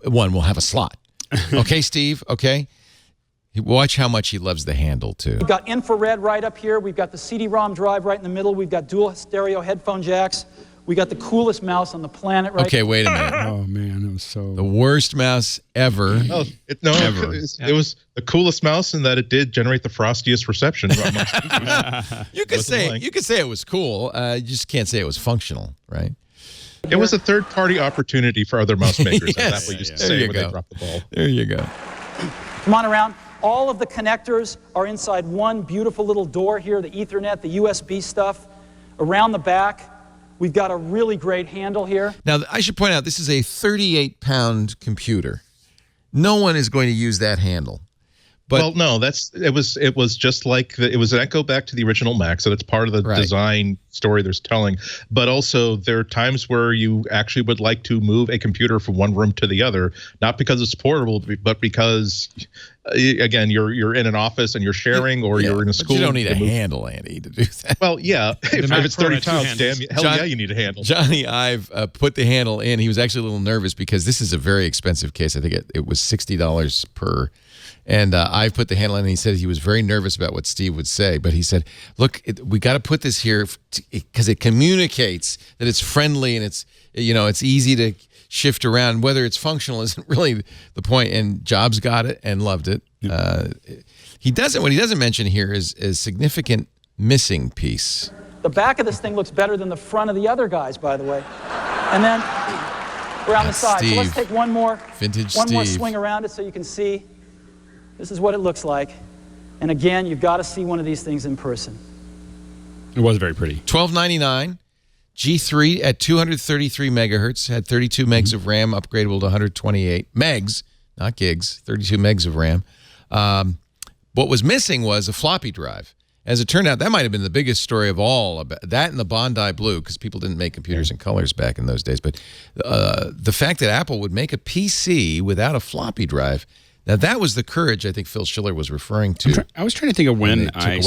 one will have a slot. Okay, Steve? Okay? Watch how much he loves the handle, too. We've got infrared right up here. We've got the CD-ROM drive right in the middle. We've got dual stereo headphone jacks. We got the coolest mouse on the planet right Okay, wait a minute. Oh, man, it was so... The worst mouse ever. Oh, ever. It was the coolest mouse in that it did generate the frostiest reception. You could say it was cool. You just can't say it was functional, right? It was a third-party opportunity for other mouse makers. Yes. That's what used to say when they dropped the ball. There you go. Come on around. All of the connectors are inside one beautiful little door here, the Ethernet, the USB stuff. Around the back, we've got a really great handle here. Now, I should point out, this is a 38-pound computer. No one is going to use that handle. But, well, no, it was just like it was an echo back to the original Mac, so that's part of the design story they're telling. But also, there are times where you actually would like to move a computer from one room to the other, not because it's portable, but because, again, you're in an office and you're sharing, or you're in a school. But you don't need a handle, Andy, to do that. Well, yeah, if it's 30 pounds, damn, yeah, you need a handle. Johnny Ive put the handle in. He was actually a little nervous because this is a very expensive case. I think it was $60 per. And I put the handle in, and he said he was very nervous about what Steve would say. But he said, look, we got to put this here because it communicates that it's friendly and it's easy to shift around. Whether it's functional isn't really the point. And Jobs got it and loved it. What he doesn't mention here is a significant missing piece. The back of this thing looks better than the front of the other guys, by the way. And then around the side. Steve. So let's take one more Steve. swing around it so you can see. This is what it looks like. And again, you've got to see one of these things in person. It was very pretty. $12.99, G3 at 233 megahertz, had 32 megs of RAM, upgradable to 128 megs, not gigs, 32 megs of RAM. What was missing was a floppy drive. As it turned out, that might have been the biggest story of all. That and the Bondi Blue, because people didn't make computers in colors back in those days. But the fact that Apple would make a PC without a floppy drive, now, that was the courage I think Phil Schiller was referring to. I was trying to think of when I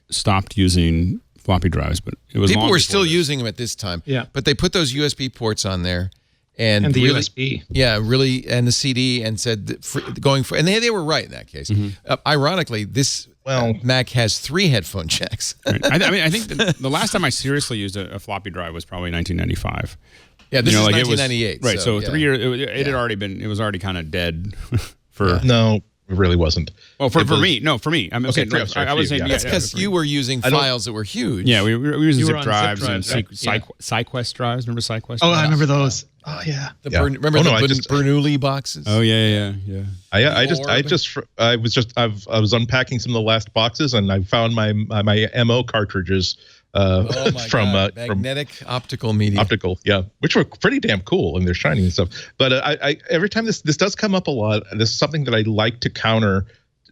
stopped using floppy drives, but it was people were still using them at this time. Yeah, but they put those USB ports on there, and the really, USB, and the CD, and said and they were right in that case. Ironically, this Mac has 3 headphone jacks. Right. I think the last time I seriously used a floppy drive was probably 1995. Yeah, this is 1998. Right, so 3 years, it had already been, it was already kind of dead for... No, it really wasn't. Well, for me. I'm okay, saying, I was saying... That's because you were using files that were huge. Yeah, we were using zip drives and SyQuest drives. Remember SyQuest? Oh, I remember those. Oh, yeah. Remember the Bernoulli boxes? Oh, yeah. I was unpacking some of the last boxes, and I found my MO cartridges from magnetic optical media. Yeah, which were pretty damn cool, and they're shiny and stuff. But I every time this does come up a lot, this is something that I like to counter,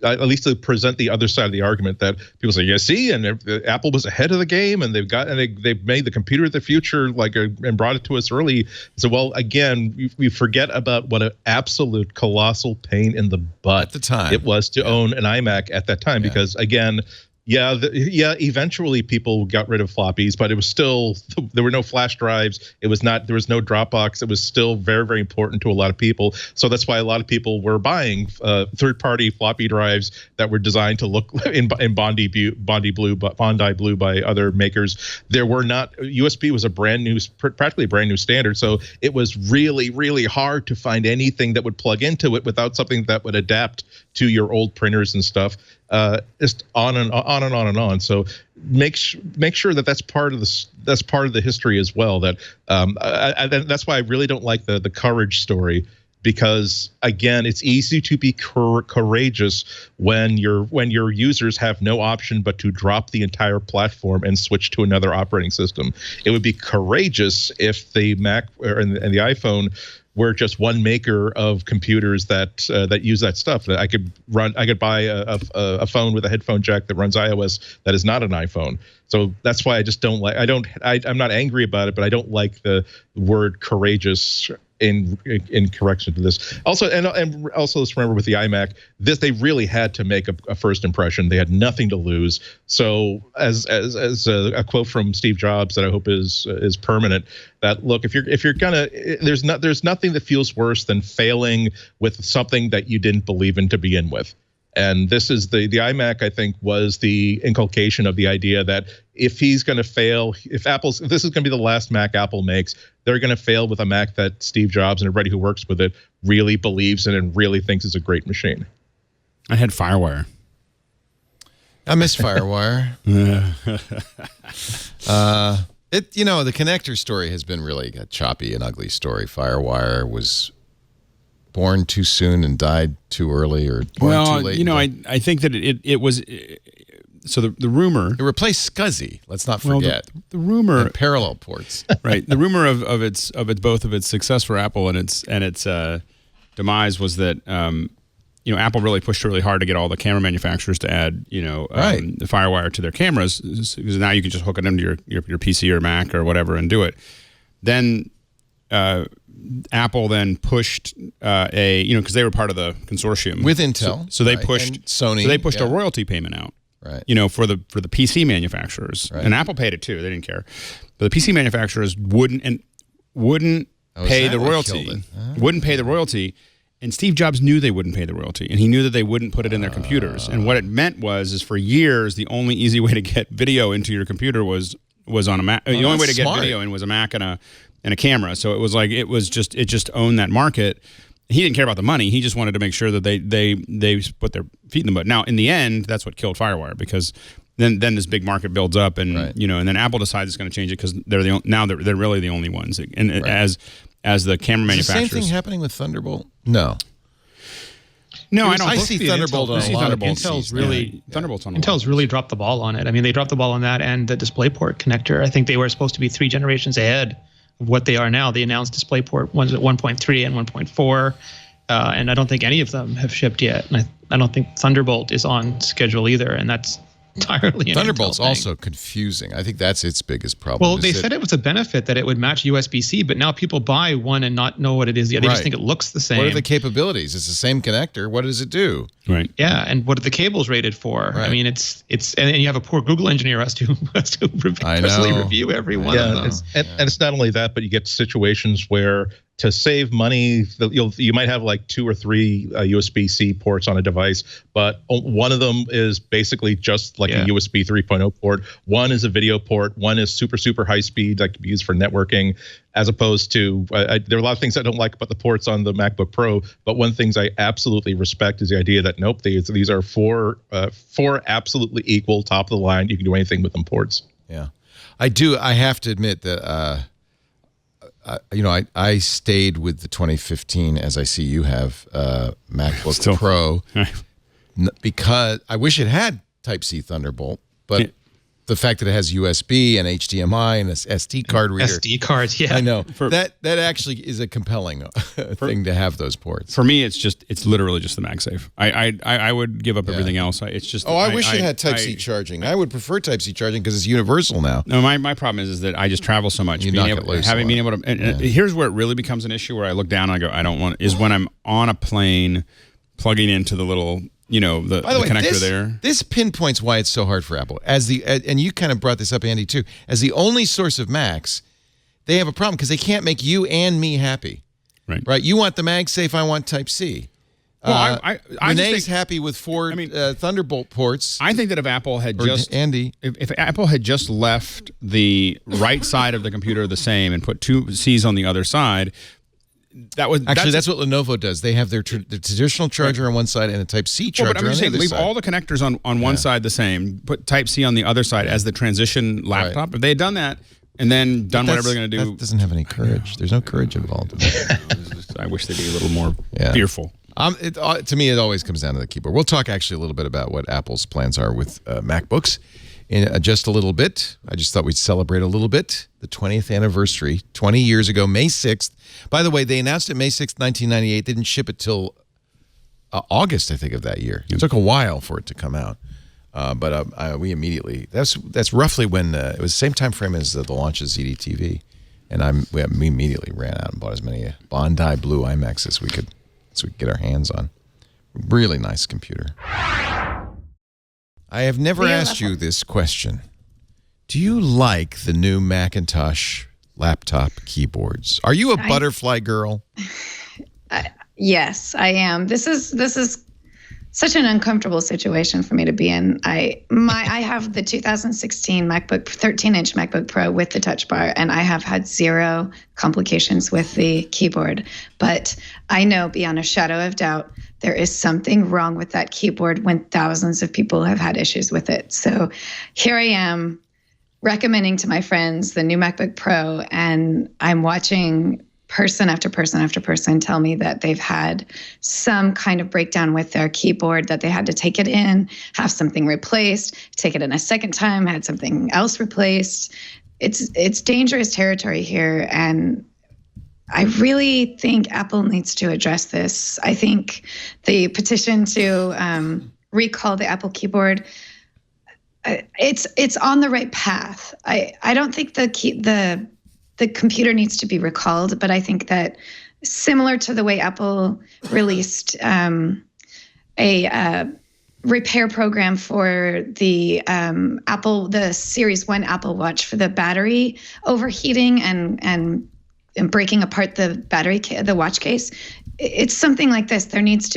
at least to present the other side of the argument that people say, yeah, see, and Apple was ahead of the game, and they've made the computer of the future, and brought it to us early. So, well, again, we forget about what an absolute colossal pain in the butt at the time it was to own an iMac at that time, because again. Eventually people got rid of floppies, but it was still, there were no flash drives. There was no Dropbox. It was still very, very important to a lot of people. So that's why a lot of people were buying third-party floppy drives that were designed to look in Bondi Blue by other makers. There were not, USB was practically a brand new standard. So it was really, really hard to find anything that would plug into it without something that would adapt to your old printers and stuff. Just on and on. So make sure that that's part of the history as well. That that's why I really don't like the courage story, because again, it's easy to be courageous when your users have no option but to drop the entire platform and switch to another operating system. It would be courageous if the Mac and the iPhone were just one maker of computers that use that stuff. That I could buy a phone with a headphone jack that runs iOS that is not an iPhone. So that's why I just don't like. I'm not angry about it, but I don't like the word courageous in correction to this. Also, and also let's remember with the iMac, they really had to make a first impression. They had nothing to lose. So as a quote from Steve Jobs that I hope is permanent, that look, if you're gonna, there's nothing that feels worse than failing with something that you didn't believe in to begin with. And this is the iMac, I think, was the inculcation of the idea that if he's going to fail, if this is going to be the last Mac Apple makes, they're going to fail with a Mac that Steve Jobs and everybody who works with it really believes in and really thinks is a great machine. I had FireWire. I miss FireWire. The connector story has been really a choppy and ugly story. FireWire was born too soon and died too early, or born too late. I think that it was. So the rumor, it replaced SCSI. Let's not forget the rumor and parallel ports. Right. The rumor of both of its success for Apple and its demise was that Apple really pushed really hard to get all the camera manufacturers to add the FireWire to their cameras, because now you can just hook it into your PC or Mac or whatever and do it. Then Apple then pushed because they were part of the consortium with Intel, so they pushed and Sony. So they pushed a royalty payment out, right? For the PC manufacturers, right. And Apple paid it too. They didn't care, but the PC manufacturers wouldn't pay the royalty. Wouldn't pay the royalty, and Steve Jobs knew they wouldn't pay the royalty, and he knew that they wouldn't put it in their computers. And what it meant is for years the only easy way to get video into your computer was on a Mac. The only way to get video in was a Mac and a camera. So it was like it just owned that market. He didn't care about the money. He just wanted to make sure that they put their feet in the mud. Now, in the end, that's what killed FireWire, because then this big market builds up, and and then Apple decides it's going to change it because they're really the only ones. And as the camera manufacturers, is the same thing happening with Thunderbolt? No, I don't. I see Thunderbolt on a lot of PCs. Intel's really dropped the ball on it. I mean, they dropped the ball on that and the DisplayPort connector. I think they were supposed to be 3 generations ahead of what they are now. They announced DisplayPort ones at 1.3 and 1.4, and I don't think any of them have shipped yet. And I don't think Thunderbolt is on schedule either, and that's entirely Thunderbolt's also confusing. I think that's its biggest problem. Well, they said it was a benefit that it would match USB-C, but now people buy one and not know what it is yet. They just think it looks the same. What are the capabilities? It's the same connector. What does it do? Right. Yeah, and what are the cables rated for? Right. I mean, it's and you have a poor Google engineer who has to personally review every one of them. And it's not only that, but you get situations where to save money, you might have like 2 or 3 USB-C ports on a device, but one of them is basically just like a USB 3.0 port. One is a video port. One is super, super high speed that can be used for networking, as opposed to, there are a lot of things I don't like about the ports on the MacBook Pro, but one of the things I absolutely respect is the idea that, nope, these are four absolutely equal, top of the line, you can do anything with them ports. Yeah. I have to admit that, I stayed with the 2015, as I see you have, MacBook Pro, because I wish it had Type-C Thunderbolt, but the fact that it has USB and HDMI and an SD card reader. SD cards, yeah. I know. That actually is a compelling thing to have those ports. For me, it's literally just the MagSafe. I would give up everything else. It's just. I wish it had Type-C charging. I would prefer Type-C charging because it's universal now. No, my problem is that I just travel so much. Being able to. And here's where it really becomes an issue, where I look down and I go, I don't want. Is when I'm on a plane, plugging into the little. The connector there. This pinpoints why it's so hard for Apple. And you kind of brought this up, Andy, too. As the only source of Macs, they have a problem because they can't make you and me happy. Right? You want the MagSafe, I want Type-C. Well, Rene's happy with 4 Thunderbolt ports. I think that if Apple had if Apple had just left the right side of the computer the same and put 2 Cs on the other side, that's what Lenovo does. They have their traditional charger on one side and a Type-C charger but I'm just on the saying, other side. Leave all the connectors on one side the same, put Type-C on the other side as the transition laptop. If they had done that and then done whatever they're going to do. That doesn't have any courage. There's no courage involved in that. I wish they'd be a little more fearful. To me, it always comes down to the keyboard. We'll talk actually a little bit about what Apple's plans are with MacBooks in just a little bit. I just thought we'd celebrate a little bit the 20th anniversary, 20 years ago, May 6th. By the way, they announced it May 6th, 1998. They didn't ship it till August, I think, of that year. It took a while for it to come out. But we immediately, that's roughly when, it was the same time frame as the launch of ZDTV. And we immediately ran out and bought as many Bondi Blue iMacs as we could get our hands on. Really nice computer. I have never asked you this question. Do you like the new Macintosh laptop keyboards? Are you a butterfly girl? Yes, I am. This is such an uncomfortable situation for me to be in. I have the 2016 MacBook 13-inch MacBook Pro with the Touch Bar, and I have had zero complications with the keyboard. But I know beyond a shadow of doubt there is something wrong with that keyboard when thousands of people have had issues with it. So here I am recommending to my friends the new MacBook Pro, and I'm watching person after person after person tell me that they've had some kind of breakdown with their keyboard, that they had to take it in, have something replaced, take it in a second time, had something else replaced. It's dangerous territory here, and I really think Apple needs to address this. I think the petition to recall the Apple keyboard, it's on the right path. I don't think the computer needs to be recalled, but I think that similar to the way Apple released a repair program for the the Series 1 Apple Watch for the battery overheating and breaking apart the watch case, it's something like this. It needs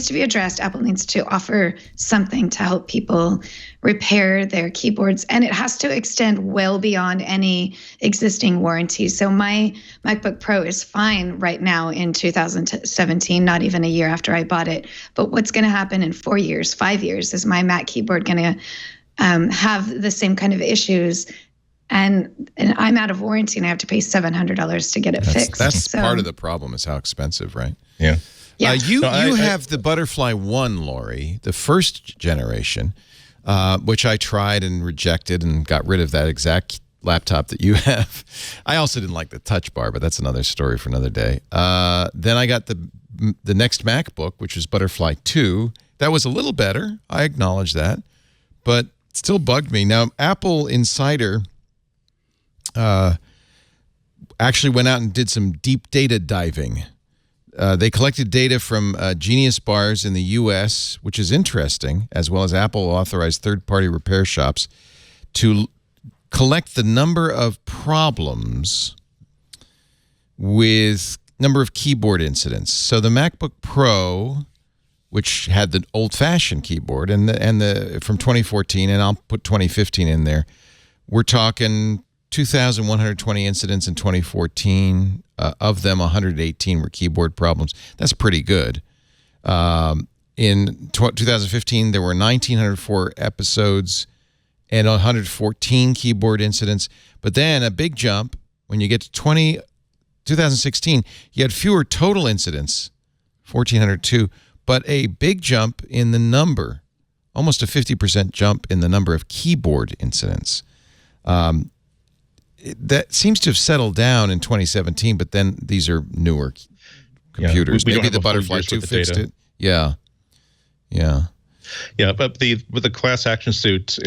to be addressed. Apple needs to offer something to help people repair their keyboards, and it has to extend well beyond any existing warranty. So my MacBook Pro is fine right now in 2017, not even a year after I bought it. But what's going to happen in 4 years, 5 years? Is my Mac keyboard going to have the same kind of issues? And I'm out of warranty, and I have to pay $700 to get it fixed. That's part of the problem, is how expensive, right? Yeah. Yeah. You have the Butterfly 1, Lori, the first generation, which I tried and rejected and got rid of that exact laptop that you have. I also didn't like the Touch Bar, but that's another story for another day. Then I got the next MacBook, which was Butterfly 2. That was a little better. I acknowledge that, but it still bugged me. Now, Apple Insider actually went out and did some deep data diving. They collected data from Genius Bars in the U.S., which is interesting, as well as Apple authorized third-party repair shops to collect the number of problems with number of keyboard incidents. So the MacBook Pro, which had the old-fashioned keyboard, and the from 2014, and I'll put 2015 in there, we're talking 2,120 incidents in 2014. Of them, 118 were keyboard problems. That's pretty good. In 2015, there were 1,904 episodes and 114 keyboard incidents. But then a big jump, when you get to 2016, you had fewer total incidents, 1,402, but a big jump in the number, almost a 50% jump in the number of keyboard incidents. That seems to have settled down in 2017, but then these are newer computers. We Maybe the Butterfly 2 fixed it. Yeah. But with the class action suit,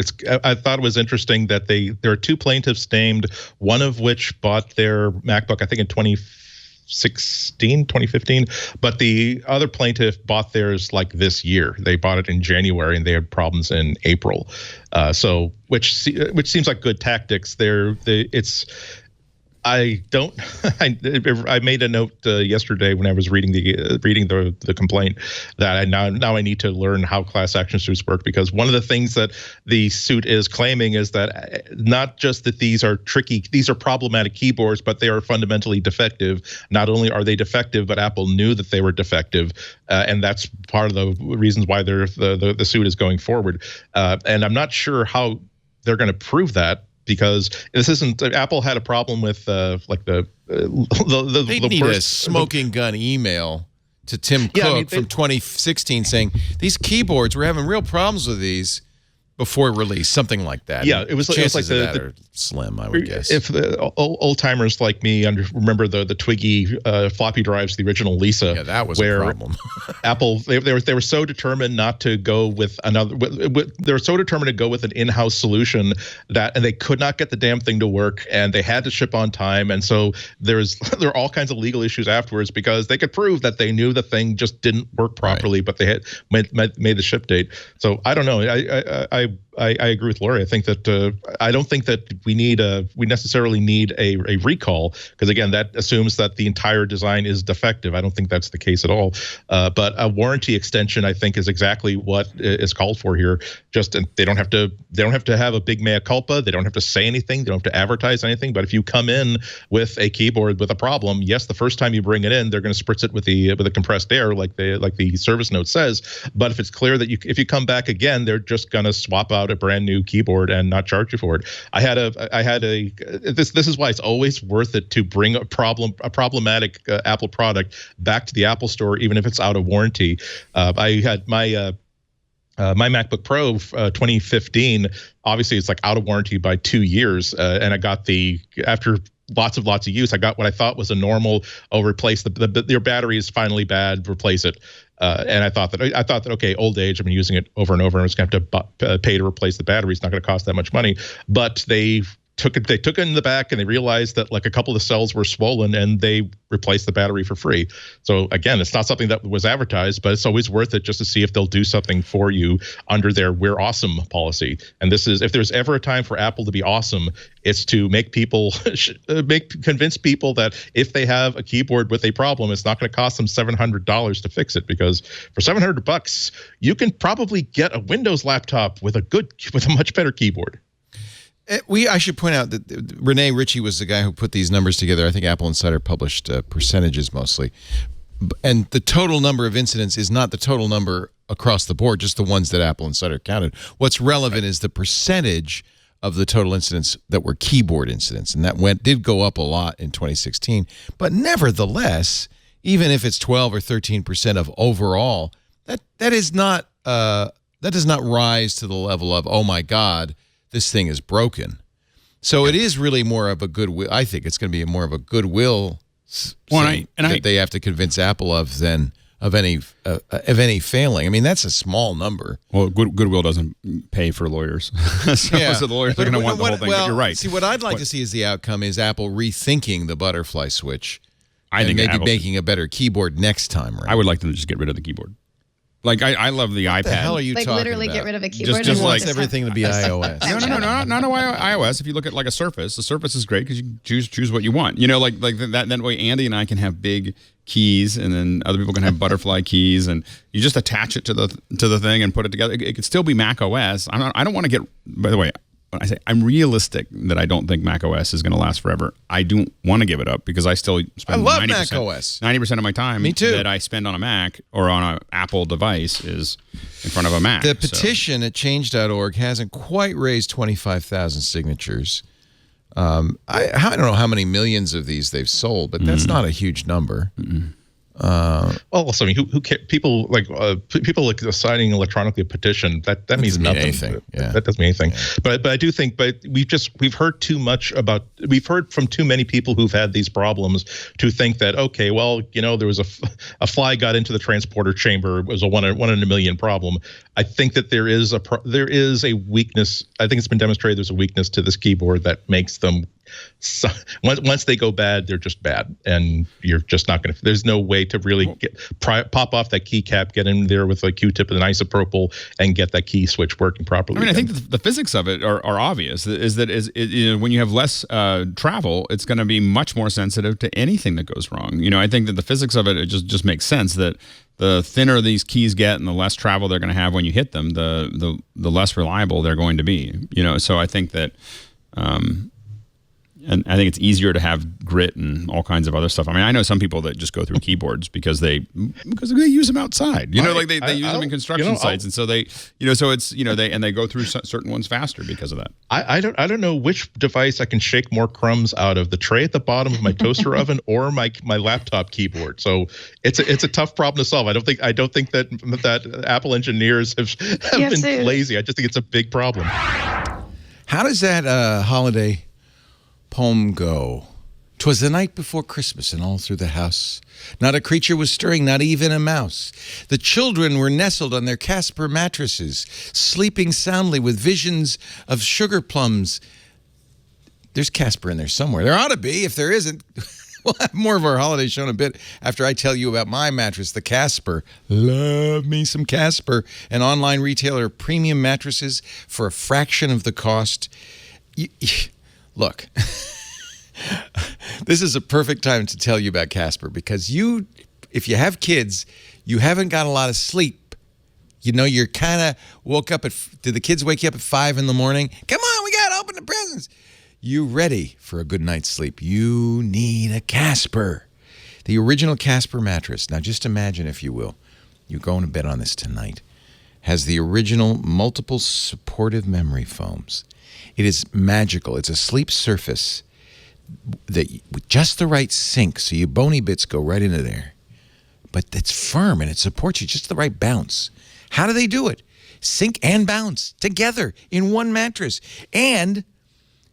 I thought it was interesting that there are two plaintiffs named, one of which bought their MacBook, I think in 2015, but the other plaintiff bought theirs like this year. They bought it in January and they had problems in April. Which seems like good tactics. I made a note yesterday when I was reading the complaint that now I need to learn how class action suits work, because one of the things that the suit is claiming is that not just that these are problematic keyboards, but they are fundamentally defective. Not only are they defective, but Apple knew that they were defective, and that's part of the reasons why the suit is going forward. And I'm not sure how they're going to prove that, because this isn't. Apple had a problem with like the they need a smoking gun email to Tim Cook from 2016 saying these keyboards, we're having real problems with these before release, something like that. Yeah, it was like the slim, I would guess. If the old timers like me remember the Twiggy floppy drives, the original Lisa, yeah, that was where a problem. Apple they were so determined not to go with another. They were so determined to go with an in-house solution and they could not get the damn thing to work, and they had to ship on time, and so there are all kinds of legal issues afterwards because they could prove that they knew the thing just didn't work properly, but they had made the ship date. So I don't know. I agree with Lori. I think that I don't think that we necessarily need a recall, because again, that assumes that the entire design is defective. I don't think that's the case at all. But a warranty extension, I think, is exactly what is called for here. Just they don't have to have a big mea culpa. They don't have to say anything. They don't have to advertise anything. But if you come in with a keyboard with a problem, yes, the first time you bring it in, they're going to spritz it with the compressed air, like the service note says. But if it's clear that if you come back again, they're just going to swap out a brand new keyboard and not charge you for it. This is why it's always worth it to bring a problematic Apple product back to the Apple Store, even if it's out of warranty. I had my MacBook Pro 2015. Obviously, it's like out of warranty by 2 years, and I got after lots of use, I got what I thought was a normal. Replace your battery is finally bad. Replace it. And I thought that okay, old age. I've been using it over and over, and I was going to have to pay to replace the battery. It's not going to cost that much money. But they took it in the back, and they realized that like a couple of the cells were swollen, and they replaced the battery for free. So again, it's not something that was advertised, but it's always worth it just to see if they'll do something for you under their "We're awesome" policy. And this is, if there's ever a time for Apple to be awesome, it's to make people convince people that if they have a keyboard with a problem, it's not going to cost them $700 to fix it, because for $700 you can probably get a Windows laptop with a much better keyboard. I should point out that Rene Ritchie was the guy who put these numbers together. I think Apple Insider published percentages mostly. And the total number of incidents is not the total number across the board, just the ones that Apple Insider counted. What's relevant is the percentage of the total incidents that were keyboard incidents. And that did go up a lot in 2016. But nevertheless, even if it's 12 or 13% of overall, that does not rise to the level of, oh my God, this thing is broken. So it is really more of a goodwill. I think it's going to be more of a goodwill that they have to convince Apple of than of any failing. I mean, that's a small number. Well, goodwill doesn't pay for lawyers. So the lawyers are going to want the whole thing. But you're right. See, what I'd like to see is the outcome is Apple rethinking the butterfly switch. I think maybe making a better keyboard next time around. I would like them to just get rid of the keyboard. Like I love the iPad. What the hell are you talking literally about? get rid of a keyboard. Just like everything to be iOS. No, not iOS. If you look at like a Surface, the Surface is great because you choose what you want. You know, like that way Andy and I can have big keys, and then other people can have butterfly keys, and you just attach it to the thing and put it together. It could still be Mac OS. I don't want to get. By the way, when I say I'm realistic that I don't think Mac OS is going to last forever, I don't want to give it up because I still spend 90% of my time that I spend on a Mac or on an Apple device is in front of a Mac. The petition at change.org hasn't quite raised 25,000 signatures. I don't know how many millions of these they've sold, but that's not a huge number. Also, I mean, who cares? People like signing electronically a petition that means nothing. Anything. Yeah. That doesn't mean anything. Yeah. But I do think, we've heard too much we've heard from too many people who've had these problems to think that, okay, well, there was a fly got into the transporter chamber. It was a one in a million problem. I think that there is a weakness. I think it's been demonstrated there's a weakness to this keyboard that makes them. So, once they go bad, they're just bad, and you're just not going to. There's no way to really pop off that keycap, get in there with a Q-tip and an isopropyl, and get that key switch working properly. I mean, I think the physics of it are obvious. Is that when you have less travel, it's going to be much more sensitive to anything that goes wrong. I think that the physics of it just makes sense that the thinner these keys get and the less travel they're going to have when you hit them, the less reliable they're going to be. So I think that. And I think it's easier to have grit and all kinds of other stuff. I mean, I know some people that just go through keyboards because they use them outside. You know, like they use them in construction sites, and so they, so it's they go through certain ones faster because of that. I don't know which device I can shake more crumbs out of, the tray at the bottom of my toaster oven or my laptop keyboard. So it's a tough problem to solve. I don't think that Apple engineers have been lazy. I just think it's a big problem. How does that holiday poem go? 'Twas the night before Christmas, and all through the house not a creature was stirring, not even a mouse. The children were nestled on their Casper mattresses, sleeping soundly with visions of sugar plums. There's Casper in there somewhere. There ought to be. If there isn't, we'll have more of our holiday show in a bit after I tell you about my mattress, the Casper. Love me some Casper, an online retailer of premium mattresses for a fraction of the cost. Look, this is a perfect time to tell you about Casper, because if you have kids, you haven't got a lot of sleep. You're kind of woke up did the kids wake you up at 5 in the morning? Come on, we got to open the presents. You ready for a good night's sleep? You need a Casper. The original Casper mattress. Now just imagine, if you will, you're going to bed on this tonight. Has the original multiple supportive memory foams. It is magical. It's a sleep surface that with just the right sink, so your bony bits go right into there. But it's firm and it supports you, just the right bounce. How do they do it? Sink and bounce together in one mattress. And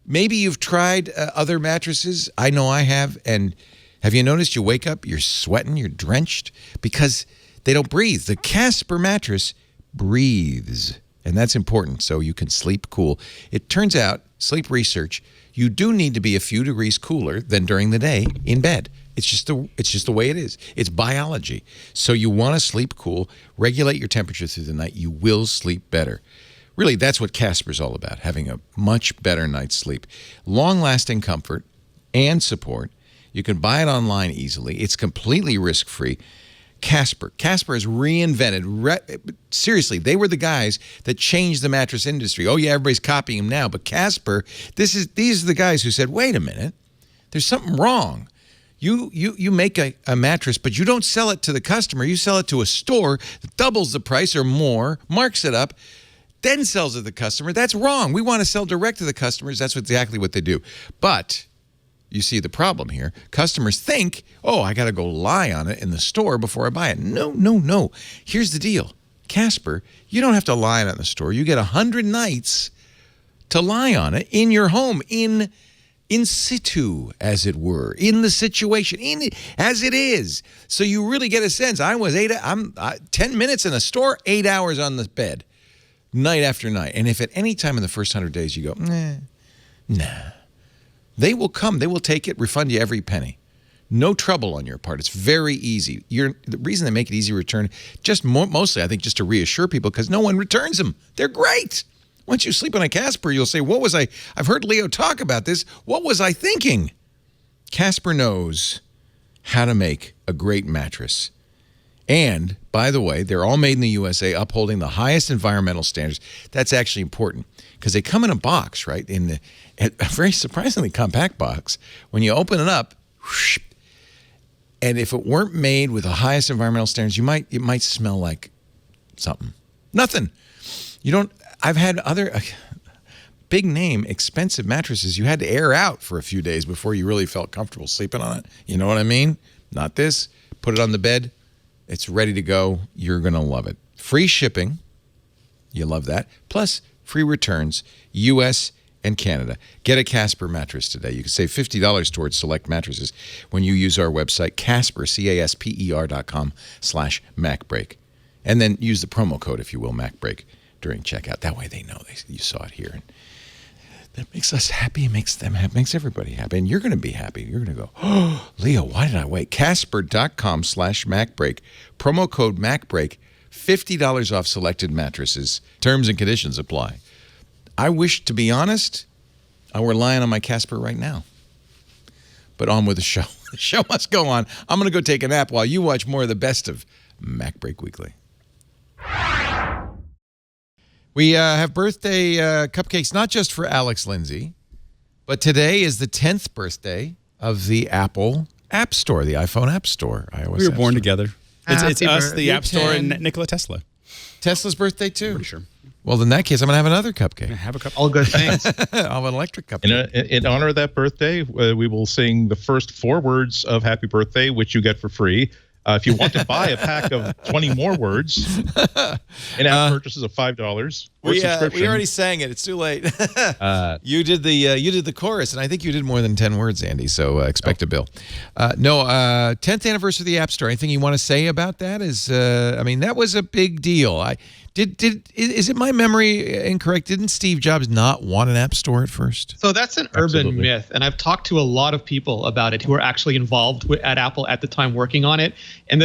maybe you've tried other mattresses. I know I have. And have you noticed you wake up, you're sweating, you're drenched? Because they don't breathe. The Casper mattress breathes. And that's important, so you can sleep cool. It turns out, sleep research, you do need to be a few degrees cooler than during the day in bed. It's just the way it is. It's biology. So you want to sleep cool, regulate your temperature through the night. You will sleep better. Really, that's what Casper's all about, having a much better night's sleep. Long-lasting comfort and support. You can buy it online easily. It's completely risk-free. Casper has reinvented. Seriously, they were the guys that changed the mattress industry. Oh, yeah, everybody's copying them now. But Casper, these are the guys who said, wait a minute, there's something wrong. You make a mattress, but you don't sell it to the customer. You sell it to a store that doubles the price or more, marks it up, then sells it to the customer. That's wrong. We want to sell direct to the customers. That's exactly what they do. But you see the problem here. Customers think, oh, I got to go lie on it in the store before I buy it. No. Here's the deal. Casper, you don't have to lie on it in the store. You get 100 nights to lie on it in your home, in situ, as it were, in the situation, as it is. So you really get a sense. I'm 10 minutes in a store, 8 hours on the bed, night after night. And if at any time in the first 100 days you go, nah. They will come. They will take it, refund you every penny. No trouble on your part. It's very easy. The reason they make it easy to return, mostly, I think, just to reassure people, because no one returns them. They're great. Once you sleep on a Casper, you'll say, I've heard Leo talk about this. What was I thinking? Casper knows how to make a great mattress. And, by the way, they're all made in the USA, upholding the highest environmental standards. That's actually important, because they come in a box, right? In a very surprisingly compact box. When you open it up, whoosh, and if it weren't made with the highest environmental standards, it might smell like something. Nothing. I've had other big name, expensive mattresses you had to air out for a few days before you really felt comfortable sleeping on it. You know what I mean? Not this. Put it on the bed. It's ready to go. You're going to love it. Free shipping. You love that. Plus, free returns, U.S. and Canada. Get a Casper mattress today. You can save $50 towards select mattresses when you use our website, Casper, CASPER.com/MacBreak. And then use the promo code, if you will, MacBreak, during checkout. That way they know you saw it here. And that makes us happy, makes them happy, makes everybody happy. And you're going to be happy. You're going to go, oh, Leo, why did I wait? Casper.com/MacBreak. Promo code MacBreak. $50 off selected mattresses. Terms and conditions apply. I wish, to be honest, I were lying on my Casper right now. But on with the show. The show must go on. I'm going to go take a nap while you watch more of the best of MacBreak Weekly. We have birthday cupcakes, not just for Alex Lindsay, But today is the 10th birthday of the Apple App Store, the iPhone App Store, iOS. We were born Store. together. It's us, the App Store, and Nikola Tesla. Tesla's birthday too. Pretty sure. Well, in that case, I'm gonna have another cupcake. Have a cup. All good things. I'll have an electric cupcake. In honor of that birthday, we will sing the first 4 words of Happy Birthday, which you get for free. If you want to buy a pack of 20 more words, in-app purchases of $5. We already sang it. It's too late. You did the chorus, and I think you did more than 10 words, Andy. So expect a bill. 10th anniversary of the App Store. Anything you want to say about that? That was a big deal. Is it my memory incorrect? Didn't Steve Jobs not want an App Store at first? So that's an urban myth, and I've talked to a lot of people about it who are actually involved at Apple at the time working on it. And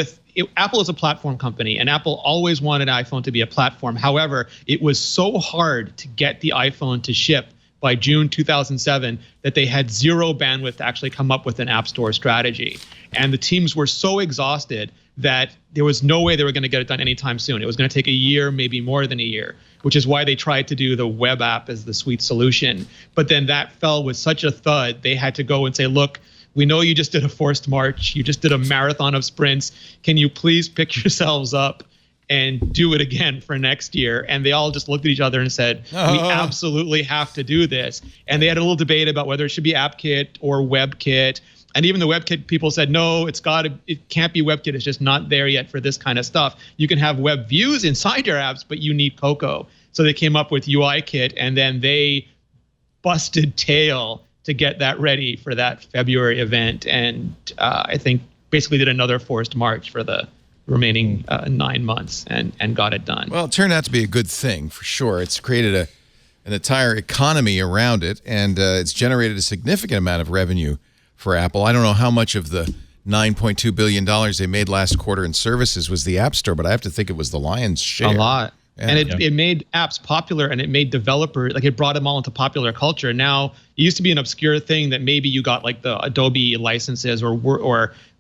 Apple is a platform company, and Apple always wanted iPhone to be a platform. However, it was so hard to get the iPhone to ship by June 2007 that they had zero bandwidth to actually come up with an App Store strategy. And the teams were so exhausted that there was no way they were going to get it done anytime soon. It was going to take a year, maybe more than a year, which is why they tried to do the web app as the sweet solution. But then that fell with such a thud, they had to go and say, look, we know you just did a forced march. You just did a marathon of sprints. Can you please pick yourselves up and do it again for next year? And they all just looked at each other and said, we absolutely have to do this. And they had a little debate about whether it should be AppKit or WebKit. And even the WebKit people said, no, it can't be WebKit. It's just not there yet for this kind of stuff. You can have web views inside your apps, but you need Cocoa. So they came up with UIKit, and then they busted tail to get that ready for that February event. And I think basically did another forced march for the remaining 9 months and got it done. Well, it turned out to be a good thing for sure. It's created an entire economy around it, and it's generated a significant amount of revenue for Apple. I don't know how much of the $9.2 billion they made last quarter in services was the App Store, but I have to think it was the lion's share. A lot. Yeah. And it made apps popular, and it made developers, like it brought them all into popular culture. Now, it used to be an obscure thing that maybe you got like the Adobe licenses or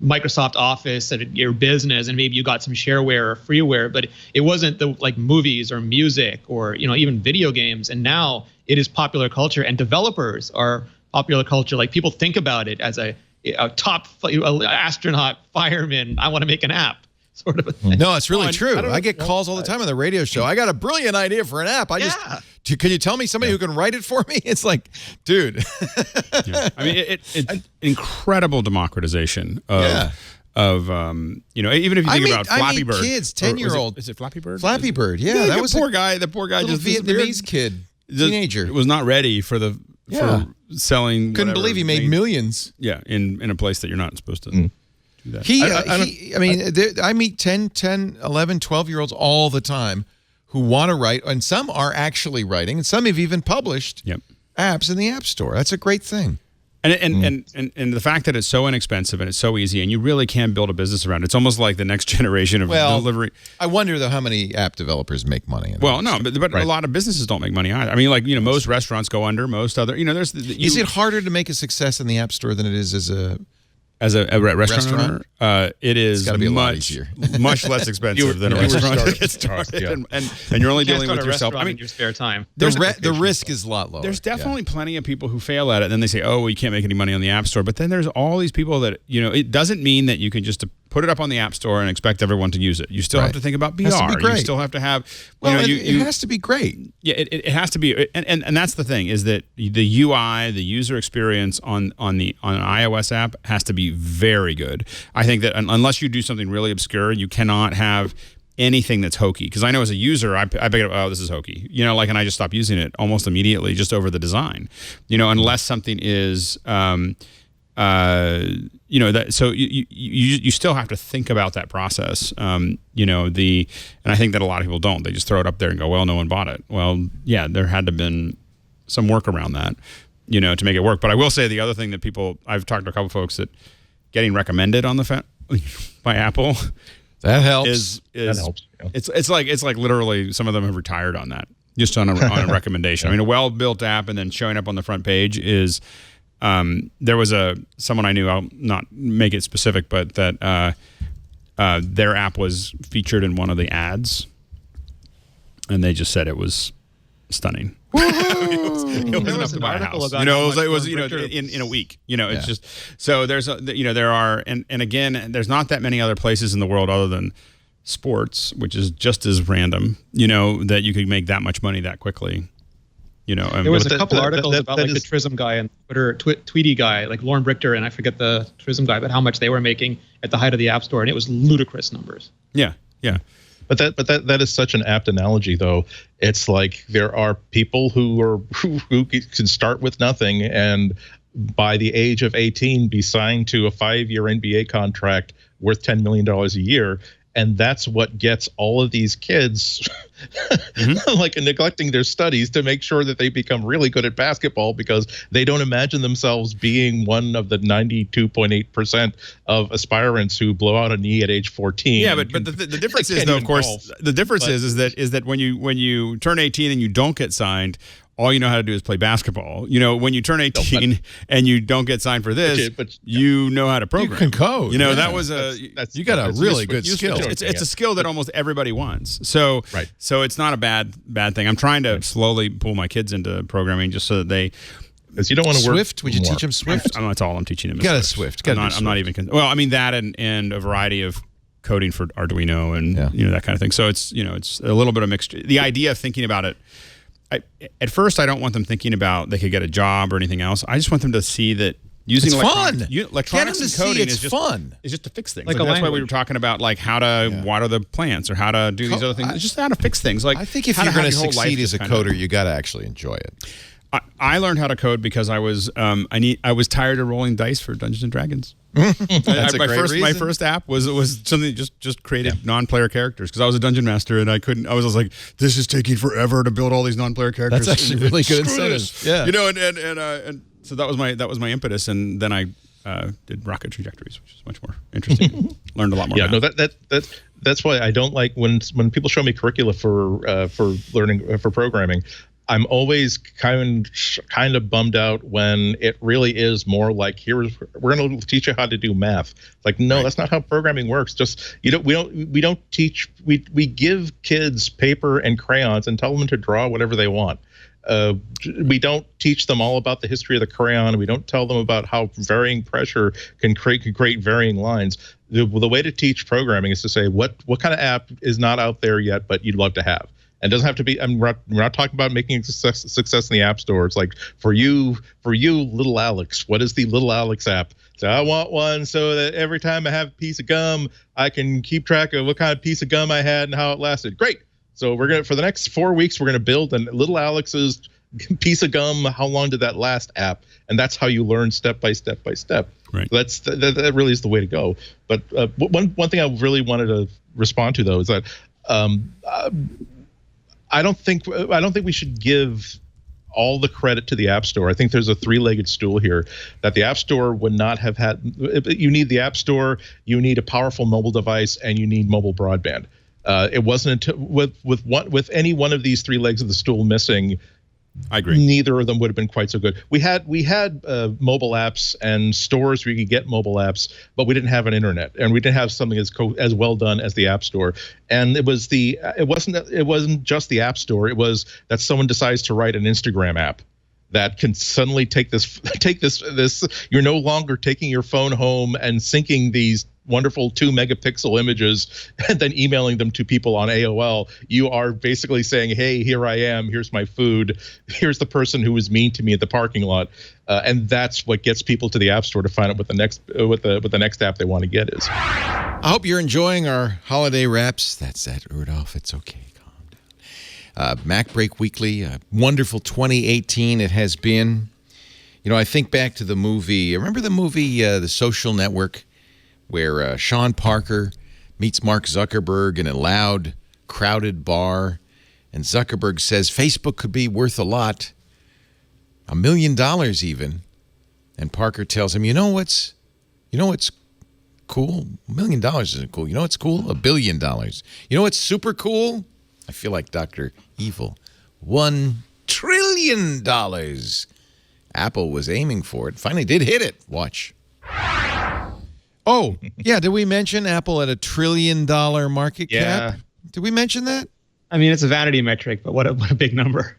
Microsoft Office at your business, and maybe you got some shareware or freeware, but it wasn't the like movies or music or even video games. And now it is popular culture, and developers are popular culture. Like people think about it as a top astronaut, fireman. I want to make an app. Sort of a thing. No, it's really true. I get calls all the time on the radio show. I got a brilliant idea for an app. Can you tell me somebody who can write it for me? It's like, dude. I mean, it's incredible democratization of even if you think about Flappy Bird. Kids, 10-year-old. Is it Flappy Bird? Flappy Bird. Yeah, that was the poor guy. The poor guy, just Vietnamese kid, teenager, was not ready for selling. Couldn't believe he made millions. Yeah, in a place that you're not supposed to. I meet 10, 11, 12-year-olds all the time who want to write, and some are actually writing, and some have even published apps in the App Store. That's a great thing. And the fact that it's so inexpensive and it's so easy, and you really can build a business around it. It's almost like the next generation of delivery. I wonder, though, how many app developers make money. But a lot of businesses don't make money either. I mean, most restaurants go under, most other, Is it harder to make a success in the App Store than it is as a restaurant owner? It is gotta be a lot much, easier. much less expensive than a restaurant to get started. And you're only dealing with yourself. I mean, in your spare time. The risk is a lot lower. There's definitely plenty of people who fail at it. And then they say, oh, we can't make any money on the App Store. But then there's all these people that, it doesn't mean that you can just put it up on the App Store and expect everyone to use it. You still have to think about VR. It has to be great. You still have to have, it has to be great. Yeah, it has to be. And that's the thing, is that the UI, the user experience on an iOS app has to be very good. I think that unless you do something really obscure, you cannot have anything that's hokey. Because I know as a user, I pick it up, oh, this is hokey. And I just stop using it almost immediately just over the design. Unless something is... so you still have to think about that process. And I think that a lot of people don't. They just throw it up there and go, well, no one bought it. Well, yeah, there had to have been some work around that, to make it work. But I will say the other thing that I've talked to a couple folks that getting recommended on the by Apple. That helps. That helps. Yeah. It's like literally some of them have retired on that, just on a recommendation. I mean, a well-built app and then showing up on the front page is. There was someone I knew, I'll not make it specific, but that their app was featured in one of the ads, and they just said it was stunning. it was enough to buy a house. You know, it was in a week. You know, it's just so there are and again, there's not that many other places in the world other than sports, which is just as random. You know, that you could make that much money that quickly. You know, there was a couple articles about like the Trism guy and Twitter Tweety guy, like Lauren Brichter and I forget the Trism guy, but how much they were making at the height of the App Store, and it was ludicrous numbers. Yeah. But that is such an apt analogy, though. It's like there are people who can start with nothing and by the age of 18 be signed to a 5-year NBA contract worth $10 million a year. And that's what gets all of these kids like neglecting their studies to make sure that they become really good at basketball because they don't imagine themselves being one of the 92.8% of aspirants who blow out a knee at age 14. Yeah, but the difference is, though, of course, the difference is that when you turn 18 and you don't get signed, all you know how to do is play basketball. You know, when you turn 18 and you don't get signed for this, you know how to program. You can code. You know, that was you got a really good skill. It's a skill that almost everybody wants. So it's not a bad thing. I'm trying to slowly pull my kids into programming just so that they. Because you don't want to work. Swift? Would you teach them Swift? That's all I'm teaching them. You got a Swift. I'm not even. Well, I mean that and a variety of coding for Arduino and that kind of thing. So it's it's a little bit of mixed. The idea of thinking about it. At first, I don't want them thinking about they could get a job or anything else. I just want them to see that using electronics and coding is just fun. It's just to fix things. Like that's why we were talking about like how to water the plants or how to do these other things. It's just how to fix things. Like I think if you're going to succeed as a coder, you got to actually enjoy it. I learned how to code because I was tired of rolling dice for Dungeons and Dragons. My first app was something that just created non-player characters because I was a dungeon master and I was like, this is taking forever to build all these non-player characters. That's actually really good incentive. Yeah, you know, and so that was my impetus, and then I did rocket trajectories, which is much more interesting. Learned a lot more. Yeah, that's why I don't like when people show me curricula for learning for programming. I'm always kind of bummed out when it really is more like we're going to teach you how to do math. Like no, that's not how programming works. Just we don't teach. We give kids paper and crayons and tell them to draw whatever they want. We don't teach them all about the history of the crayon. We don't tell them about how varying pressure can create varying lines. The way to teach programming is to say what kind of app is not out there yet, but you'd love to have. And doesn't have to be. We're not talking about making success in the app store. It's like for you, little Alex. What is the little Alex app? So I want one so that every time I have a piece of gum, I can keep track of what kind of piece of gum I had and how it lasted. Great. So for the next 4 weeks, we're gonna build a little Alex's piece of gum. How long did that last app? And that's how you learn step by step by step. Right. That really is the way to go. But one thing I really wanted to respond to though is that. I don't think we should give all the credit to the App Store. I think there's a three-legged stool here that the App Store would not have had. You need the App Store, you need a powerful mobile device, and you need mobile broadband. It wasn't until with any one of these three legs of the stool missing. I agree. Neither of them would have been quite so good. We had mobile apps and stores where you could get mobile apps, but we didn't have an internet, and we didn't have something as well done as the App Store. And it wasn't just the App Store. It was that someone decides to write an Instagram app that can suddenly take this. You're no longer taking your phone home and syncing these wonderful 2-megapixel images and then emailing them to people on AOL. You are basically saying, hey, here I am, here's my food, here's the person who was mean to me at the parking lot. And that's what gets people to the App Store to find out what the next app they want to get is. I hope you're enjoying our holiday wraps. That's that, Rudolph. It's okay. Calm down. MacBreak Weekly, a wonderful 2018 it has been. You know, I think back to the movie. Remember the movie The Social Network? Where Sean Parker meets Mark Zuckerberg in a loud, crowded bar, and Zuckerberg says Facebook could be worth a lot, $1 million even, and Parker tells him, you know what's cool? $1 million isn't cool. You know what's cool? $1 billion. You know what's super cool? I feel like Dr. Evil. $1 trillion. Apple was aiming for it. Finally did hit it. Watch. Oh, yeah. Did we mention Apple at $1 trillion market cap? Did we mention that? I mean, it's a vanity metric, but what a big number.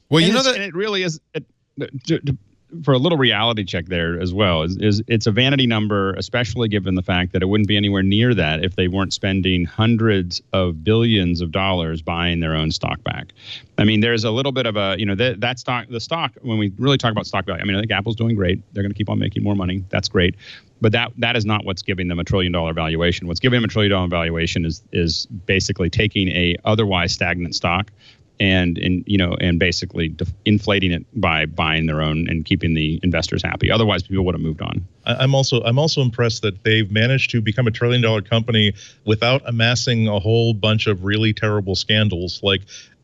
Well, and you know that it really is. For a little reality check there as well, is it's a vanity number, especially given the fact that it wouldn't be anywhere near that if they weren't spending hundreds of billions of dollars buying their own stock back. I mean, there's a little bit of a, the stock, when we really talk about stock value, I mean, I think Apple's doing great. They're going to keep on making more money. That's great. But that is not what's giving them $1 trillion valuation. What's giving them $1 trillion valuation is basically taking a otherwise stagnant stock and basically inflating it by buying their own and keeping the investors happy. Otherwise, people would have moved on. I'm also impressed that they've managed to become $1 trillion company without amassing a whole bunch of really terrible scandals. Like,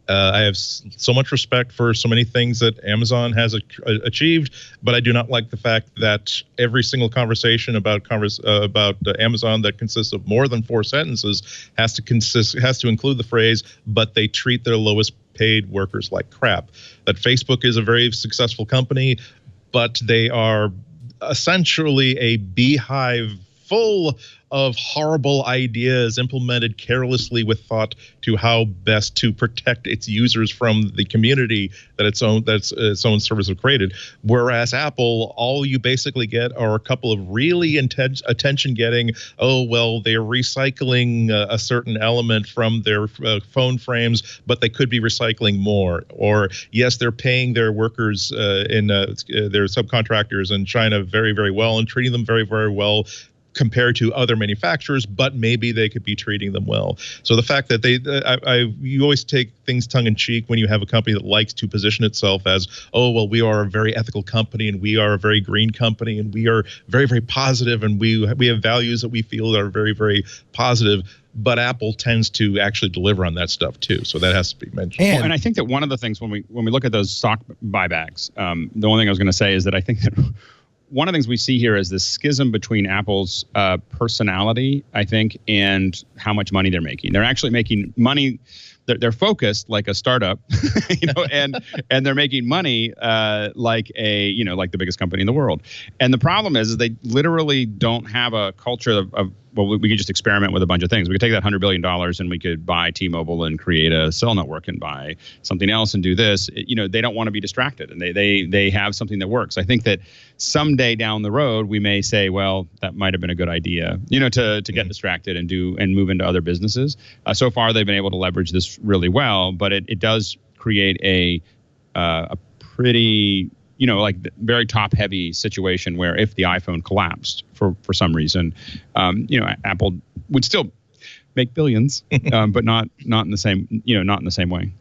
I have so much respect for so many things that Amazon has achieved, but I do not like the fact that every single conversation about Amazon that consists of more than 4 sentences has to include the phrase, "but they treat their lowest paid workers like crap." That Facebook is a very successful company, but they are essentially a beehive full of horrible ideas implemented carelessly with thought to how best to protect its users from the community that its own service have created. Whereas Apple, all you basically get are a couple of really intense attention-getting, oh, well, they're recycling a certain element from their phone frames, but they could be recycling more. Or, yes, they're paying their workers their subcontractors in China very, very well and treating them very, very well compared to other manufacturers, but maybe they could be treating them well. So the fact that you always take things tongue in cheek when you have a company that likes to position itself as, oh, well, we are a very ethical company and we are a very green company and we are very, very positive and we have values that we feel are very, very positive. But Apple tends to actually deliver on that stuff too, so that has to be mentioned. And I think that one of the things when we look at those stock buybacks, the only thing I was going to say is that I think that one of the things we see here is this schism between Apple's personality, I think, and how much money they're making. They're actually making money. They're focused like a startup, and they're making money like the biggest company in the world. And the problem is they literally don't have a culture of we could just experiment with a bunch of things. We could take that $100 billion and we could buy T-Mobile and create a cell network and buy something else and do this. They don't want to be distracted, and they have something that works. I think that someday down the road we may say, well, that might have been a good idea, to get distracted and move into other businesses. So far they've been able to leverage this really well, but it does create a pretty very top heavy situation where if the iPhone collapsed for some reason, Apple would still make billions, but not in the same way.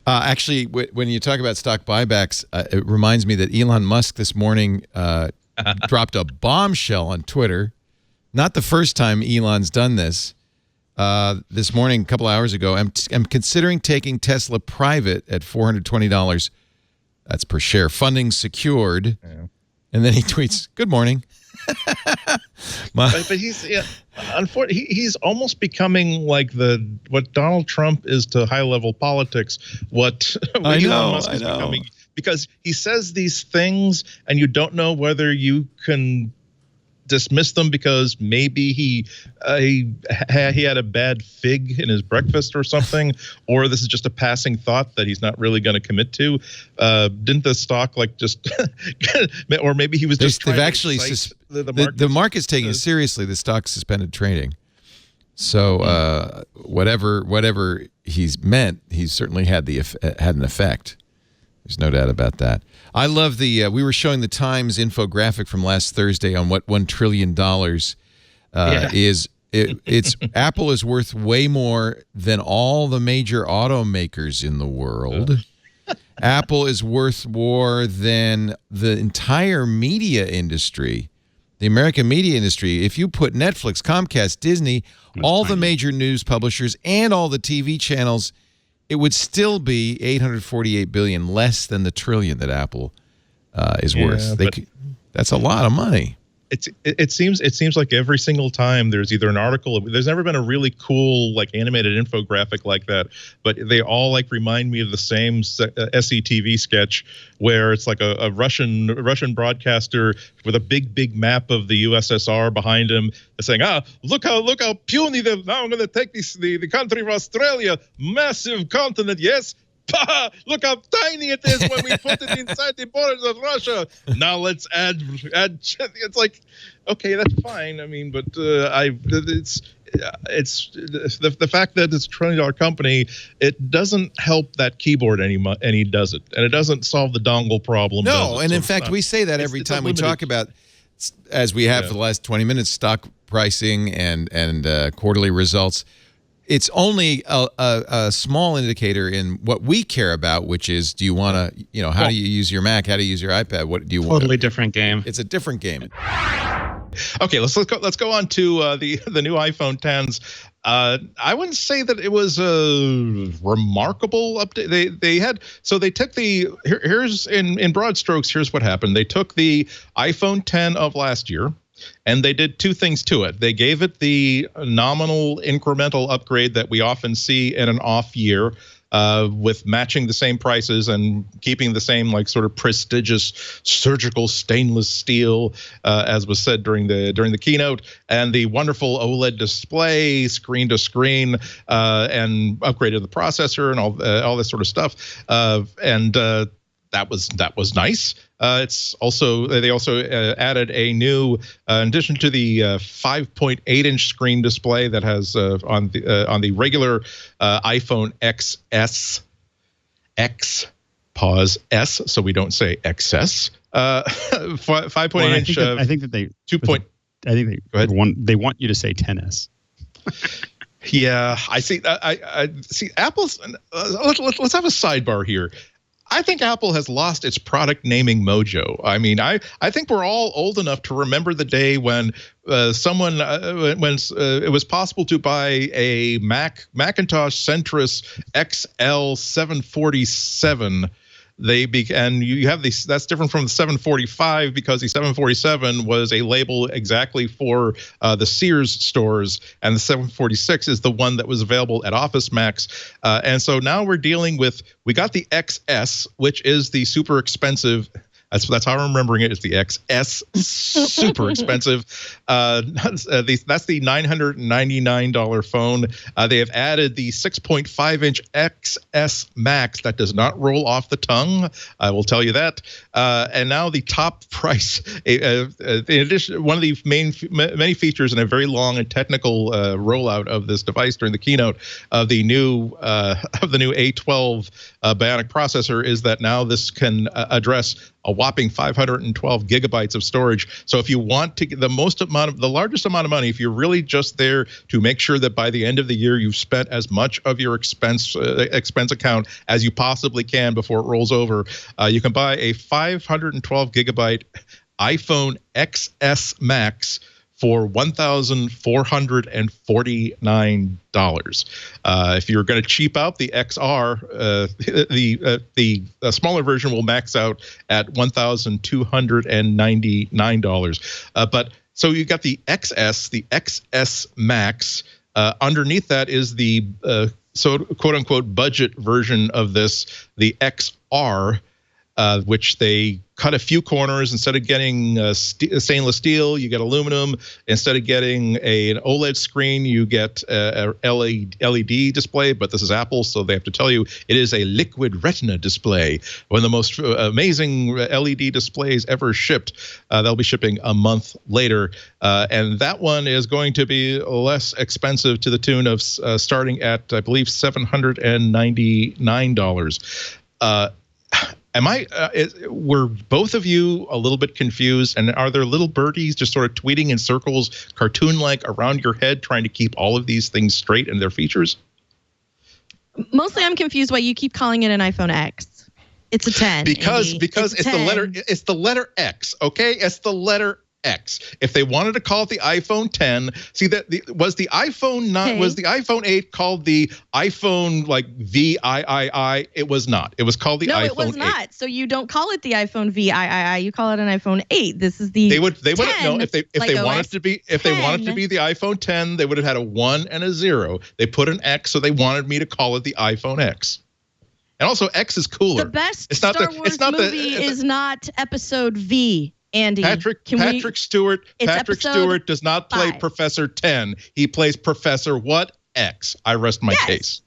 Actually, when you talk about stock buybacks, it reminds me that Elon Musk this morning dropped a bombshell on Twitter. Not the first time Elon's done this. This morning, a couple hours ago, I'm considering taking Tesla private at $420. That's per share. Funding secured. Yeah. And then he tweets, "Good morning." But he's unfortunately he's almost becoming like what Donald Trump is to high level politics. What Elon Musk is becoming, because he says these things and you don't know whether you can dismiss them because maybe he had a bad fig in his breakfast or something, or this is just a passing thought that he's not really going to commit to. Didn't the stock or maybe he was just they've actually the market's taking it seriously. The stock suspended trading. So whatever he's meant, he's certainly had an effect. There's no doubt about that. I love we were showing the Times infographic from last Thursday on what $1 trillion is. It's Apple is worth way more than all the major automakers in the world. Apple is worth more than the entire media industry, the American media industry. If you put Netflix, Comcast, Disney, all the major news publishers, and all the TV channels, it would still be $848 billion less than the trillion that Apple is worth. That's a lot of money. It seems like every single time there's either an article. There's never been a really cool animated infographic like that, but they all remind me of the same SCTV sketch where it's like a Russian broadcaster with a big map of the USSR behind him, saying, look how puny now I'm going to take the country of Australia, massive continent, yes. Look how tiny it is when we put it inside the borders of Russia. Now let's add. It's like, okay, that's fine. I mean, but it's the fact that it's a $1 trillion company. It doesn't help that keyboard any does it, and it doesn't solve the dongle problem. No, and in fact, we say that every time we talk about, as we have for the last 20 minutes, stock pricing and quarterly results. It's only a small indicator in what we care about, which is, do you want to, how do you use your Mac? How do you use your iPad? What do you want? Totally different game. It's a different game. Okay, let's go on to the new iPhone 10s. I wouldn't say that it was a remarkable update. They took here's in broad strokes. Here's what happened. They took the iPhone 10 of last year, and they did two things to it. They gave it the nominal incremental upgrade that we often see in an off year, with matching the same prices and keeping the same sort of prestigious surgical stainless steel, as was said during the keynote, and the wonderful OLED display, screen to screen, and upgraded the processor and all this sort of stuff. That was nice. They also added a new, in addition to the 5.8-inch screen display that has on the regular iPhone XS, S, so we don't say XS. 5.8-inch. I think that they 2. I think they want you to say 10s. Yeah, I see. I see. Apple's. Let's have a sidebar here. I think Apple has lost its product naming mojo. I mean, I think we're all old enough to remember the day when it was possible to buy a Macintosh Centris XL 747. And you have these. That's different from the 745 because the 747 was a label exactly for the Sears stores, and the 746 is the one that was available at Office Max. And so now we're dealing with. We got the XS, which is the super expensive. That's how I'm remembering it. It's the XS, super expensive. That's the $999 phone. They have added the 6.5-inch XS Max that does not roll off the tongue. I will tell you that. And now the top price. In addition, one of the many features in a very long and technical rollout of this device during the keynote of the new A12 Bionic processor is that now this can address a whopping 512 gigabytes of storage. So if you want to get the largest amount of money, if you're really just there to make sure that by the end of the year you've spent as much of your expense account as you possibly can before it rolls over, you can buy a 512 gigabyte iPhone XS Max for $1,449. If you're going to cheap out the XR, the smaller version will max out at $1,299. But so you got the XS, the XS Max. Underneath that is the quote unquote budget version of this, the XR. Which they cut a few corners. Instead of getting stainless steel, you get aluminum. Instead of getting an OLED screen, you get a LED display. But this is Apple, so they have to tell you it is a liquid retina display. One of the most amazing LED displays ever shipped. They'll be shipping a month later. And that one is going to be less expensive, to the tune of starting at, I believe, $799. Were both of you a little bit confused? And are there little birdies just sort of tweeting in circles, cartoon-like, around your head, trying to keep all of these things straight in their features? Mostly, I'm confused why you keep calling it an iPhone X. It's a 10. Because it's the letter X. Okay, it's the letter X. If they wanted to call it the iPhone 10, was the iPhone 8 called the iPhone VIII? It was not. It was called the iPhone 8. No, it was not. So you don't call it the iPhone VIII. You call it an iPhone 8. This is the. They would know if they wanted it to be the iPhone 10. They would have had a 1 and a 0. They put an X, so they wanted me to call it the iPhone X. And also, X is cooler. The best Star Wars movie is not Episode V. Andy, Patrick Stewart does not play 5. Professor 10. He plays Professor what? X. I rest my case.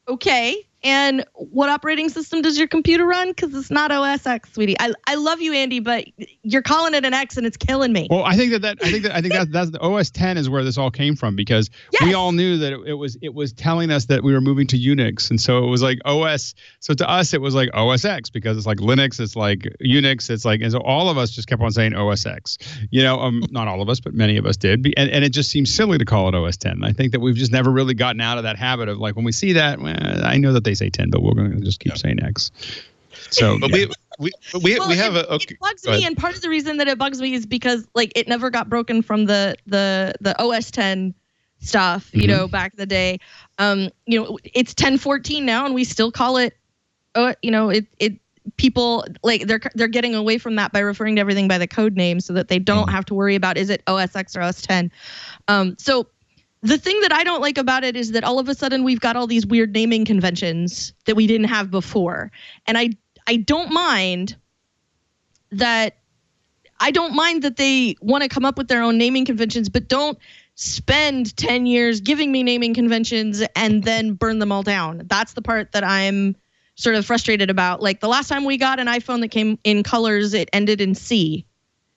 Okay, And what operating system does your computer run? Because it's not OS X, sweetie. I love you, Andy, but you're calling it an X and it's killing me. Well, I think that's the OS 10 is where this all came from, because we all knew that it was telling us that we were moving to Unix, and so it was like OS. So to us, it was like OS X, because it's like Linux, it's like Unix, it's like, and so all of us just kept on saying OS X. Not all of us, but many of us did, and it just seems silly to call it OS 10. And I think that we've just never really gotten out of that habit of, like, when we see that, I know that they say 10, but we're going to just keep saying X. So, but we have it bugs me, and part of the reason that it bugs me is because, like, it never got broken from the OS 10 stuff, back in the day. It's 10.14 now, and we still call it, people, like, they're getting away from that by referring to everything by the code name, so that they don't have to worry about, is it OS X or OS 10? So the thing that I don't like about it is that all of a sudden we've got all these weird naming conventions that we didn't have before. And I don't mind that they want to come up with their own naming conventions, but don't spend 10 years giving me naming conventions and then burn them all down. That's the part that I'm sort of frustrated about. Like, the last time we got an iPhone that came in colors, it ended in C.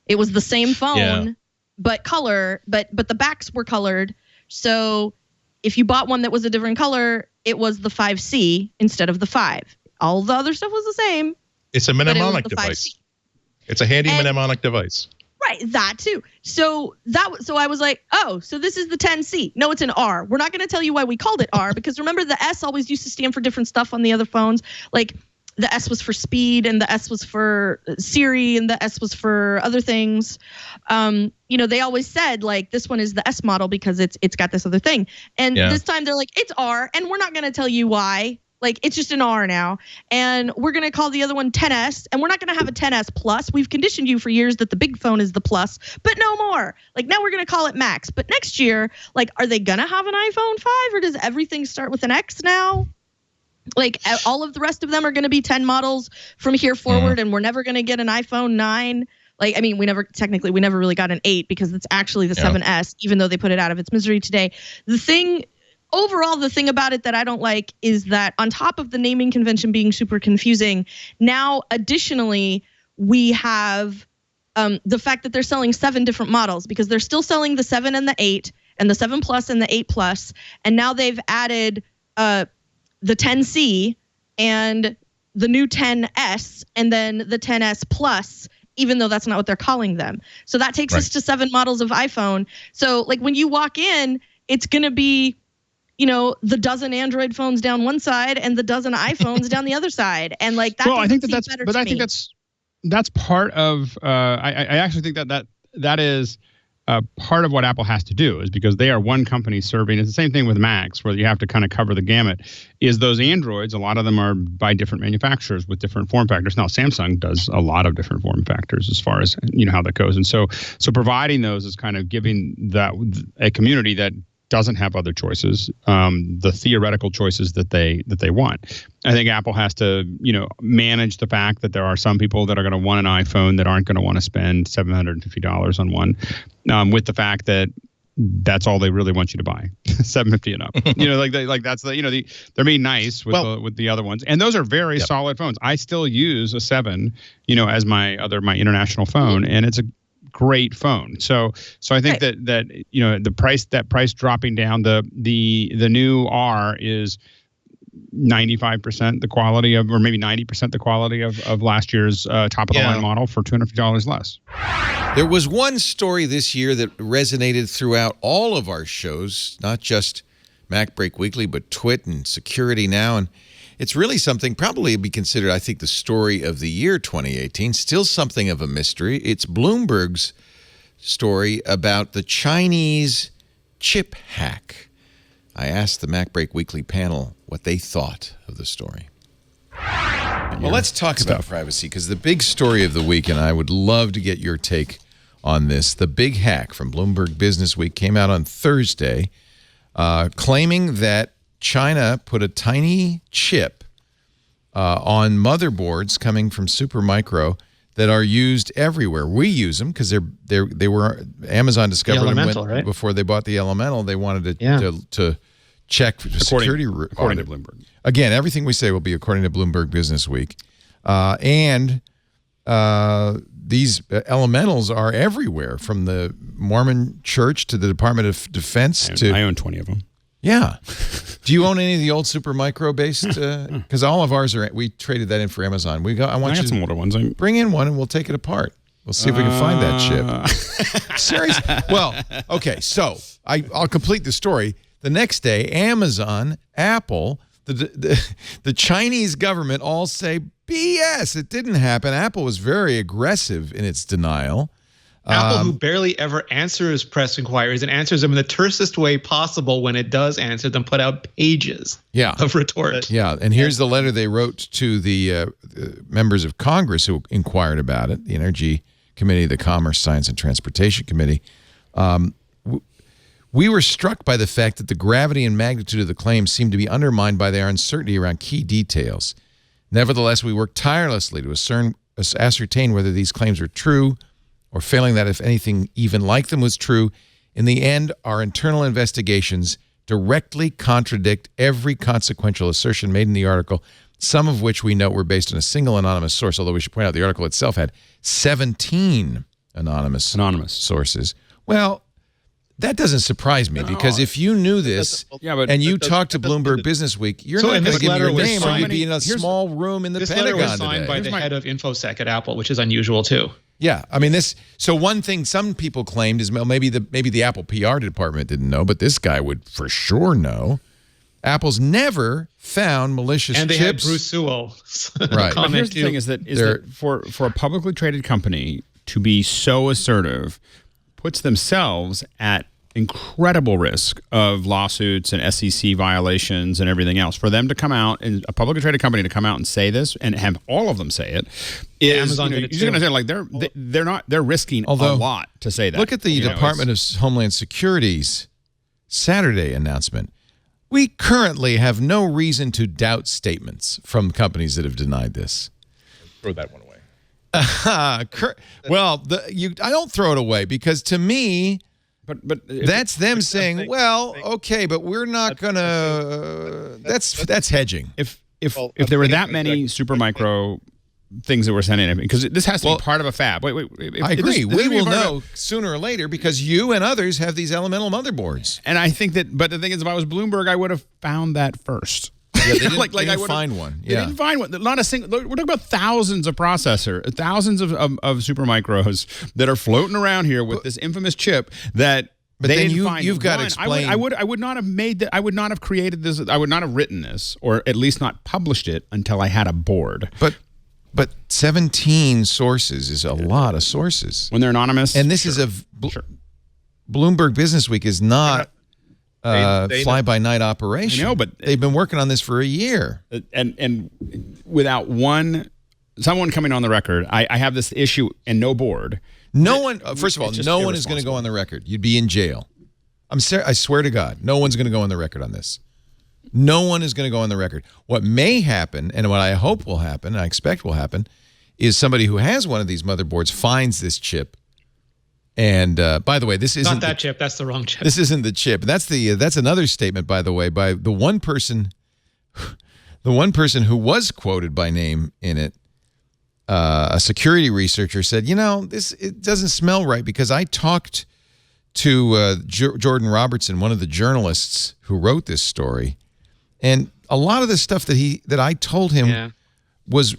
It was the same phone, but color, but the backs were colored. So if you bought one that was a different color, it was the 5C instead of the 5. All the other stuff was the same. It's a mnemonic device. It's a handy mnemonic device. Right, that too. So I was like, oh, so this is the 10C. No, it's an R. We're not going to tell you why we called it R, because remember, the S always used to stand for different stuff on the other phones. Like, the S was for speed, and the S was for Siri, and the S was for other things. They always said, like, this one is the S model because it's got this other thing. And this time they're like, it's R, and we're not going to tell you why. Like, it's just an R now. And we're going to call the other one 10S, and we're not going to have a 10S Plus. We've conditioned you for years that the big phone is the Plus, but no more. Like, now we're going to call it Max. But next year, like, are they going to have an iPhone 5, or does everything start with an X now? Like, all of the rest of them are going to be 10 models from here forward, and we're never going to get an iPhone 9. Like, I mean, we never really got an 8, because it's actually the 7S, even though they put it out of its misery today. The thing about it that I don't like is that, on top of the naming convention being super confusing, now additionally we have the fact that they're selling 7 different models, because they're still selling the 7 and the 8 and the 7 Plus and the 8 Plus, and now they've added the 10C and the new 10S and then the 10S Plus, even though that's not what they're calling them. So that takes us to 7 models of iPhone. So, like, when you walk in, it's going to be, the dozen Android phones down one side and the dozen iPhones down the other side. And, like, that I think that's part of, I actually think that is part of what Apple has to do, is because they are one company serving. It's the same thing with Macs, where you have to kind of cover the gamut. Is those Androids, a lot of them are by different manufacturers with different form factors. Now, Samsung does a lot of different form factors as far as how that goes, and so providing those is kind of giving that a community that doesn't have other choices, the theoretical choices that they want. I think Apple has to, manage the fact that there are some people that are going to want an iPhone that aren't going to want to spend $750 on one, with the fact that that's all they really want you to buy, $750 and up. That's they're being nice with the other ones, and those are very solid phones. I still use a 7, as my international phone, and it's a great phone. So I think that the price dropping down, the new R is 95% the quality of, or maybe 90% the quality of last year's top of the line model for $250 less. There was one story this year that resonated throughout all of our shows, not just MacBreak Weekly, but Twit and Security Now, and it's really something probably be considered, I think, the story of the year 2018. Still something of a mystery. It's Bloomberg's story about the Chinese chip hack. I asked the MacBreak Weekly panel what they thought of the story. Well, let's talk about privacy, because the big story of the week, and I would love to get your take on this, the big hack from Bloomberg Business Week came out on Thursday, claiming that China put a tiny chip on motherboards coming from Supermicro that are used everywhere. We use them because they were Amazon discovered them before they bought the Elemental. They wanted to Czech security according to Bloomberg. Again, everything we say will be according to Bloomberg Business Week. These elementals are everywhere, from the Mormon Church to the Department of Defense. I own 20 of them. Yeah. Do you own any of the old Supermicro based? Because all of ours we traded that in for Amazon. I got some older ones. Bring in one and we'll take it apart. We'll see if we can find that chip. Seriously? Well, okay. So I'll complete the story. The next day, Amazon, Apple, the Chinese government all say BS. It didn't happen. Apple was very aggressive in its denial. Apple, who barely ever answers press inquiries and answers them in the tersest way possible when it does answer them, put out pages of retort. Yeah, and here's the letter they wrote to the members of Congress who inquired about it, the Energy Committee, the Commerce, Science, and Transportation Committee. We were struck by the fact that the gravity and magnitude of the claims seemed to be undermined by their uncertainty around key details. Nevertheless, we worked tirelessly to ascertain whether these claims were true, or failing that, if anything even like them was true. In the end, our internal investigations directly contradict every consequential assertion made in the article, some of which we note were based on a single anonymous source, although we should point out the article itself had 17 anonymous sources. Well, that doesn't surprise me, because if you knew this and you talked to Bloomberg Business Week, you're not going to give me your name, or you'd be in a small room in the Pentagon today. This letter was signed by the head of InfoSec at Apple, which is unusual too. Yeah, I mean So one thing some people claimed is, well, maybe the Apple PR department didn't know, but this guy would for sure know. Apple's never found malicious chips. And they had Bruce Sewell. Right. But here's the thing: is that for a publicly traded company to be so assertive puts themselves at incredible risk of lawsuits and SEC violations and everything else. For them to come out, and a publicly traded company to come out and say this, and have all of them say it, is Amazon you're going to say, like, they're risking a lot to say that. Look at the Department of Homeland Security's Saturday announcement. We currently have no reason to doubt statements from companies that have denied this. Throw that one away. Well, I don't throw it away, because to me, but that's them saying, well, okay, but we're not gonna. That's hedging. If there were that many Supermicro things that were sent in, because this has to be part of a fab. Wait. I agree. We will know sooner or later, because you and others have these elemental motherboards. And I think that, but the thing is, if I was Bloomberg, I would have found that first. Yeah, they didn't find one. They didn't find one. Not a single. We're talking about thousands of thousands of Supermicros that are floating around here with this infamous chip that. But they then didn't find you've got to one. explain. I would not have made that. I would not have created this. I would not have written this, or at least not published it, until I had a board. But 17 sources is a lot of sources when they're anonymous. And this is Bloomberg Business Week is not. Fly-by-night operation. I know, but they've been working on this for a year. And without someone coming on the record, I have this issue and no board. No one, first of all, no one is going to go on the record. You'd be in jail. I swear to God, no one's going to go on the record on this. No one is going to go on the record. What may happen, and what I hope will happen, and I expect will happen, is somebody who has one of these motherboards finds this chip. And by the way, this isn't not that chip. That's the wrong chip. This isn't the chip. That's another statement, by the way, by the one person who was quoted by name in it. A security researcher said, it doesn't smell right, because I talked to Jordan Robertson, one of the journalists who wrote this story, and a lot of the stuff that I told him was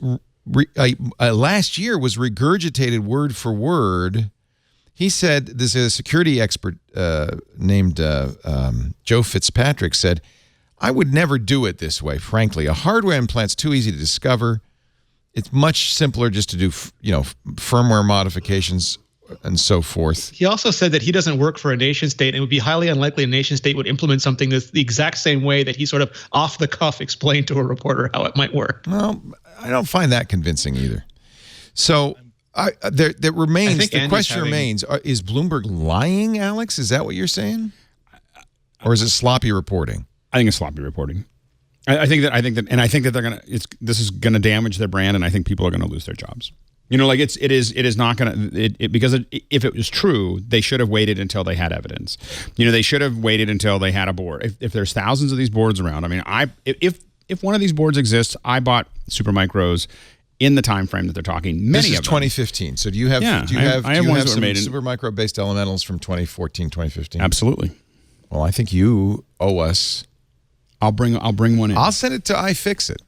last year was regurgitated word for word. He said, there's a security expert named Joe Fitzpatrick said, I would never do it this way, frankly. A hardware implant's too easy to discover. It's much simpler just to do, firmware modifications and so forth. He also said that he doesn't work for a nation state, and it would be highly unlikely a nation state would implement something that's the exact same way that he sort of off the cuff explained to a reporter how it might work. Well, I don't find that convincing either. So the question remains, is Bloomberg lying, Alex? Is that what you're saying? Or is it sloppy reporting? I think it's sloppy reporting. I think that they're gonna. This is gonna damage their brand, and I think people are gonna lose their jobs. You know, like it is not going to, because if it was true, they should have waited until they had evidence. You know, they should have waited until they had a board. If there's thousands of these boards around, I mean, if one of these boards exists, I bought Supermicros in the time frame that they're talking. Many this is of them. 2015. So do you have? Yeah, do you have ones that some were made in Supermicro based elementals from 2014, 2015? Absolutely. Well, I think you owe us. I'll bring one in. I'll send it to iFixit.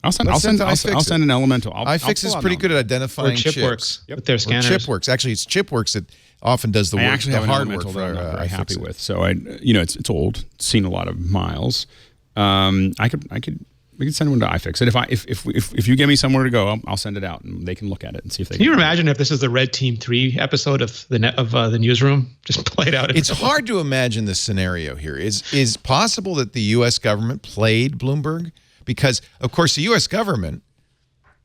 I'll send an Elemental. iFixit is pretty good at identifying chips. ChipWorks with their scanners. ChipWorks. Actually, it's ChipWorks that often does the work. I actually have an hard Elemental work that for I'm not very happy with. So it's old. It's seen a lot of miles. We could send one to iFixit. If you give me somewhere to go, I'll send it out and they can look at it and see if they. Can you imagine if this is the Red Team 3 episode of the newsroom just played out? It's hard to imagine this scenario here. Is possible that the U.S. government played Bloomberg? Because, of course, the U.S. government,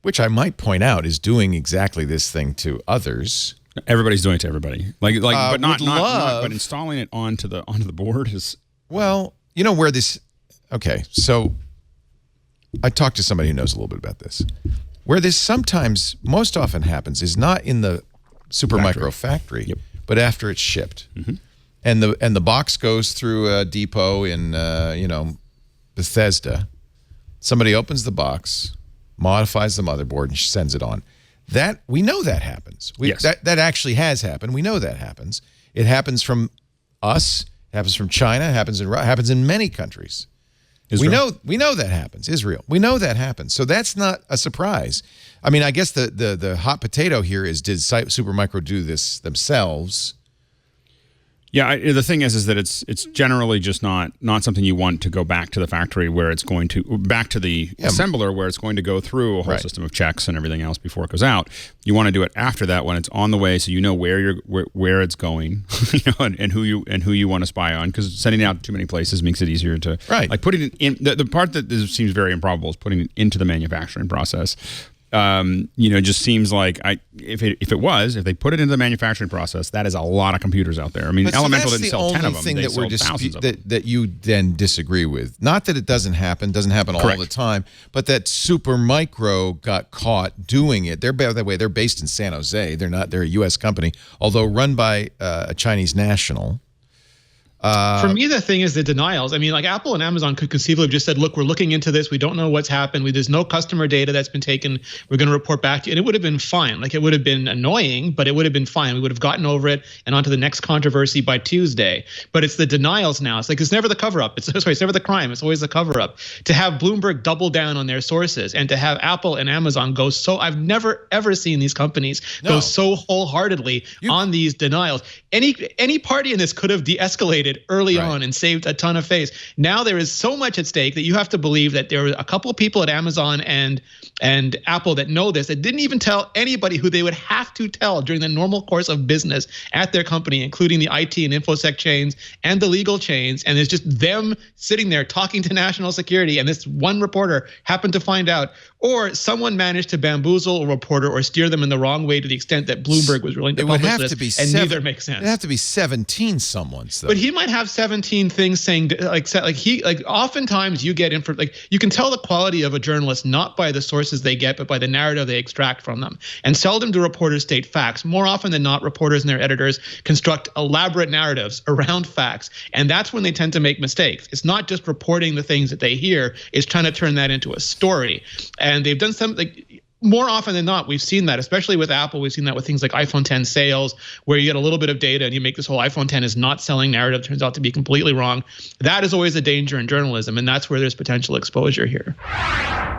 which I might point out, is doing exactly this thing to others. Everybody's doing it to everybody. But but installing it onto the board is. Well, you know where this. Okay, so I talked to somebody who knows a little bit about this. Where this sometimes, most often happens, is not in the Supermicro factory, but after it's shipped, and the box goes through a depot in Bethesda. Somebody opens the box, modifies the motherboard, and sends it on. That we know that happens. That actually has happened. We know that happens. It happens from us. It happens from China. It happens in many countries. Israel. We know that happens. Israel. We know that happens. So that's not a surprise. I mean, I guess the hot potato here is, did Supermicro do this themselves? Yeah, the thing is that it's generally just not something you want to go back to the factory where it's going to, back to the assembler where it's going to and through a whole system of checks and everything else before it goes out. You want to do it after that when it's on the way, so you know where it's going, and who you want to spy on, because sending it out to too many places makes it easier to like putting it in. The part that seems very improbable is putting it into the manufacturing process. Just seems like if they put it into the manufacturing process, that is a lot of computers out there. I mean, Elemental didn't sell 10 of them. They sold thousands of them. That you then disagree with. Not that it doesn't happen all the time, but that Supermicro got caught doing it. By the way, they're based in San Jose. They're a U.S. company, although run by a Chinese national. For me, the thing is the denials. I mean, like Apple and Amazon could conceivably have just said, look, we're looking into this. We don't know what's happened. There's no customer data that's been taken. We're going to report back to you. And it would have been fine. Like, it would have been annoying, but it would have been fine. We would have gotten over it and onto the next controversy by Tuesday. But it's the denials now. It's like, it's never the cover-up. It's never the crime. It's always the cover-up. To have Bloomberg double down on their sources and to have Apple and Amazon go so, I've never, ever seen these companies go so wholeheartedly on these denials. Any party in this could have de-escalated early on and saved a ton of face. Now there is so much at stake that you have to believe that there are a couple of people at Amazon and Apple that know this, that didn't even tell anybody who they would have to tell during the normal course of business at their company, including the IT and InfoSec chains and the legal chains. And it's just them sitting there talking to national security, and this one reporter happened to find out, or someone managed to bamboozle a reporter or steer them in the wrong way to the extent that Bloomberg was willing to publish this, and neither makes sense. It'd have to be 17 someone's though. But he might have 17 things saying oftentimes you get you can tell the quality of a journalist not by the sources they get, but by the narrative they extract from them. And seldom do reporters state facts. More often than not, reporters and their editors construct elaborate narratives around facts, and that's when they tend to make mistakes. It's not just reporting the things that they hear; it's trying to turn that into a story. And they've done something. More often than not, we've seen that, especially with Apple. We've seen that with things like iPhone 10 sales, where you get a little bit of data and you make this whole iPhone 10 is not selling narrative, turns out to be completely wrong. That is always a danger in journalism, and that's where there's potential exposure here.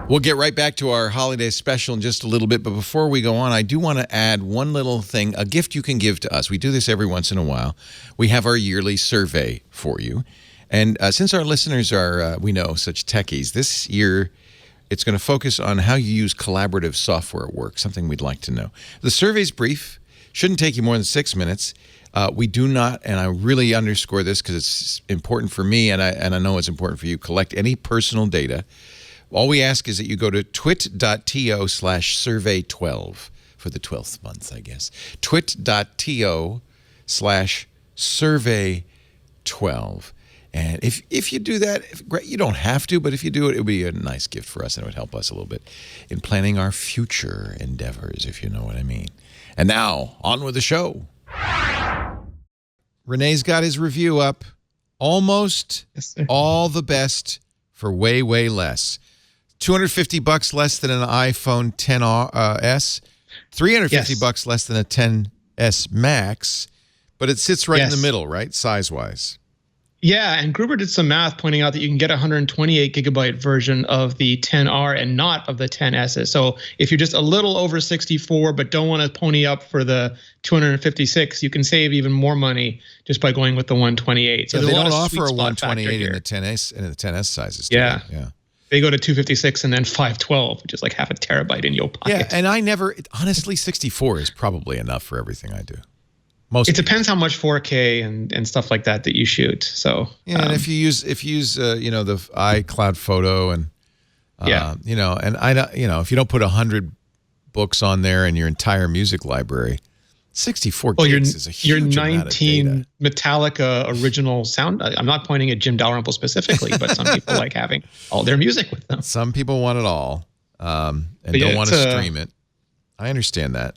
We'll get right back to our holiday special in just a little bit, but before we go on, I do want to add one little thing, a gift you can give to us. We do this every once in a while. We have our yearly survey for you, and since our listeners are, we know, such techies, this year it's going to focus on how you use collaborative software at work, something we'd like to know. The survey's brief, shouldn't take you more than 6 minutes. We do not, and I really underscore this because it's important for me, and I know it's important for you, collect any personal data. All we ask is that you go to twit.to/survey12 for the 12th month, I guess. twit.to/survey12. And if you do that, great. You don't have to, but if you do it, it would be a nice gift for us, and it would help us a little bit in planning our future endeavors, if you know what I mean. And now, on with the show. Rene's got his review up. Almost all the best for way, way less. $250 less than an iPhone XS. $350 less than a XS Max. But it sits right in the middle, right? Size-wise. Yeah, and Gruber did some math pointing out that you can get a 128 gigabyte version of the 10R and not of the 10S. So if you're just a little over 64 but don't want to pony up for the 256, you can save even more money just by going with the 128. So they don't offer a 128 in the 10S sizes. Yeah. They go to 256 and then 512, which is like half a terabyte in your pocket. Yeah, and honestly, 64 is probably enough for everything I do. It depends how much 4K and stuff like that you shoot. So and if you use the iCloud photo and and if you don't put 100 books on there and your entire music library, 64 gigs is a huge amount of data. Your 19 Metallica original sound. I'm not pointing at Jim Dalrymple specifically, but some people like having all their music with them. Some people want it all and don't want to stream it. I understand that.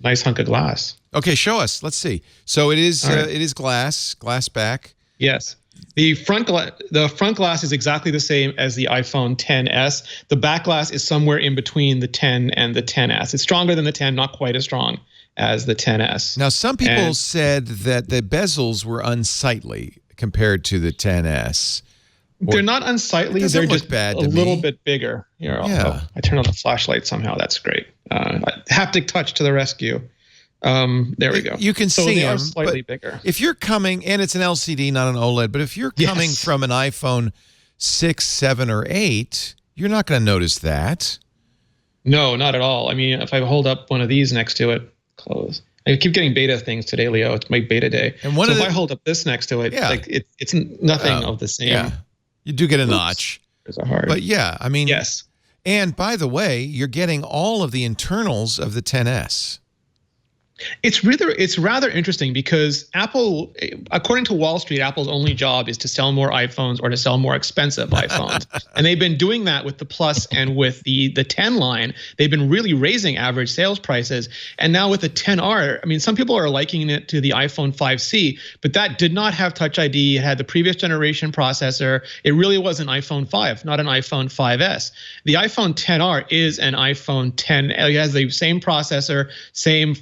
Nice hunk of glass. Okay, show us. Let's see. So it is glass back. Yes. The front glass is exactly the same as the iPhone XS. The back glass is somewhere in between the 10 and the XS. It's stronger than the 10, not quite as strong as the XS. Now, some people said that the bezels were unsightly compared to the XS. They're not unsightly. They're just a little bit bigger. I turn on the flashlight somehow. That's great. Haptic touch to the rescue. There we go. You can see they them, are slightly bigger. If you're coming, and it's an LCD, not an OLED, but if you're coming from an iPhone 6, 7, or 8, you're not going to notice that. No, not at all. I mean, if I hold up one of these next to it, close. I keep getting beta things today, Leo. It's my beta day. And if I hold up this next to it, it's nothing of the same. Yeah. You do get a notch. There's a hard. But yeah, I mean, yes. And by the way, you're getting all of the internals of the XS. It's rather interesting because Apple, according to Wall Street, Apple's only job is to sell more iPhones or to sell more expensive iPhones. And they've been doing that with the Plus and with the 10 line. They've been really raising average sales prices. And now with the 10R, I mean, some people are likening it to the iPhone 5C, but that did not have Touch ID. It had the previous generation processor. It really was an iPhone 5, not an iPhone 5S. The iPhone 10R is an iPhone 10. It has the same processor, same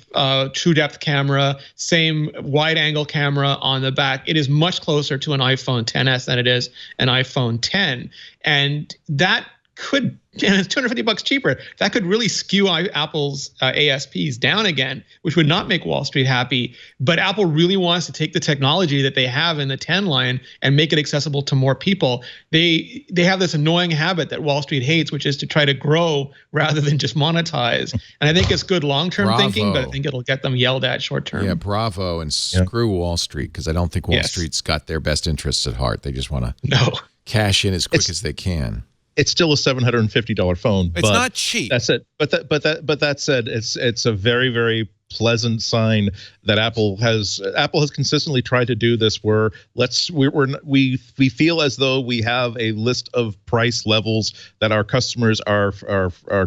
true depth camera, same wide angle camera on the back. It is much closer to an iPhone XS than it is an iPhone 10. And that could, and it's $250 cheaper. That could really skew Apple's ASPs down again, which would not make Wall Street happy. But Apple really wants to take the technology that they have in the 10 line and make it accessible to more people. They have this annoying habit that Wall Street hates, which is to try to grow rather than just monetize. And I think it's good long-term thinking, but I think it'll get them yelled at short-term. Yeah, bravo, and screw Wall Street, because I don't think Wall Street's got their best interests at heart. They just want to cash in as quick as they can. It's still a $750 phone. It's not cheap. That's it. But that said, it's a very, very pleasant sign that Apple has consistently tried to do this, where we feel as though we have a list of price levels that our customers are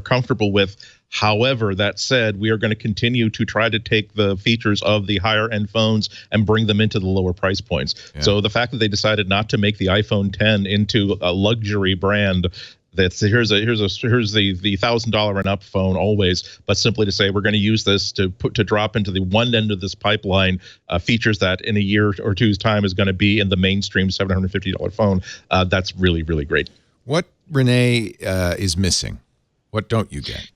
comfortable with. However, that said, we are going to continue to try to take the features of the higher end phones and bring them into the lower price points. Yeah. So the fact that they decided not to make the iPhone 10 into a luxury brand, that's here's the $1,000 and up phone always, but simply to say we're going to use this to drop into the one end of this pipeline features that in a year or two's time is going to be in the mainstream $750 phone. That's really, really great. What, Rene, is missing? What don't you get?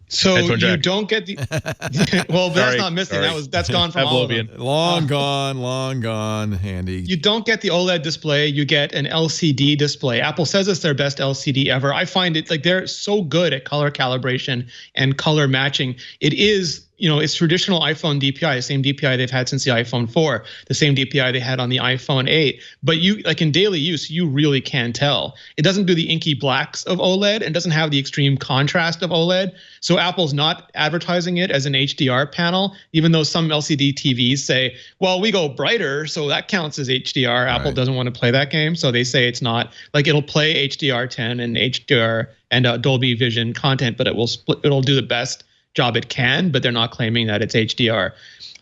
So you don't get the well, that's not missing. Sorry. That's gone from all of them. Long gone, Handy. You don't get the OLED display. You get an LCD display. Apple says it's their best LCD ever. I find it like they're so good at color calibration and color matching. It is it's traditional iPhone DPI, the same DPI they've had since the iPhone 4, the same DPI they had on the iPhone 8. But you, like in daily use, you really can tell. It doesn't do the inky blacks of OLED and doesn't have the extreme contrast of OLED. So Apple's not advertising it as an HDR panel, even though some LCD TVs say, well, we go brighter, so that counts as HDR. Apple doesn't want to play that game, so they say it's not. Like it'll play HDR10 and HDR and Dolby Vision content, but it'll do the best job it can, but they're not claiming that it's HDR.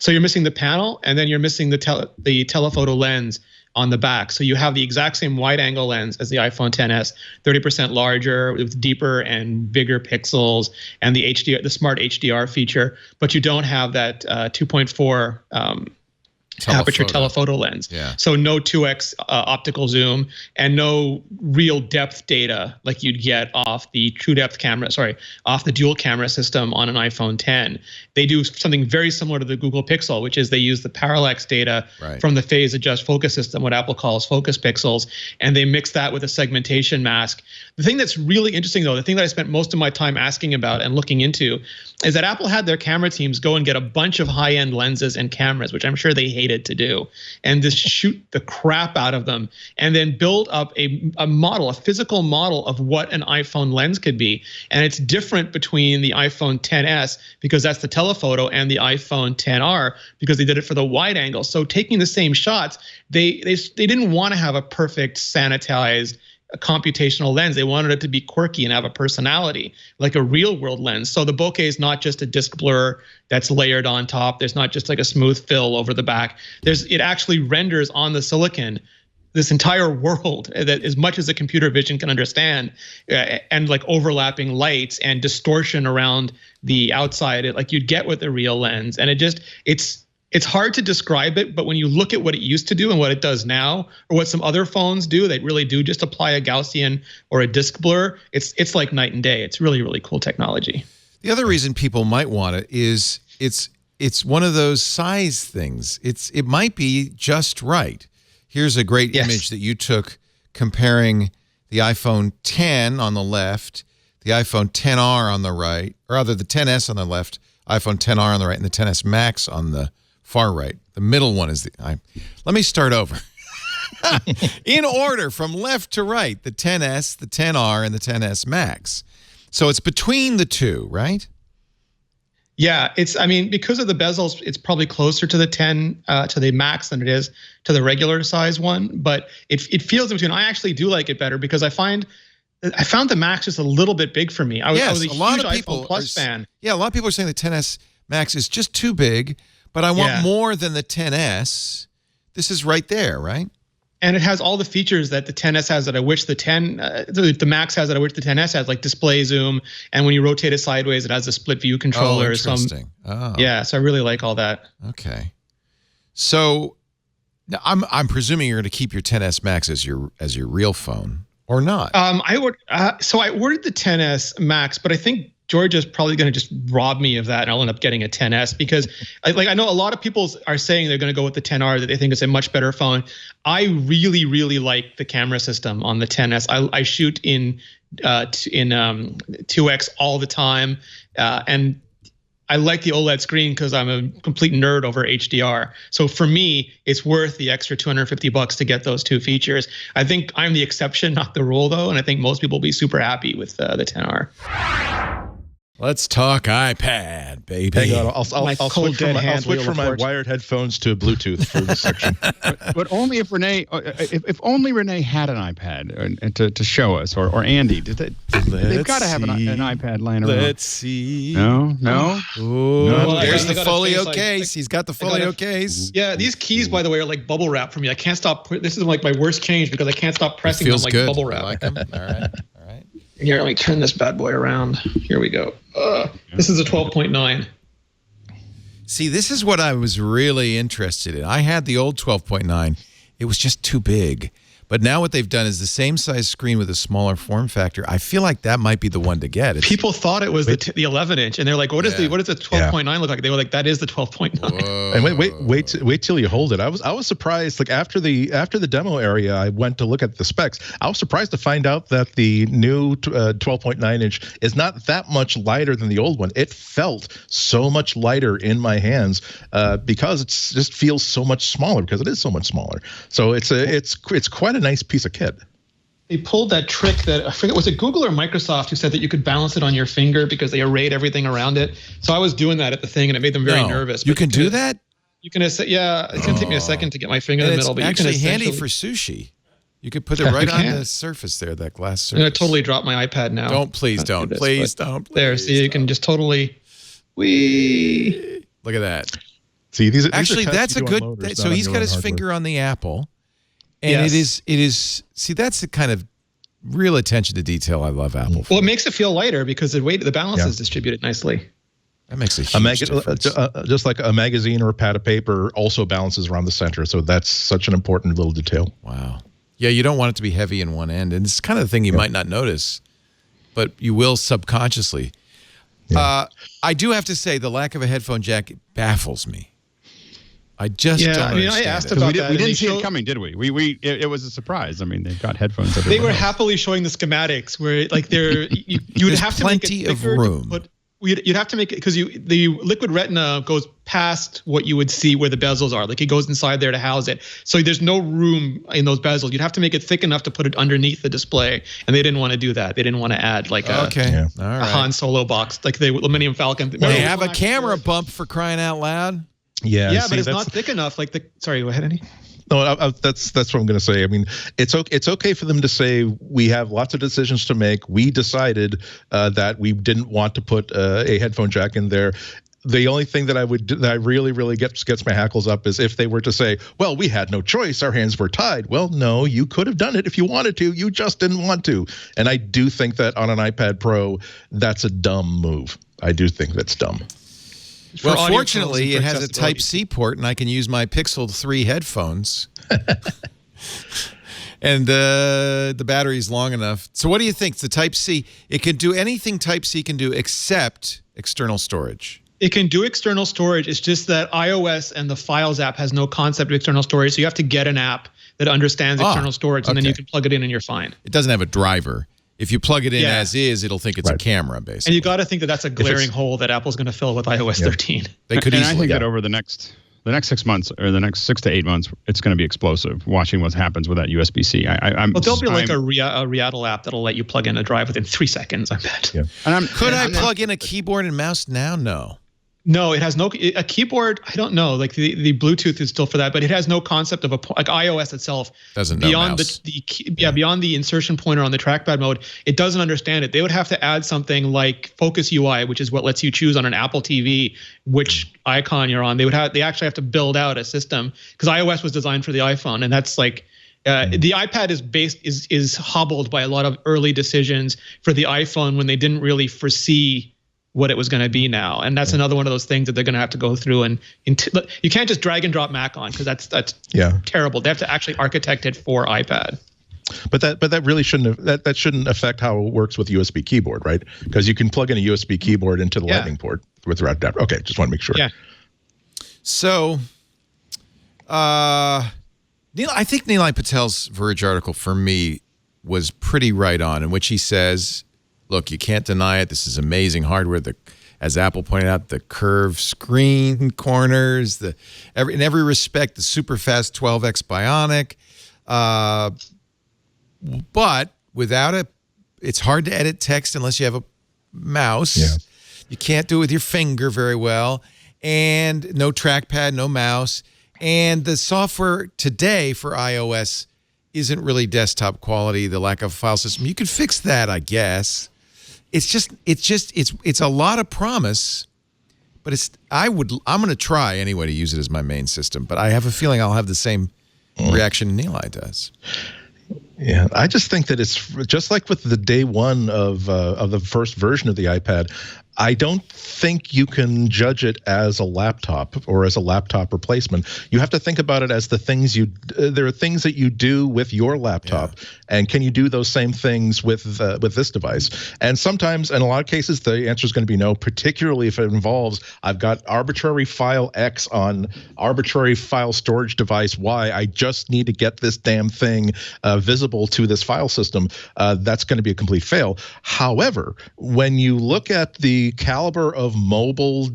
So you're missing the panel, and then you're missing the telephoto lens on the back. So you have the exact same wide angle lens as the iPhone XS, 30% larger with deeper and bigger pixels, and the smart HDR feature, but you don't have that 2.4 aperture telephoto lens. Yeah. So no 2x optical zoom and no real depth data like you'd get off the off the dual camera system on an iPhone 10. They do something very similar to the Google Pixel, which is they use the parallax data from the phase adjust focus system, what Apple calls focus pixels, and they mix that with a segmentation mask. The thing that's really interesting, though, the thing that I spent most of my time asking about and looking into is that Apple had their camera teams go and get a bunch of high-end lenses and cameras, which I'm sure they hated to do, and just shoot the crap out of them, and then build up a model, a physical model of what an iPhone lens could be. And it's different between the iPhone XS, because that's the telephoto, and the iPhone XR, because they did it for the wide angle. So taking the same shots, they didn't want to have a perfect sanitized computational lens. They wanted it to be quirky and have a personality, like a real world lens. So the bokeh is not just a disc blur that's layered on top. There's not just like a smooth fill over the back. It actually renders on the silicon this entire world that as much as the computer vision can understand, and like overlapping lights and distortion around the outside, like you'd get with a real lens. And it's hard to describe it, but when you look at what it used to do and what it does now, or what some other phones do, they really do just apply a Gaussian or a disc blur. It's like night and day. It's really, really cool technology. The other reason people might want it is it's one of those size things. It might be just right. Here's a great image that you took comparing the iPhone 10 on the left, the iPhone XR on the right, or rather the XS on the left, iPhone XR on the right, and the XS Max on the far right. The middle one is let me start over. In order from left to right, the XS, the XR, and the XS Max. So it's between the two, right? Yeah, because of the bezels, it's probably closer to the 10 to the Max than it is to the regular size one. But it feels in between. I actually do like it better because I found the Max just a little bit big for me. I was a huge iPhone Plus fan. Yeah, a lot of people are saying the XS Max is just too big, but I want more than the XS. This is right there, right? And it has all the features that the XS has that I wish the Max has that I wish the XS has, like display zoom, and when you rotate it sideways, it has a split view controller. Oh, interesting. Yeah, so I really like all that. Okay. So now I'm presuming you're going to keep your XS Max as your real phone, or not? I ordered the XS Max, but I think Georgia's probably going to just rob me of that, and I'll end up getting a XS because, I know a lot of people are saying they're going to go with the XR, that they think it's a much better phone. I really, really like the camera system on the XS. I shoot in 2x all the time, and I like the OLED screen because I'm a complete nerd over HDR. So for me, it's worth the extra $250 to get those two features. I think I'm the exception, not the rule, though, and I think most people will be super happy with the XR. Let's talk iPad, baby. Hang on, I'll switch from my wired headphones to Bluetooth for this section. But only if Rene, if only Rene had an iPad and to show us, or Andy. They've got to have an iPad laying around. Let's see. No. Well, there's the folio case. He's got the folio case. Yeah, these keys, by the way, are like bubble wrap for me. I can't stop. This is like my worst change because I can't stop pressing them like good. bubble wrap. I like them. All right. Here, let me turn this bad boy around. Here we go. This is a 12.9. See, this is what I was really interested in. I had the old 12.9. It was just too big. But now what they've done is the same size screen with a smaller form factor. I feel like that might be the one to get. People thought it was the 11-inch, and they're like, "What does the 12.9 look like?" They were like, "That is the 12.9." And wait till you hold it. I was surprised. Like after the demo area, I went to look at the specs. I was surprised to find out that the new 12.9-inch is not that much lighter than the old one. It felt so much lighter in my hands because it just feels so much smaller because it is so much smaller. So it's quite a nice piece of kit. They pulled that trick that I forget, was it Google or Microsoft who said that you could balance it on your finger because they arrayed everything around it. So I was doing that at the thing and it made them very nervous. You can do that? You can, it's gonna take me a second to get my finger in the middle. But it's actually you can handy for sushi. You could put it right on the surface there, that glass surface. I'm gonna totally drop my iPad now. Please don't. There, so you can just totally. Look at that. See, these actually that's a good. So he's got his finger on the Apple. And it is. See, that's the kind of real attention to detail I love Apple for. Well, it makes it feel lighter because the balance is distributed nicely. That makes a huge difference. Just like a magazine or a pad of paper also balances around the center. So that's such an important little detail. Wow. Yeah, you don't want it to be heavy in one end. And it's kind of the thing you might not notice, but you will subconsciously. Yeah. I do have to say the lack of a headphone jack baffles me. I just don't understand. I asked about that. We didn't see it coming, did we? It was a surprise. I mean, they've got headphones. They were happily showing the schematics where, like, you would have to make it thicker. Plenty of room. But you'd have to make it because the liquid retina goes past what you would see where the bezels are. Like it goes inside there to house it. So there's no room in those bezels. You'd have to make it thick enough to put it underneath the display, and they didn't want to do that. They didn't want to add like a Han Solo box like the Millennium Falcon. They have a camera bump for crying out loud. Yeah, but it's not thick enough. Like sorry, go ahead, Andy. No, that's what I'm going to say. I mean, it's okay for them to say we have lots of decisions to make. We decided that we didn't want to put a headphone jack in there. The only thing that I really gets my hackles up is if they were to say, well, we had no choice. Our hands were tied. Well, no, you could have done it if you wanted to. You just didn't want to. And I do think that on an iPad Pro, that's a dumb move. I do think that's dumb. Well, fortunately, it has a Type-C port, and I can use my Pixel 3 headphones. And the battery's long enough. So what do you think? The Type-C, it can do anything Type-C can do except external storage. It can do external storage. It's just that iOS and the Files app has no concept of external storage. So you have to get an app that understands external storage, and then you can plug it in and you're fine. It doesn't have a driver. If you plug it in as is, it'll think it's a camera, basically. And you got to think that that's a glaring hole that Apple's going to fill with iOS 13. They could easily. I think that over the next 6 months or the next 6 to 8 months, it's going to be explosive. Watching what happens with that USB-C. There'll be like a Riaddle app that'll let you plug in a drive within 3 seconds. I bet. Yeah. And could I plug in a keyboard and mouse now? No. No, it has a keyboard. I don't know. Like the Bluetooth is still for that, but it has no concept of like iOS itself doesn't know beyond mouse. Beyond the insertion pointer on the trackpad mode. It doesn't understand it. They would have to add something like Focus UI, which is what lets you choose on an Apple TV which icon you're on. They actually have to build out a system because iOS was designed for the iPhone, and that's like. The iPad is hobbled by a lot of early decisions for the iPhone when they didn't really foresee what it was going to be now, and that's another one of those things that they're going to have to go through. And you can't just drag and drop Mac on because that's terrible. They have to actually architect it for iPad. But that really shouldn't affect how it works with USB keyboard, right? Because you can plug in a USB keyboard into the Lightning port with the adapter. Okay, just want to make sure. Yeah. So, I think Nilay Patel's Verge article for me was pretty right on, in which he says, look, you can't deny it. This is amazing hardware. As Apple pointed out, the curved screen corners, in every respect, the super fast 12X Bionic. But without it's hard to edit text unless you have a mouse. Yeah. You can't do it with your finger very well. And no trackpad, no mouse. And the software today for iOS isn't really desktop quality, the lack of a file system. You could fix that, I guess. It's a lot of promise, but I'm going to try anyway to use it as my main system, but I have a feeling I'll have the same reaction Nilay does. Yeah, I just think that it's just like with the day one of the first version of the iPad. I don't think you can judge it as a laptop or as a laptop replacement. You have to think about it as the things there are things that you do with your laptop, and can you do those same things with this device? And sometimes, in a lot of cases, the answer is going to be no, particularly if it involves, I've got arbitrary file X on arbitrary file storage device Y. I just need to get this damn thing visible to this file system. That's going to be a complete fail. However, when you look at the caliber of mobile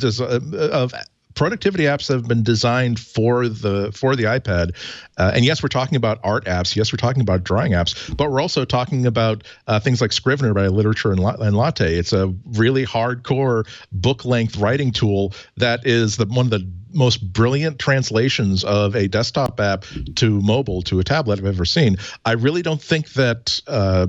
of productivity apps that have been designed for the iPad, and yes, we're talking about art apps. Yes, we're talking about drawing apps, but we're also talking about things like Scrivener by Literature and Latte. It's a really hardcore book-length writing tool that is one of the most brilliant translations of a desktop app to mobile to a tablet I've ever seen. I really don't think that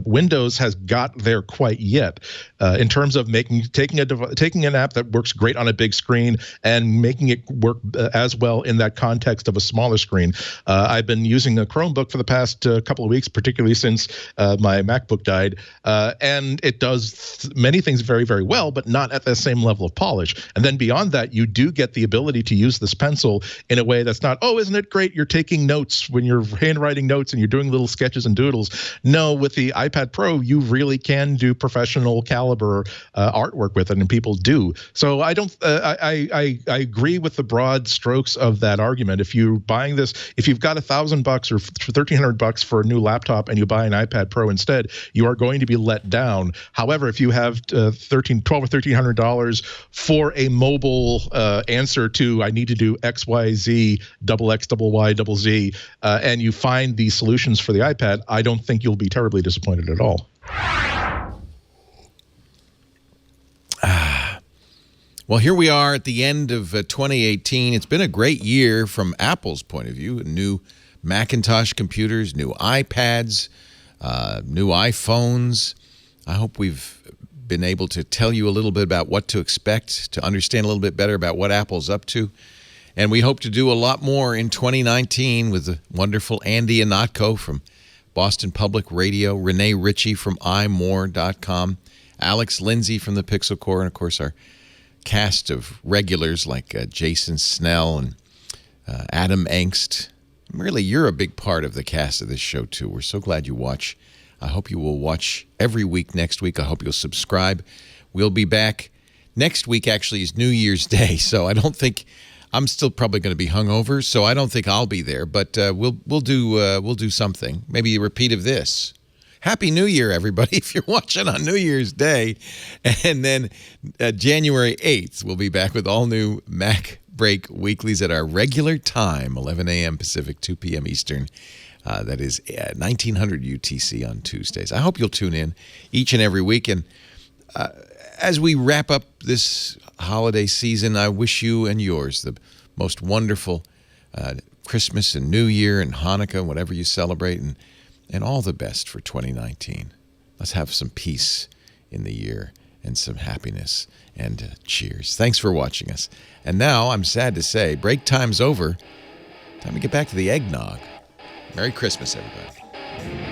Windows has got there quite yet in terms of taking an app that works great on a big screen and making it work as well in that context of a smaller screen. I've been using a Chromebook for the past couple of weeks, particularly since my MacBook died, and it does many things very, very well, but not at the same level of polish. And then beyond that, you do get the ability to use this pencil in a way that's not, oh, isn't it great? You're taking notes when you're handwriting notes and you're doing little sketches and doodles. No, with the iPad Pro, you really can do professional caliber artwork with it, and people do. So I don't. I agree with the broad strokes of that argument. If you're buying this, if you've got $1,000 or $1,300 for a new laptop and you buy an iPad Pro instead, you are going to be let down. However, if you have $1,200 or $1,300 for a mobile answer to I need to do X, Y, Z, double X, double Y, double Z, and you find these solutions for the iPad, I don't think you'll be terribly disappointed at all. Well, here we are at the end of 2018. It's been a great year from Apple's point of view. New Macintosh computers, new iPads, new iPhones. I hope we've been able to tell you a little bit about what to expect, to understand a little bit better about what Apple's up to. And we hope to do a lot more in 2019 with the wonderful Andy Ihnatko from Boston Public Radio, Rene Ritchie from imore.com, Alex Lindsay from the Pixel Corps, and, of course, our cast of regulars like Jason Snell and Adam Angst. Really, you're a big part of the cast of this show, too. We're so glad you watch. I hope you will watch every week next week. I hope you'll subscribe. We'll be back. Next week, actually, is New Year's Day, so I don't think I'm still probably going to be hungover, so I don't think I'll be there. But we'll do something. Maybe a repeat of this. Happy New Year, everybody, if you're watching on New Year's Day. And then January 8th, we'll be back with all new MacBreak Weeklies at our regular time, 11 a.m. Pacific, 2 p.m. Eastern. That is 1900 UTC on Tuesdays. I hope you'll tune in each and every week. And as we wrap up this holiday season, I wish you and yours the most wonderful Christmas and New Year and Hanukkah, whatever you celebrate, and all the best for 2019. Let's have some peace in the year and some happiness, and cheers. Thanks for watching us. And now, I'm sad to say, break time's over. Time to get back to the eggnog. Merry Christmas, everybody.